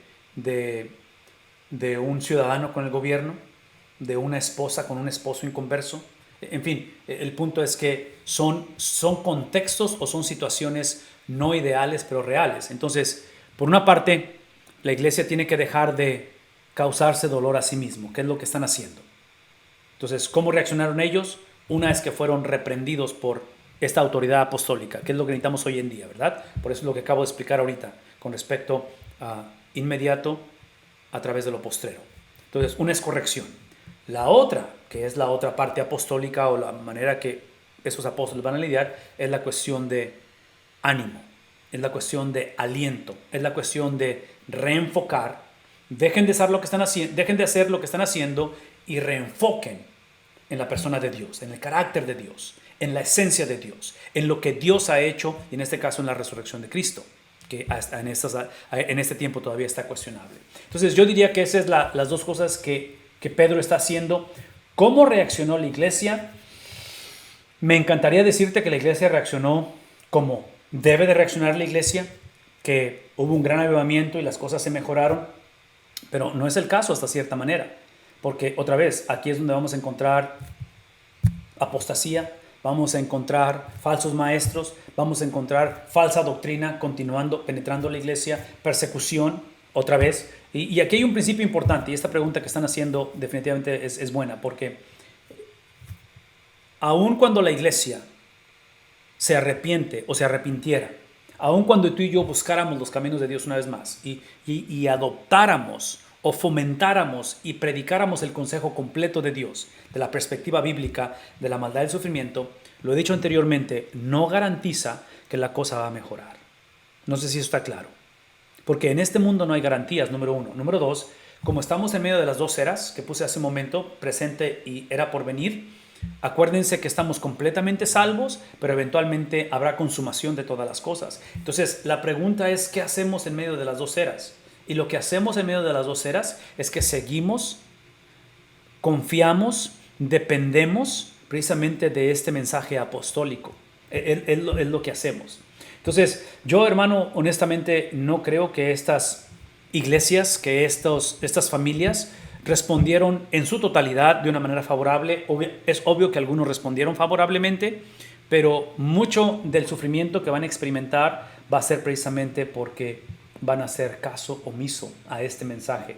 de un ciudadano con el gobierno, de una esposa con un esposo inconverso. En fin, el punto es que son contextos o son situaciones no ideales, pero reales. Entonces, por una parte, la iglesia tiene que dejar de causarse dolor a sí mismo, que es lo que están haciendo. Entonces, ¿cómo reaccionaron ellos? Una vez que fueron reprendidos por esta autoridad apostólica, que es lo que necesitamos hoy en día, ¿verdad? Por eso es lo que acabo de explicar ahorita, con respecto a inmediato a través de lo postrero. Entonces, una es corrección. La otra, que es la otra parte apostólica o la manera que esos apóstoles van a lidiar, es la cuestión de ánimo, es la cuestión de aliento, es la cuestión de reenfocar. Dejen de hacer lo que están haciendo y reenfoquen en la persona de Dios, en el carácter de Dios, en la esencia de Dios, en lo que Dios ha hecho, y en este caso en la resurrección de Cristo, que hasta en este tiempo todavía está cuestionable. Entonces yo diría que esas son las dos cosas que Pedro está haciendo. ¿Cómo reaccionó la iglesia? Me encantaría decirte que la iglesia reaccionó como debe de reaccionar la iglesia, que hubo un gran avivamiento y las cosas se mejoraron, pero no es el caso hasta cierta manera, porque otra vez, aquí es donde vamos a encontrar apostasía, vamos a encontrar falsos maestros, vamos a encontrar falsa doctrina continuando, penetrando la iglesia, persecución, otra vez. Y aquí hay un principio importante, y esta pregunta que están haciendo definitivamente es buena, porque aun cuando la iglesia se arrepiente o se arrepintiera, aun cuando tú y yo buscáramos los caminos de Dios una vez más y adoptáramos o fomentáramos y predicáramos el consejo completo de Dios, de la perspectiva bíblica de la maldad y el sufrimiento, lo he dicho anteriormente, no garantiza que la cosa va a mejorar. No sé si eso está claro. Porque en este mundo no hay garantías, número uno. Número dos, como estamos en medio de las dos eras que puse hace un momento, presente y era por venir, acuérdense que estamos completamente salvos, pero eventualmente habrá consumación de todas las cosas. Entonces, la pregunta es, ¿qué hacemos en medio de las dos eras? Y lo que hacemos en medio de las dos eras es que seguimos, confiamos, dependemos precisamente de este mensaje apostólico. Es lo que hacemos. Entonces, yo, hermano, honestamente no creo que estas iglesias, que estas familias respondieron en su totalidad de una manera favorable. Es obvio que algunos respondieron favorablemente, pero mucho del sufrimiento que van a experimentar va a ser precisamente porque van a hacer caso omiso a este mensaje.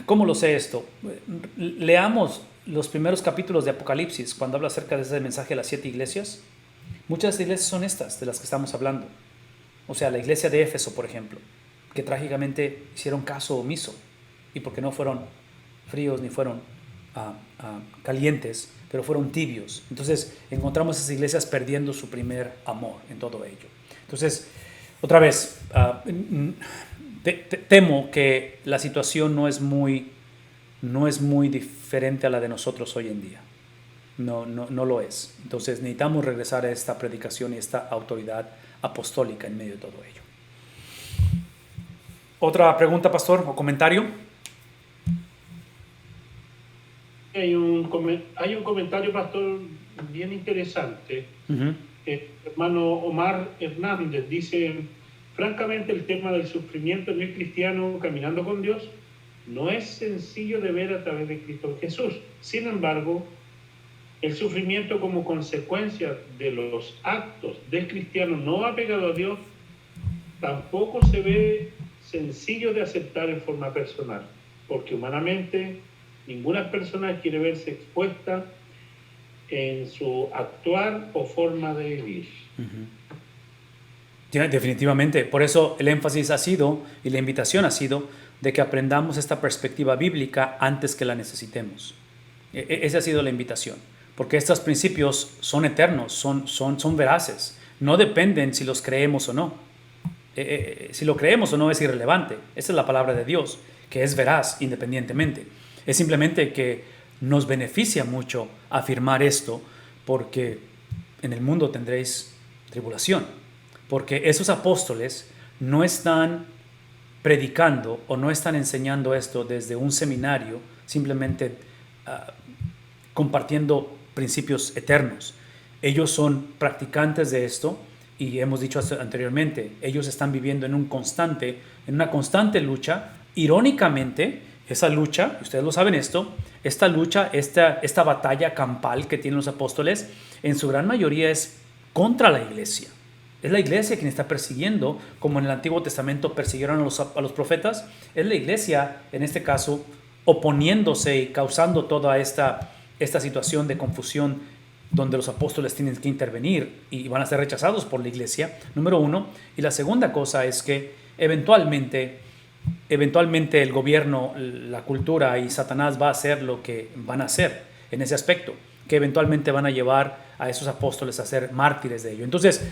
¿Cómo lo sé esto? Leamos los primeros capítulos de Apocalipsis, cuando habla acerca de ese mensaje de las 7 iglesias. Muchas iglesias son estas de las que estamos hablando. O sea, la iglesia de Éfeso, por ejemplo, que trágicamente hicieron caso omiso, y porque no fueron fríos ni fueron calientes, pero fueron tibios. Entonces encontramos esas iglesias perdiendo su primer amor en todo ello. Entonces, otra vez, temo que la situación no es muy diferente a la de nosotros hoy en día. No lo es. Entonces necesitamos regresar a esta predicación y esta autoridad apostólica en medio de todo ello. ¿Otra pregunta, pastor, o comentario? Hay un comentario, pastor, bien interesante. Hermano Omar Hernández dice: francamente, el tema del sufrimiento en el cristiano caminando con Dios no es sencillo de ver a través de Cristo Jesús. Sin embargo, el sufrimiento como consecuencia de los actos del cristiano no apegado a Dios tampoco se ve sencillo de aceptar en forma personal, porque humanamente ninguna persona quiere verse expuesta en su actuar o forma de vivir. Definitivamente. Por eso el énfasis ha sido, y la invitación ha sido, de que aprendamos esta perspectiva bíblica antes que la necesitemos. Esa ha sido la invitación. Porque estos principios son eternos, son veraces. No dependen si los creemos o no. Si lo creemos o no es irrelevante. Esa es la palabra de Dios, que es veraz independientemente. Es simplemente que nos beneficia mucho afirmar esto, porque en el mundo tendréis tribulación. Porque esos apóstoles no están predicando o no están enseñando esto desde un seminario, simplemente compartiendo principios eternos. Ellos son practicantes de esto, y hemos dicho anteriormente, ellos están viviendo en una constante lucha Irónicamente, esa lucha, ustedes lo saben esto, esta lucha, esta batalla campal que tienen los apóstoles, en su gran mayoría es contra la iglesia. Es la iglesia quien está persiguiendo, como en el Antiguo Testamento persiguieron a los profetas. Es la iglesia, en este caso, oponiéndose y causando toda esta situación de confusión donde los apóstoles tienen que intervenir y van a ser rechazados por la iglesia, número uno. Y la segunda cosa es que eventualmente el gobierno, la cultura y Satanás va a hacer lo que van a hacer en ese aspecto, que eventualmente van a llevar a esos apóstoles a ser mártires de ello. Entonces,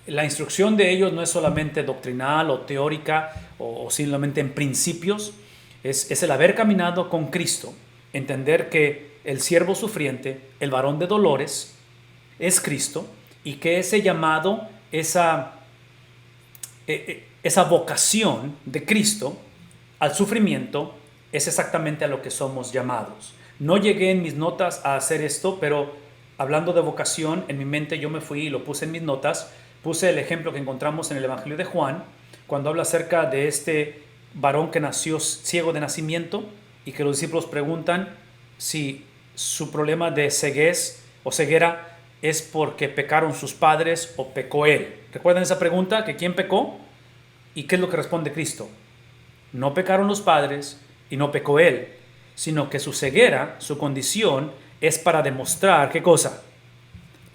la instrucción de ellos no es solamente doctrinal o teórica o simplemente en principios, es el haber caminado con Cristo, entender que el siervo sufriente, el varón de dolores, es Cristo, y que ese llamado, esa vocación de Cristo al sufrimiento es exactamente a lo que somos llamados. No llegué en mis notas a hacer esto, pero hablando de vocación, en mi mente yo me fui y lo puse en mis notas. Puse el ejemplo que encontramos en el Evangelio de Juan, cuando habla acerca de este varón que nació ciego de nacimiento y que los discípulos preguntan si su problema de ceguez o ceguera es porque pecaron sus padres o pecó él. ¿Recuerdan esa pregunta? ¿Que quién pecó? ¿Y qué es lo que responde Cristo? No pecaron los padres y no pecó él, sino que su ceguera, su condición, es para demostrar, ¿qué cosa?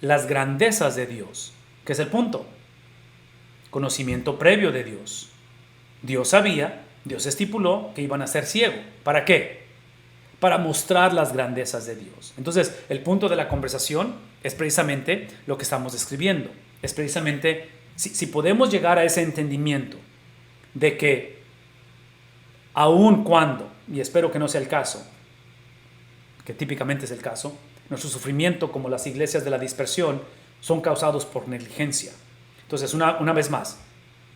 Las grandezas de Dios. ¿Qué es el punto? Conocimiento previo de Dios. Dios sabía, Dios estipuló que iban a ser ciegos. ¿Para qué? Para mostrar las grandezas de Dios. Entonces, el punto de la conversación es precisamente lo que estamos describiendo. Es precisamente, si podemos llegar a ese entendimiento de que aun cuando, y espero que no sea el caso, que típicamente es el caso, nuestro sufrimiento, como las iglesias de la dispersión, son causados por negligencia. Entonces, una vez más,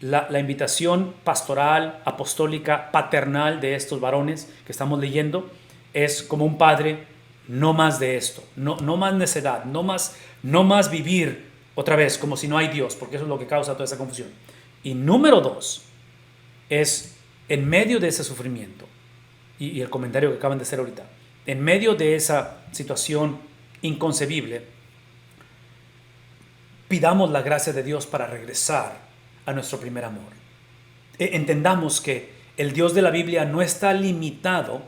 la invitación pastoral, apostólica, paternal de estos varones que estamos leyendo es como un padre: no más de esto, no más necedad, no más vivir otra vez como si no hay Dios, porque eso es lo que causa toda esa confusión. Y número dos, es en medio de ese sufrimiento, y el comentario que acaban de hacer ahorita, en medio de esa situación inconcebible, pidamos la gracia de Dios para regresar a nuestro primer amor. Entendamos que el Dios de la Biblia no está limitado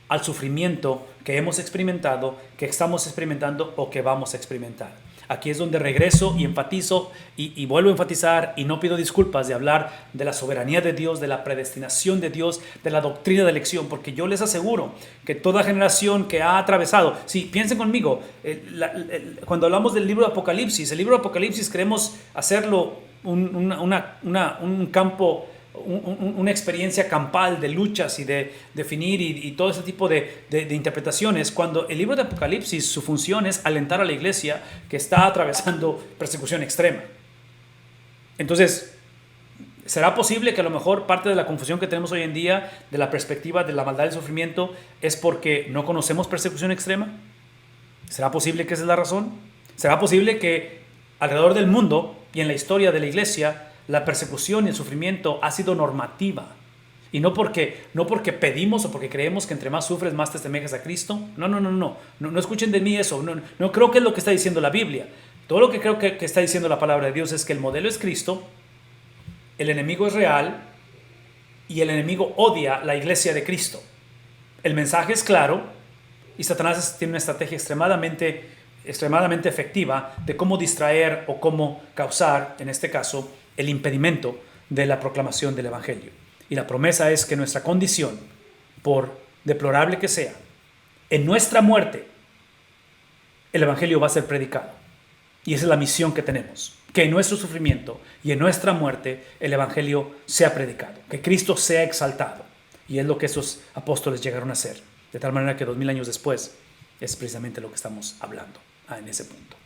al sufrimiento que hemos experimentado, que estamos experimentando o que vamos a experimentar. Aquí es donde regreso y enfatizo y vuelvo a enfatizar, y no pido disculpas de hablar de la soberanía de Dios, de la predestinación de Dios, de la doctrina de elección, porque yo les aseguro que toda generación que ha atravesado, sí, piensen conmigo, cuando hablamos del libro de Apocalipsis, el libro de Apocalipsis queremos hacerlo un campo, una experiencia campal de luchas y de definir y todo ese tipo de interpretaciones, cuando el libro de Apocalipsis, su función es alentar a la iglesia que está atravesando persecución extrema. Entonces, ¿será posible que a lo mejor parte de la confusión que tenemos hoy en día de la perspectiva de la maldad y el sufrimiento es porque no conocemos persecución extrema? ¿Será posible que esa es la razón? ¿Será posible que alrededor del mundo y en la historia de la iglesia la persecución y el sufrimiento ha sido normativa? Y no porque pedimos o porque creemos que entre más sufres, más te asemejas a Cristo. No escuchen de mí eso. No creo que es lo que está diciendo la Biblia. Todo lo que creo que está diciendo la palabra de Dios es que el modelo es Cristo, el enemigo es real y el enemigo odia la iglesia de Cristo. El mensaje es claro y Satanás tiene una estrategia extremadamente efectiva de cómo distraer o cómo causar, en este caso, el impedimento de la proclamación del Evangelio. Y la promesa es que nuestra condición, por deplorable que sea, en nuestra muerte, el Evangelio va a ser predicado. Y esa es la misión que tenemos, que en nuestro sufrimiento y en nuestra muerte el Evangelio sea predicado, que Cristo sea exaltado. Y es lo que esos apóstoles llegaron a hacer, de tal manera que 2000 años después es precisamente lo que estamos hablando en ese punto.